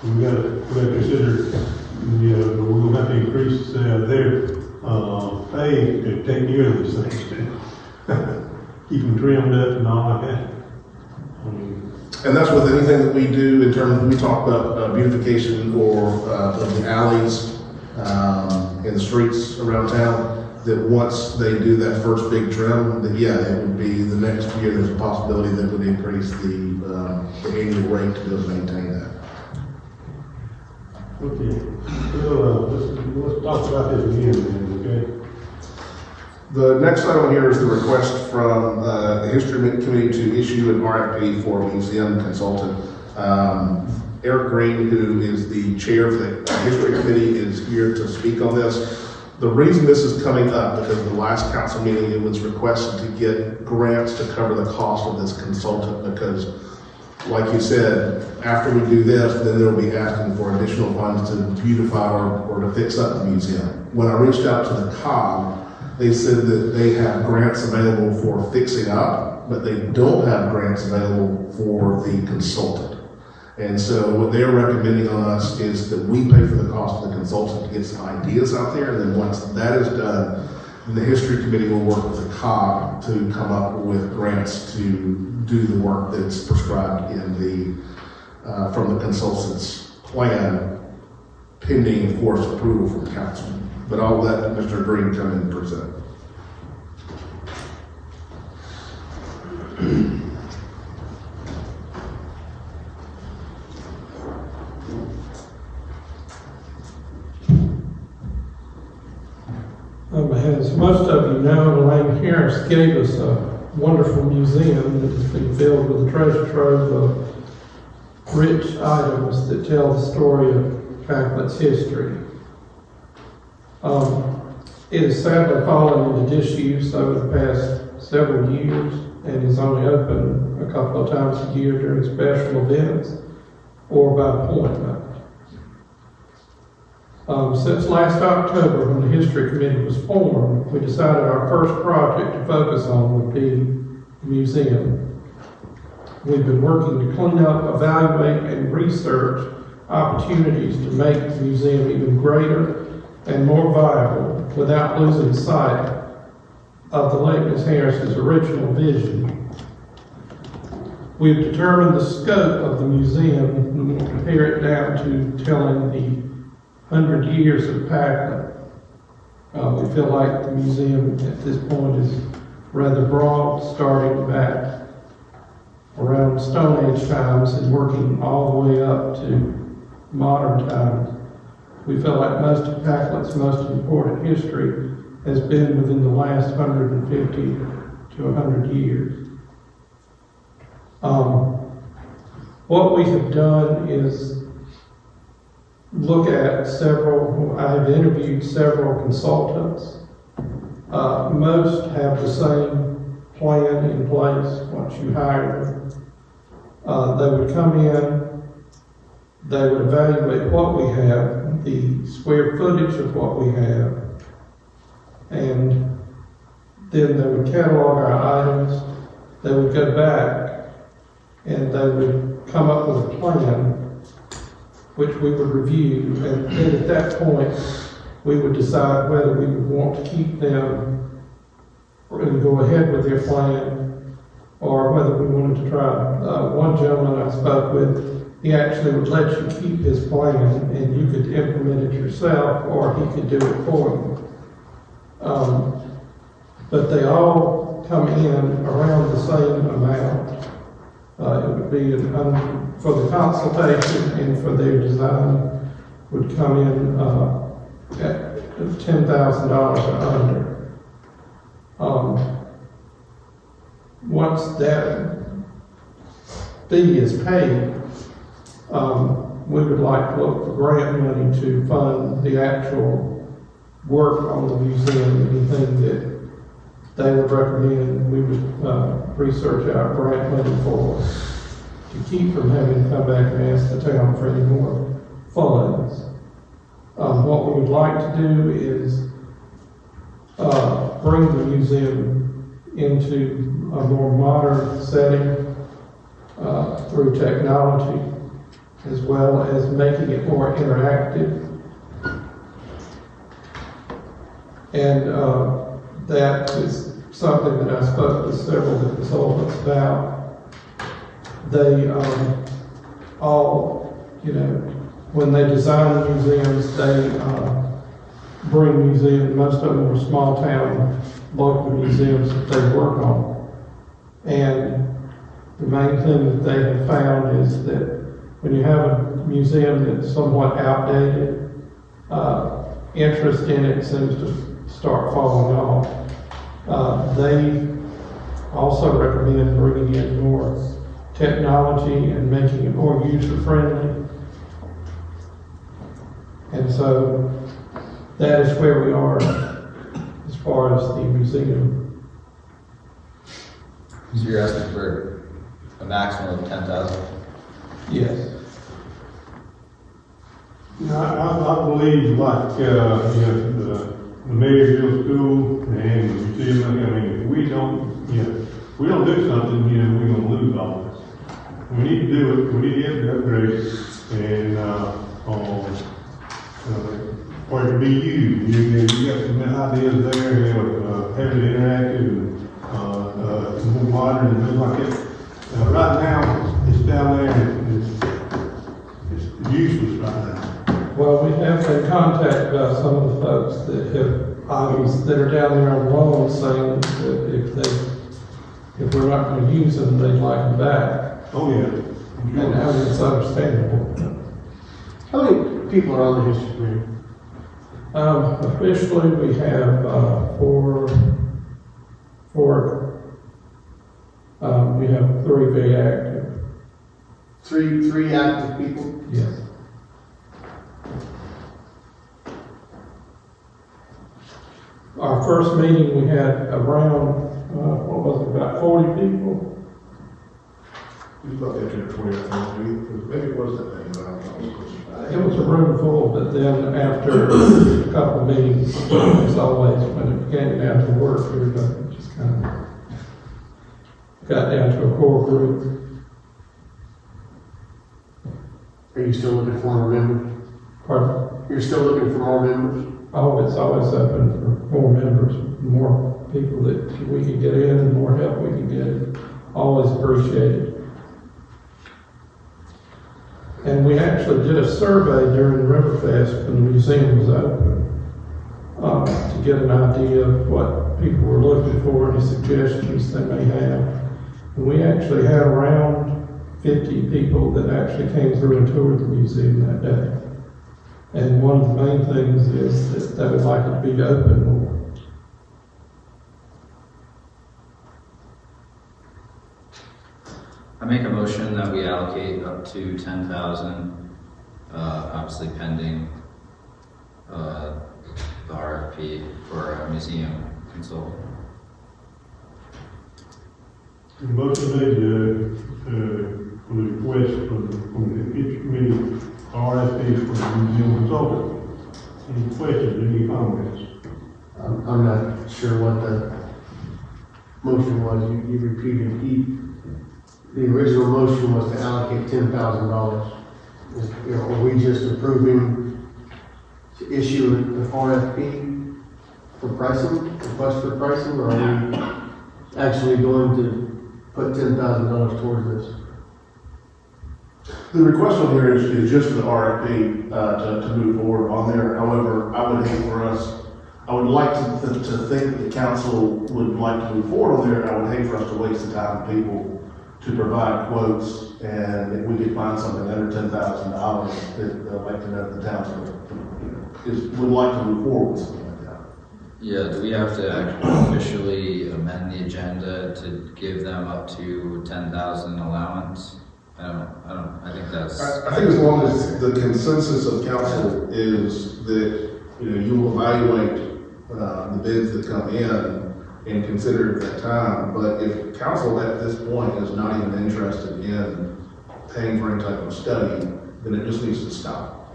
We gotta consider, we're gonna have to increase their pay to take care of these things. Keep them trimmed up and all like that. And that's with anything that we do in terms of, we talk about beautification or of the alleys and the streets around town, that once they do that first big trim, that yeah, it would be the next year, there's a possibility that would increase the annual rate to be able to maintain that. Okay, so let's talk about this again, then, okay? The next item here is the request from the History Committee to issue an RFP for a museum consultant. Eric Green, who is the chair of the History Committee, is here to speak on this. The reason this is coming up, because the last council meeting, it was requested to get grants to cover the cost of this consultant, because like you said, after we do this, then they'll be asking for additional funds to beautify or to fix up the museum. When I reached out to the COG, they said that they have grants available for fixing up, but they don't have grants available for the consultant. And so what they're recommending on us is that we pay for the cost of the consultant to get some ideas out there, and then once that is done, the History Committee will work with the COG to come up with grants to do the work that's prescribed in the, from the consultant's plan, pending, of course, approval from council. But I'll let Mr. Green come in and present. As most of you know, Elaine Harris gave us a wonderful museum that has been filled with a treasure trove of rich items that tell the story of Pacolet's history. It has sadly fallen into disuse over the past several years and is only open a couple of times a year during special events or by appointment. Since last October, when the History Committee was formed, we decided our first project to focus on would be the museum. We've been working to clean up, evaluate, and research opportunities to make the museum even greater and more viable without losing sight of the late Ms. Harris's original vision. We've determined the scope of the museum and we'll compare it down to telling the 100 years of Pacolet. We feel like the museum at this point is rather broad, starting back around Stone Age times and working all the way up to modern times. We feel like most of Pacolet's most important history has been within the last 150 to 100 years. What we have done is look at I have interviewed several consultants. Most have the same plan in place once you hire them. They would come in, they would evaluate what we have, the square footage of what we have, and then they would catalog our items. They would go back and they would come up with a plan which we would review, and then at that point, we would decide whether we would want to keep them and go ahead with their plan, or whether we wanted to try. One gentleman I spoke with, he actually would let you keep his plan, and you could implement it yourself, or he could do it for you. But they all come in around the same amount. It would be for the consultation and for their design would come in at $10,000 or under. Once that fee is paid, we would like to look for grant money to fund the actual work on the museum. Anything that they would recommend, we would research out grant money for, to keep from having to come back and ask the town for any more funds. What we would like to do is bring the museum into a more modern setting through technology, as well as making it more interactive. And that is something that I spoke with several of the consultants about. They all, when they design museums, they bring museums, most of them are small town local museums that they work on. And the main thing that they have found is that when you have a museum that's somewhat outdated, interest in it seems to start falling off. They also recommend bringing in more technology and making it more user-friendly. And so that is where we are as far as the museum. So you're asking for a maximum of 10,000? Yes. I believe like, the Marysville School and the museum, I mean, if we don't, we don't do something, we're gonna lose all this. We need to do it, we need to get the upgrades, and, for it to be used, you got some ideas there, having it interactive, and, some more modern and things like that. Right now, it's down there, and it's useless right now. Well, we have been contacted by some of the folks that have items that are down there on loan saying that if we're not gonna use them, they'd like them back. Oh, yeah. And now it's understandable. How many people are on the history committee? Officially, we have, we have 3 very active. Three active people? Yes. Our first meeting, we had around, about 40 people. You thought they had 20 or 30, maybe it was that many, but I don't know. It was a room full, but then after a couple of meetings, as always, when it came down to work, everybody just kind of got down to a core group. Are you still looking for more members? Pardon? You're still looking for more members? Oh, it's always open for more members, more people that we can get in, and more help we can get. Always appreciated. And we actually did a survey during Riverfest when the museum was open, to get an idea of what people were looking for, any suggestions they may have. And we actually had around 50 people that actually came through and toured the museum that day. And one of the main things is that they would like it to be open more. I make a motion that we allocate up to 10,000, obviously pending the RFP for a museum consultant. The motion made, for the request from the history committee, RFP for the museum consultant. Any questions, any comments? I'm not sure what the motion was. You repeated. The original motion was to allocate $10,000. Are we just approving to issue an RFP for pricing, request for pricing, or are we actually going to put $10,000 towards this? The request on here is just for the RFP, to move forward on there. However, I would hate for us, I would like to think that the council would like to move forward on there. I would hate for us to waste the time of people to provide quotes, and if we could find something under $10,000 that they'd like to know the town would like to move forward with something like that. Yeah, do we have to officially amend the agenda to give them up to 10,000 allowance? I think that's. I think as long as the consensus of council is that, you will evaluate the bids that come in and consider it at that time. But if council at this point is not even interested in paying for any type of study, then it just needs to stop.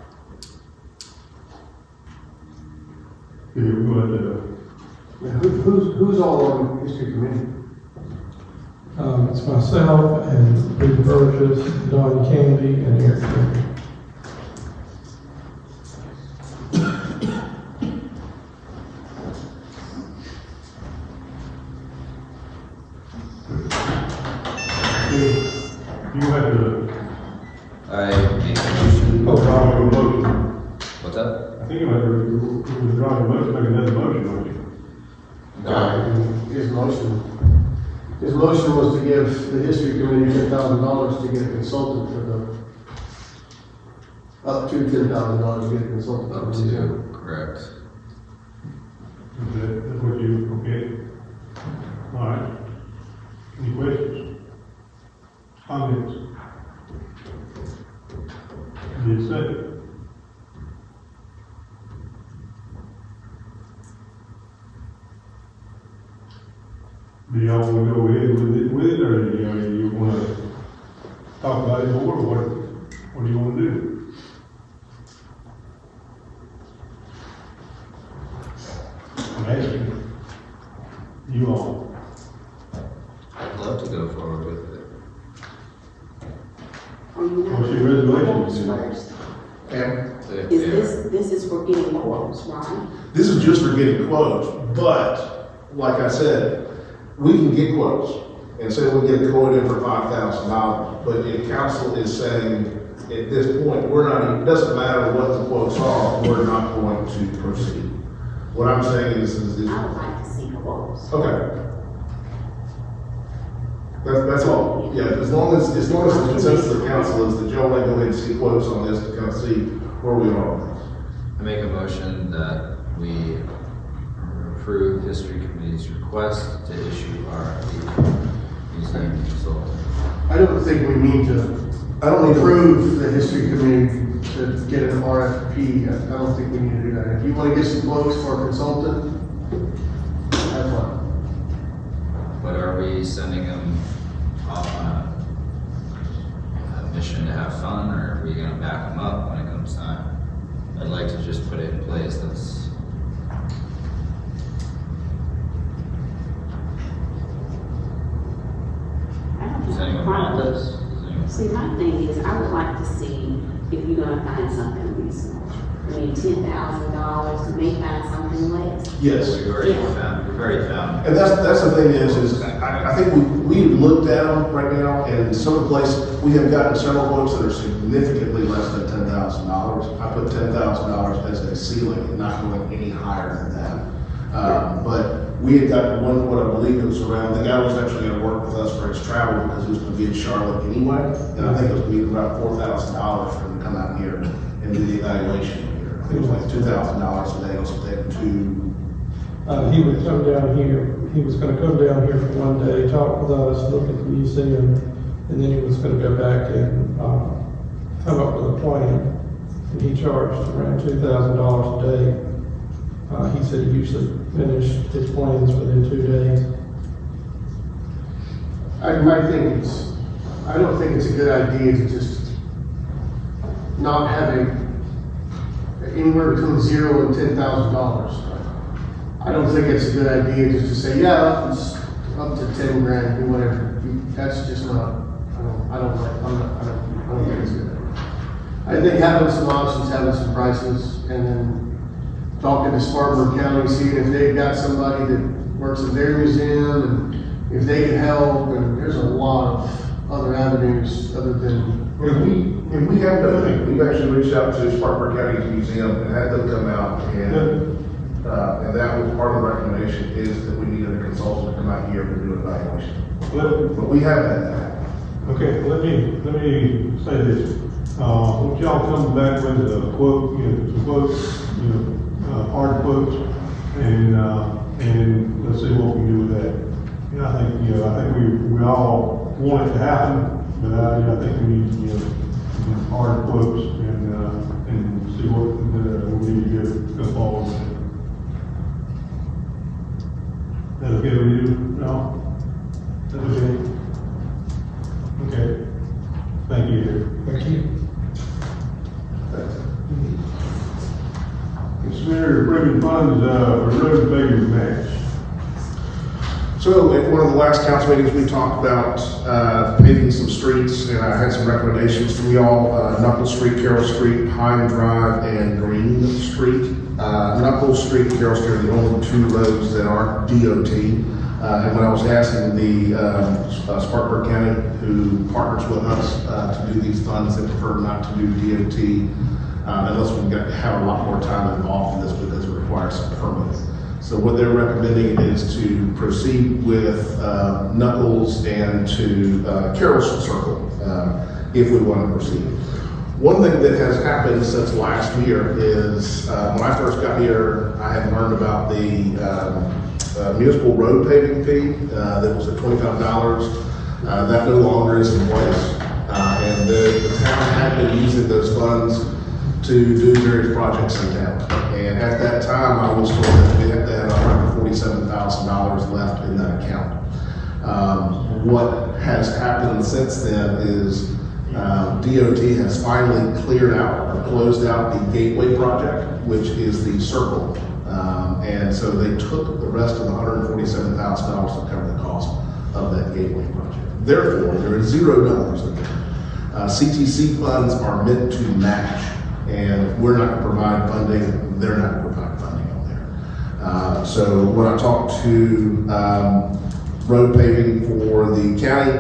Yeah, we're going to, Who's all on the history committee? It's myself and Peter Burgess, Don Camby, and Eric Camby. you have to, I make a motion. withdraw your motion. What's that? I think you have to withdraw your motion, make another motion, don't you? His motion was to give the history committee $10,000 to get a consultant for up to $10,000 to get a consultant. Up to, correct. That's what you, okay? All right. Any questions? Comments? Need a second? Do y'all want to go ahead with it, or you want to talk about it more, or what do you want to do? I'm asking you all. I'd love to go forward with it. What's your resolution? First. And This is for getting quotes, right? this is just for getting quotes, but like I said, we can get quotes and say we get a quote in for $5,000. But if council is saying at this point, it doesn't matter what the quotes are, we're not going to proceed. What I'm saying is I would like to see quotes. okay. That's all. Yeah, as long as the consensus of the council is that Joe and I go ahead and see quotes on this to kind of see where we are on this. I make a motion that we approve history committee's request to issue RFP using consultant. I don't think we need to approve the history committee to get an RFP. I don't think we need to do that. If you want to get some quotes for a consultant, have fun. But are we sending them off on a mission to have fun, or are we gonna back them up when it comes time? I'd like to just put it in place that's. Does anyone want this? See, my thing is, I would like to see if you're gonna find something reasonable. I mean, $10,000, you may find something less. Yes. We've already found. And that's the thing is I think we looked at them right now, and some of the places, we have gotten several quotes that are significantly less than $10,000. I put $10,000 as a ceiling and not going any higher than that. But we had gotten one, what I believe it was around, the guy was actually gonna work with us for his travel because he was gonna be in Charlotte anyway. And I think it was gonna be about $4,000 for him to come out here and do the evaluation here. I think it was like $2,000 a day or something He would come down here, he was gonna come down here for one day, talk with us, look at the museum, and then he was gonna go back and, come up with a plan. And he charged around $2,000 a day. He said he usually finished his plans within 2 days. I don't think it's a good idea to just not having anywhere between $0 and $10,000. I don't think it's a good idea just to say, yeah, it's up to 10 grand, do whatever. That's just not, I don't think it's good. I think having some options, having some prices, and then talking to Spartanburg County, seeing if they've got somebody that works at their museum, and if they can help, and there's a lot of other avenues other than. And we have done things. We've actually reached out to Spartanburg County Museum and had them come out, and that was part of the recommendation is that we needed a consultant to come out here and do an evaluation. But we have had that. Okay, let me say this. Once y'all come back with a quote, some quotes, hard quotes, and let's see what we can do with that. I think we all want it to happen, but I think we need, hard quotes and see what we need to go forward with. That okay with you, no? That's okay? Okay. Thank you. Thank you. Consider approving funds for road paving match. So at one of the last council meetings, we talked about paving some streets, and I had some recommendations from y'all. Knuckles Street, Carroll Street, Pine Drive, and Green Street. Knuckles Street and Carroll Street are the only two roads that aren't DOT. And when I was asking the Spartanburg County, who partners with us to do these funds, they prefer not to do DOT unless we have a lot more time involved in this because it requires some permits. So what they're recommending is to proceed with Knuckles and to Carroll Circle if we want to proceed. One thing that has happened since last year is when I first got here, I had learned about the municipal road paving fee that was at $25. That no longer is in place. And the town had been using those funds to do various projects in town. And at that time, I was told that we had to have $147,000 left in that account. What has happened since then is DOT has finally cleared out or closed out the Gateway project, which is the circle. And so they took the rest of the $147,000 to cover the cost of that Gateway project. Therefore, there is $0 in there. CTC funds are meant to match, and we're not going to provide funding, they're not going to provide funding on there. So when I talked to road paving for the county,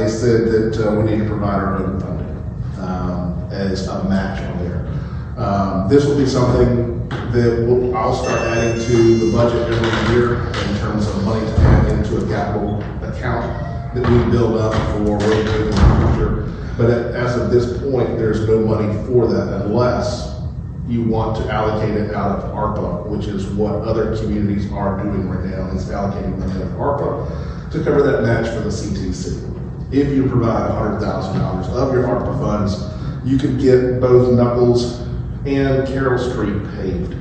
they said that we need to provide our own funding as a match on there. This will be something that I'll start adding to the budget every year in terms of money to add into a capital account that we build up for road paving in the future. But as of this point, there's no money for that unless you want to allocate it out of ARPA, which is what other communities are doing right now, is allocating money out of ARPA to cover that match for the CTC. If you provide $100,000 of your ARPA funds, you could get both Knuckles and Carroll Street paved.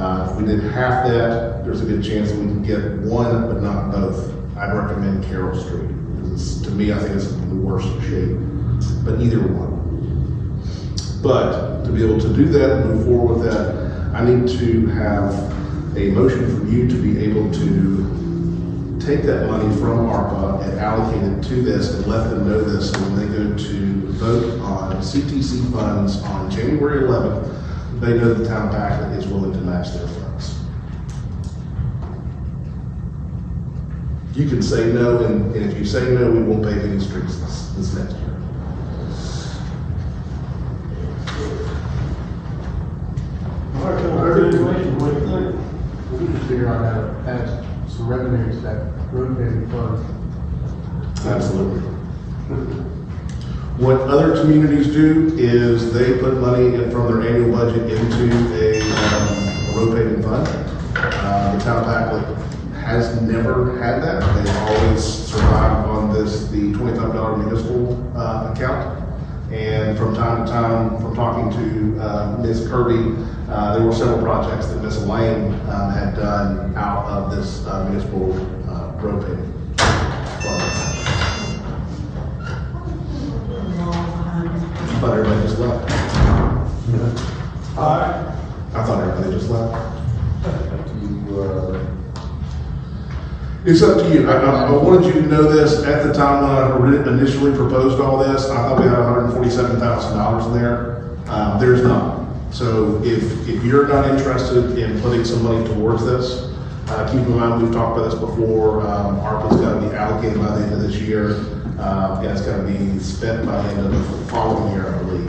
If we did half that, there's a good chance that we can get one, but not both. I'd recommend Carroll Street, because to me, I think it's in the worst shape, but either one. But to be able to do that and move forward with that, I need to have a motion from you to be able to take that money from ARPA and allocate it to this and let them know this, and when they go to vote on CTC funds on January 11th, they know the town of Pacolet is willing to match their funds. You can say no, and if you say no, we won't pave any streets this next year. All right, further information, what do you think? We just figure out how to pass some revenue to that road paving fund. Absolutely. What other communities do is they put money in from their annual budget into a road paving fund. The town of Pacolet has never had that. They always survived on the $25 municipal account. And from time to time, from talking to Ms. Kirby, there were several projects that Ms. Lane had done out of this municipal road paving fund. I thought everybody just left. I thought everybody just left. It's up to you. I wanted you to know this. At the time when I initially proposed all this, I thought we had $147,000 in there. There's not. So if you're not interested in putting some money towards this, keep in mind, we've talked about this before, ARPA's got to be allocated by the end of this year, and it's got to be spent by the end of the following year, I believe.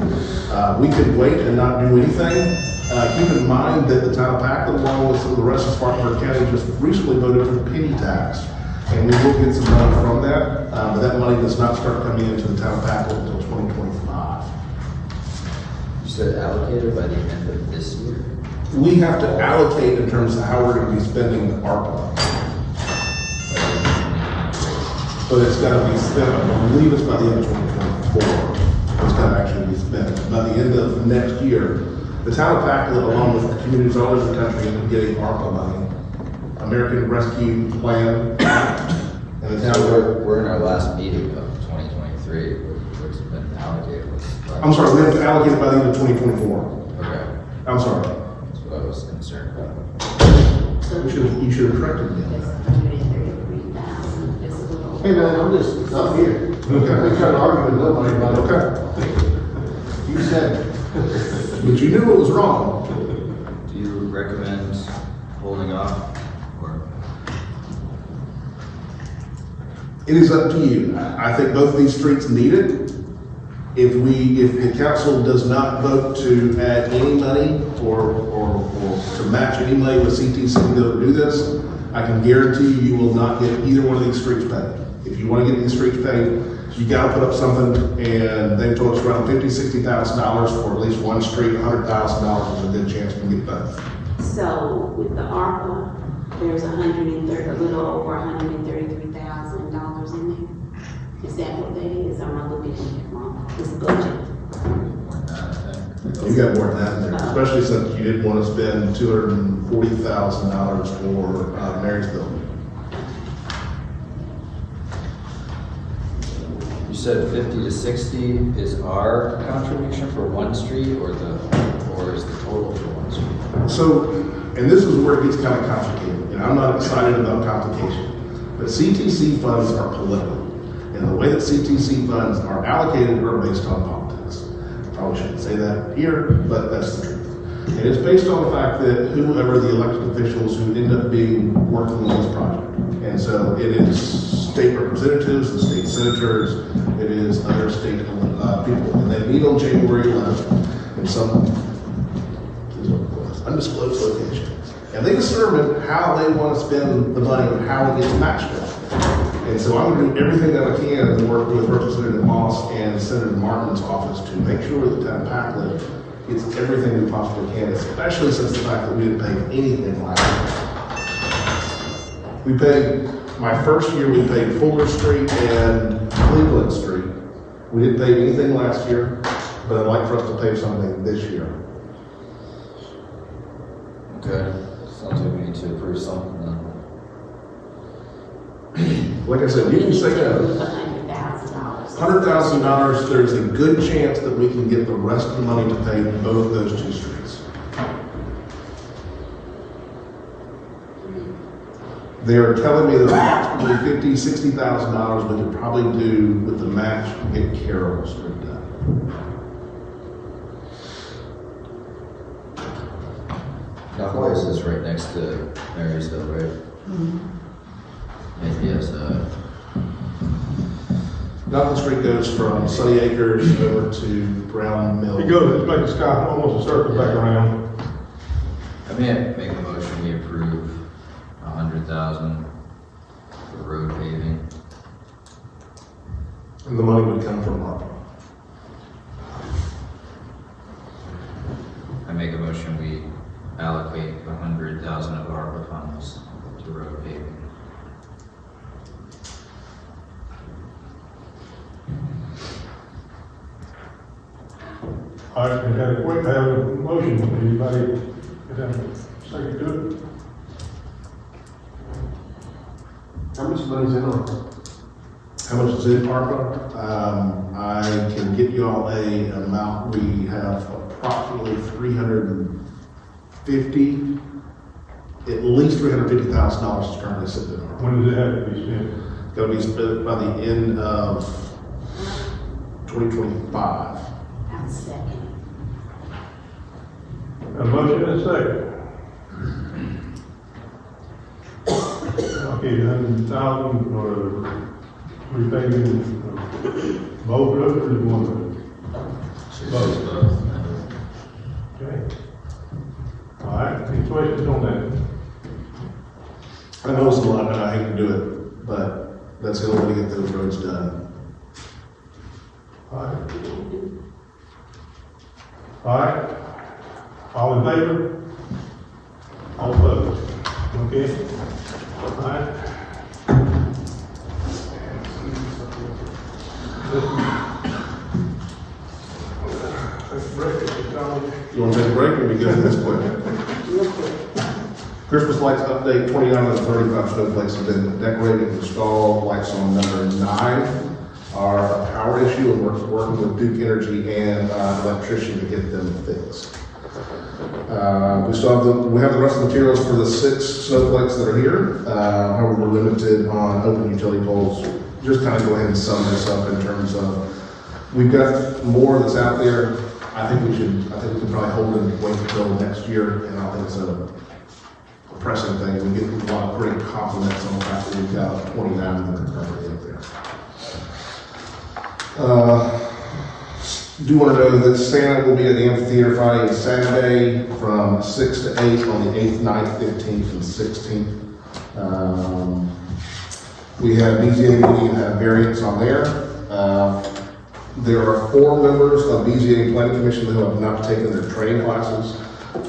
We could wait and not do anything. Keep in mind that the town of Pacolet, along with some of the rest of Spartanburg County, just recently voted for the penny tax, and we will get some money from that, but that money does not start coming into the town of Pacolet until 2025. You said allocated by the end of this year? We have to allocate in terms of how we're going to be spending the ARPA. But it's got to be spent, I believe it's by the end of 2024. It's got to actually be spent. By the end of next year, the town of Pacolet, along with communities all over the country, are getting ARPA money, American Rescue Plan, and the town. So we're in our last meeting of 2023, which has been allocated. I'm sorry, we have to allocate it by the end of 2024. Okay, I'm sorry. that's what I was concerned about. You should have corrected me. That's 133,000. It's a little. Hey man, I'm here. Okay. I'm trying to argue with nobody about it. Okay. You said it. But you knew it was wrong. Do you recommend holding off, or? It is up to you. I think both of these streets need it. If the council does not vote to add any money or to match any money with CTC to be able to do this, I can guarantee you will not get either one of these streets paid. If you want to get these streets paid, you got to put up something, and they've told us around $50,000-$60,000 for at least one street. $100,000 is a good chance we get both. So with the ARPA, there's a little over $133,000 in there. You got more than that in there, especially since you didn't want to spend $240,000 for Marysville. You said 50 to 60 is our contribution for one street, or is the total for one street? So, and this is where it gets kind of complicated, and I'm not excited about complication, but CTC funds are political. And the way that CTC funds are allocated are based on politics. I probably shouldn't say that here, but that's the truth. And it's based on the fact that whoever the elected officials who end up being working on this project. And so it is state representatives, and state senators, it is other state people. And they meet on January 11th in some undisclosed location. And they determine how they want to spend the money and how it gets matched up. And so I'm going to do everything that I can to work with Representative Moss and Senator Martin's office to make sure that town Pacolet gets everything we possibly can, especially since the fact that we didn't pay anything last year. We paid, my first year, we paid Fuller Street and Cleveland Street. We didn't pay anything last year, but I'd like for us to pay something this year. Okay, sounds like we need to approve something then. Like I said, you can say that. $100,000, there's a good chance that we can get the rest of the money to pay both those two streets. They're telling me that approximately $50,000, $60,000 we could probably do with the match and get Carroll Street done. Blackwell is right next to Marysville, right? Maybe as a... Duncan Street goes from Sunny Acres over to Brown Mill. It goes, it makes Scott almost a circle back around. I may make a motion, we approve $100,000 for road paving. And the money would come from ARPA. I make a motion, we allocate $100,000 of ARPA funds to road paving. All right, we have a motion. Anybody have a second to it? How much money's in on it? How much is in ARPA? I can get you all a amount. We have approximately 350, at least $350,000 is currently sitting in ARPA. When does it have to be spent? It's going to be spent by the end of 2025. I'll second. A motion and a second. Okay, 100,000 or repaving both roads or one road? Both. Okay. All right, any questions on that? I know it's a lot, and I hate to do it, but that's the only way to get those roads done. All right. All right. All in favor? All opposed? Okay. All right. You want to take a break or we get this quick? Christmas lights update, 29 of the 35 snowflakes have been decorated and installed. Lights on number 9 are a power issue, and we're working with Duke Energy and electrician to get them fixed. We have the rest of the materials for the 6 snowflakes that are here. However, we're limited on open utility poles. Just kind of go ahead and sum this up in terms of, we've got more that's out there. I think we can probably hold and wait until next year, and I think it's a pressing thing. We get a lot of great compliments on the fact that we've got 29 that are currently up there. Do want to know that Santa will be at the amphitheater Friday and Saturday from 6 to 8 on the 8th, 9th, 15th, and 16th. We have BZA meeting variance on there. There are 4 members of BZA Planning Commission who have not taken their training classes.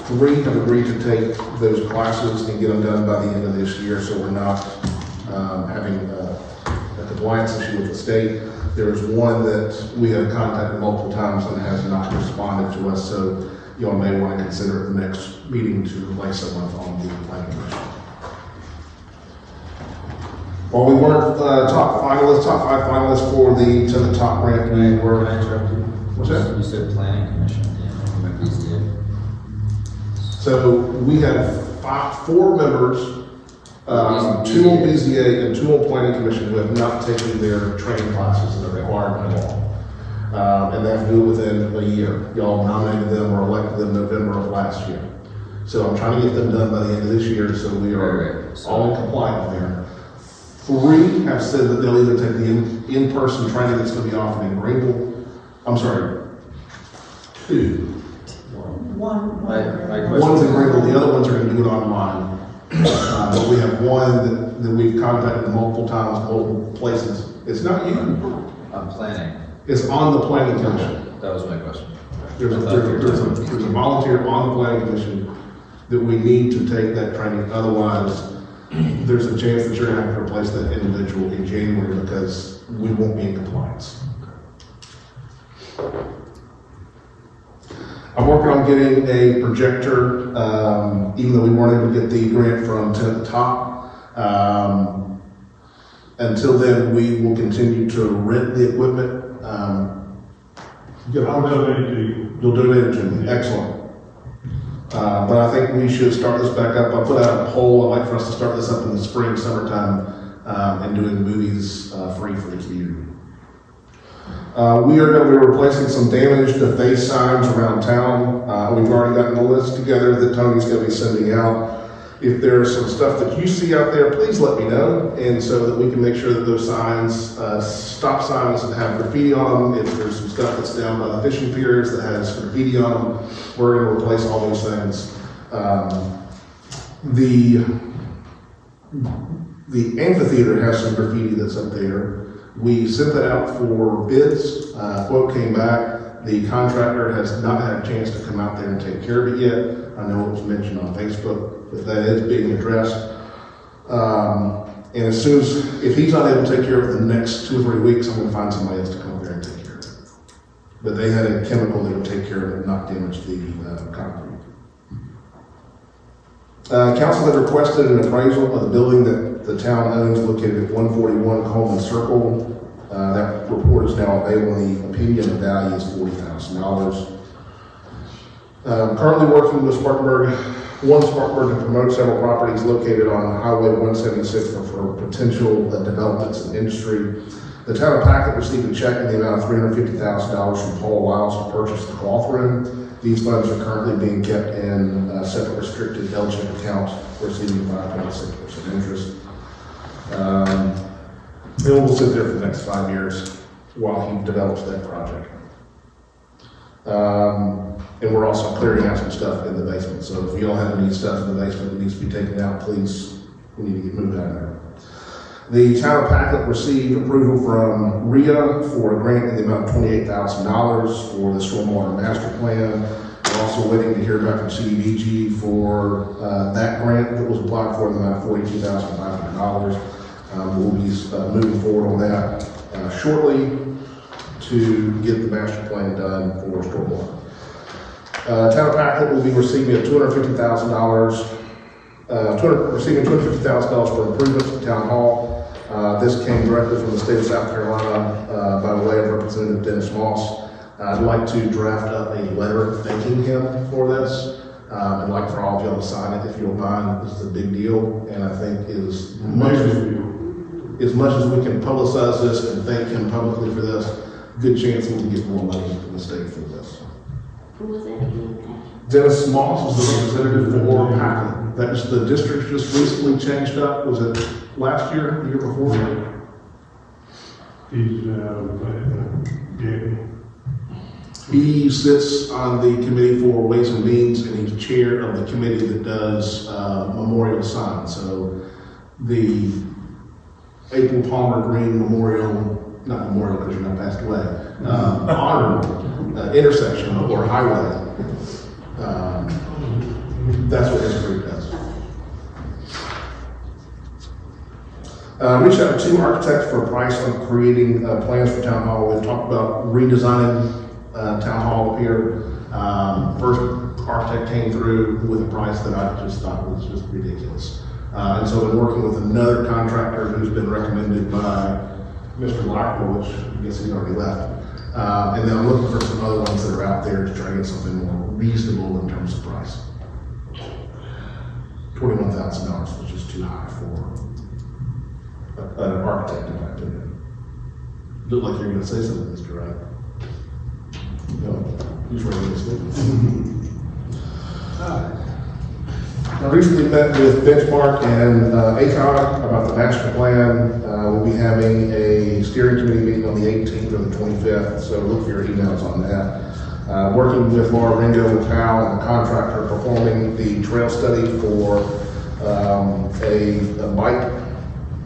3 have agreed to take those classes and get them done by the end of this year, so we're not having a compliance issue with the state. There's one that we have contacted multiple times and has not responded to us, so y'all may want to consider at the next meeting to replace someone on the planning commission. While we weren't top five finalists for the top grant, we were. Can I interrupt you? What's that? You said planning commission, yeah, BZA. So we have four members, two on BZA and two on planning commission who have not taken their training classes that are required by law. And they have to do it within a year. Y'all nominated them or elected them November of last year. So I'm trying to get them done by the end of this year, so we are all in compliance there. 3 have said that they'll either take the in-person training that's going to be offered in Greenville. I'm sorry, 2. One. My question. One's in Greenville, the other ones are going to do it online. But we have one that we've contacted multiple times, multiple places. It's not you. I'm planning. It's on the planning commission. That was my question. There's a volunteer on the planning commission that we need to take that training. Otherwise, there's a chance that you're going to have to replace that individual in January because we won't be in compliance. I'm working on getting a projector, even though we weren't able to get the grant from 10 at the top. Until then, we will continue to rent the equipment. I'll donate to you. You'll donate it to me. Excellent. But I think we should start this back up. I put out a poll. I'd like for us to start this up in the spring, summertime, and doing movies free for the community. We are going to be replacing some damaged face signs around town. We've already gotten a list together that Tony's going to be sending out. If there's some stuff that you see out there, please let me know, and so that we can make sure that those signs, stop signs that have graffiti on them, if there's some stuff that's down by the fishing piers that has graffiti on them, we're going to replace all those things. The amphitheater has some graffiti that's up there. We sent that out for bids. Quote came back. The contractor has not had a chance to come out there and take care of it yet. I know it was mentioned on Facebook, but that is being addressed. And as soon as, if he's not able to take care of it in the next 2 or 3 weeks, I'm going to find somebody else to come up there and take care of it. But they had a chemical that would take care of it and not damage the concrete. Council had requested an appraisal of the building that the town owns located at 141 Coleman Circle. That report is now available. The opinion of value is $40,000. Currently working with Spartanburg to promote several properties located on Highway 176 for potential developments in industry. The town of Pacolet received a check in the amount of $350,000 from Paul Wiles to purchase the cloth room. These funds are currently being kept in a separate restricted L check account, receiving 5.6% interest. Bill will sit there for the next 5 years while he develops that project. And we're also clearing out some stuff in the basement. So if you don't have any stuff in the basement that needs to be taken out, please, we need to get moved out of there. The town of Pacolet received approval from RIA for a grant in the amount of $28,000 for the stormwater master plan. We're also waiting to hear back from CDBG for that grant that was applied for in the amount of $42,500. We'll be moving forward on that shortly to get the master plan done for stormwater. Town of Pacolet will be receiving $250,000 for improvements to Town Hall. This came directly from the state of South Carolina by way of Representative Dennis Moss. I'd like to draft up a letter thanking him for this. I'd like for all of y'all to sign it if you don't mind. This is a big deal, and I think as much as we can publicize this and thank him publicly for this, good chance we can get more money from the state for this. Who was that again? Dennis Moss is the representative for Pacolet. That's the district just recently changed up. Was it last year, the year before? He's, He sits on the committee for Ways and Means, and he's chair of the committee that does memorial signs. So the April Palmer Green Memorial, not memorial because you're not passed away, honor intersection or highway. That's what his group does. Reached out to 2 architects for a price on creating plans for town hall. We've talked about redesigning town hall up here. First architect came through with a price that I just thought was just ridiculous. And so we're working with another contractor who's been recommended by Mr. Blackwell, which I guess he's already left. And then I'm looking for some other ones that are out there to try to get something more reasonable in terms of price. $21,000, which is too high for an architect, in my opinion. Look like you're gonna say something, Mr. Wright. No, he's ready to speak. I recently met with Benchmark and ACOG about the master plan. We'll be having a steering committee meeting on the 18th or the 25th, so look for your emails on that. Working with Laura Ringo and Powell and the contractor performing the trail study for a bike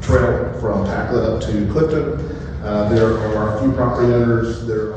trail from Pacolet up to Clifton. There are a few property owners that are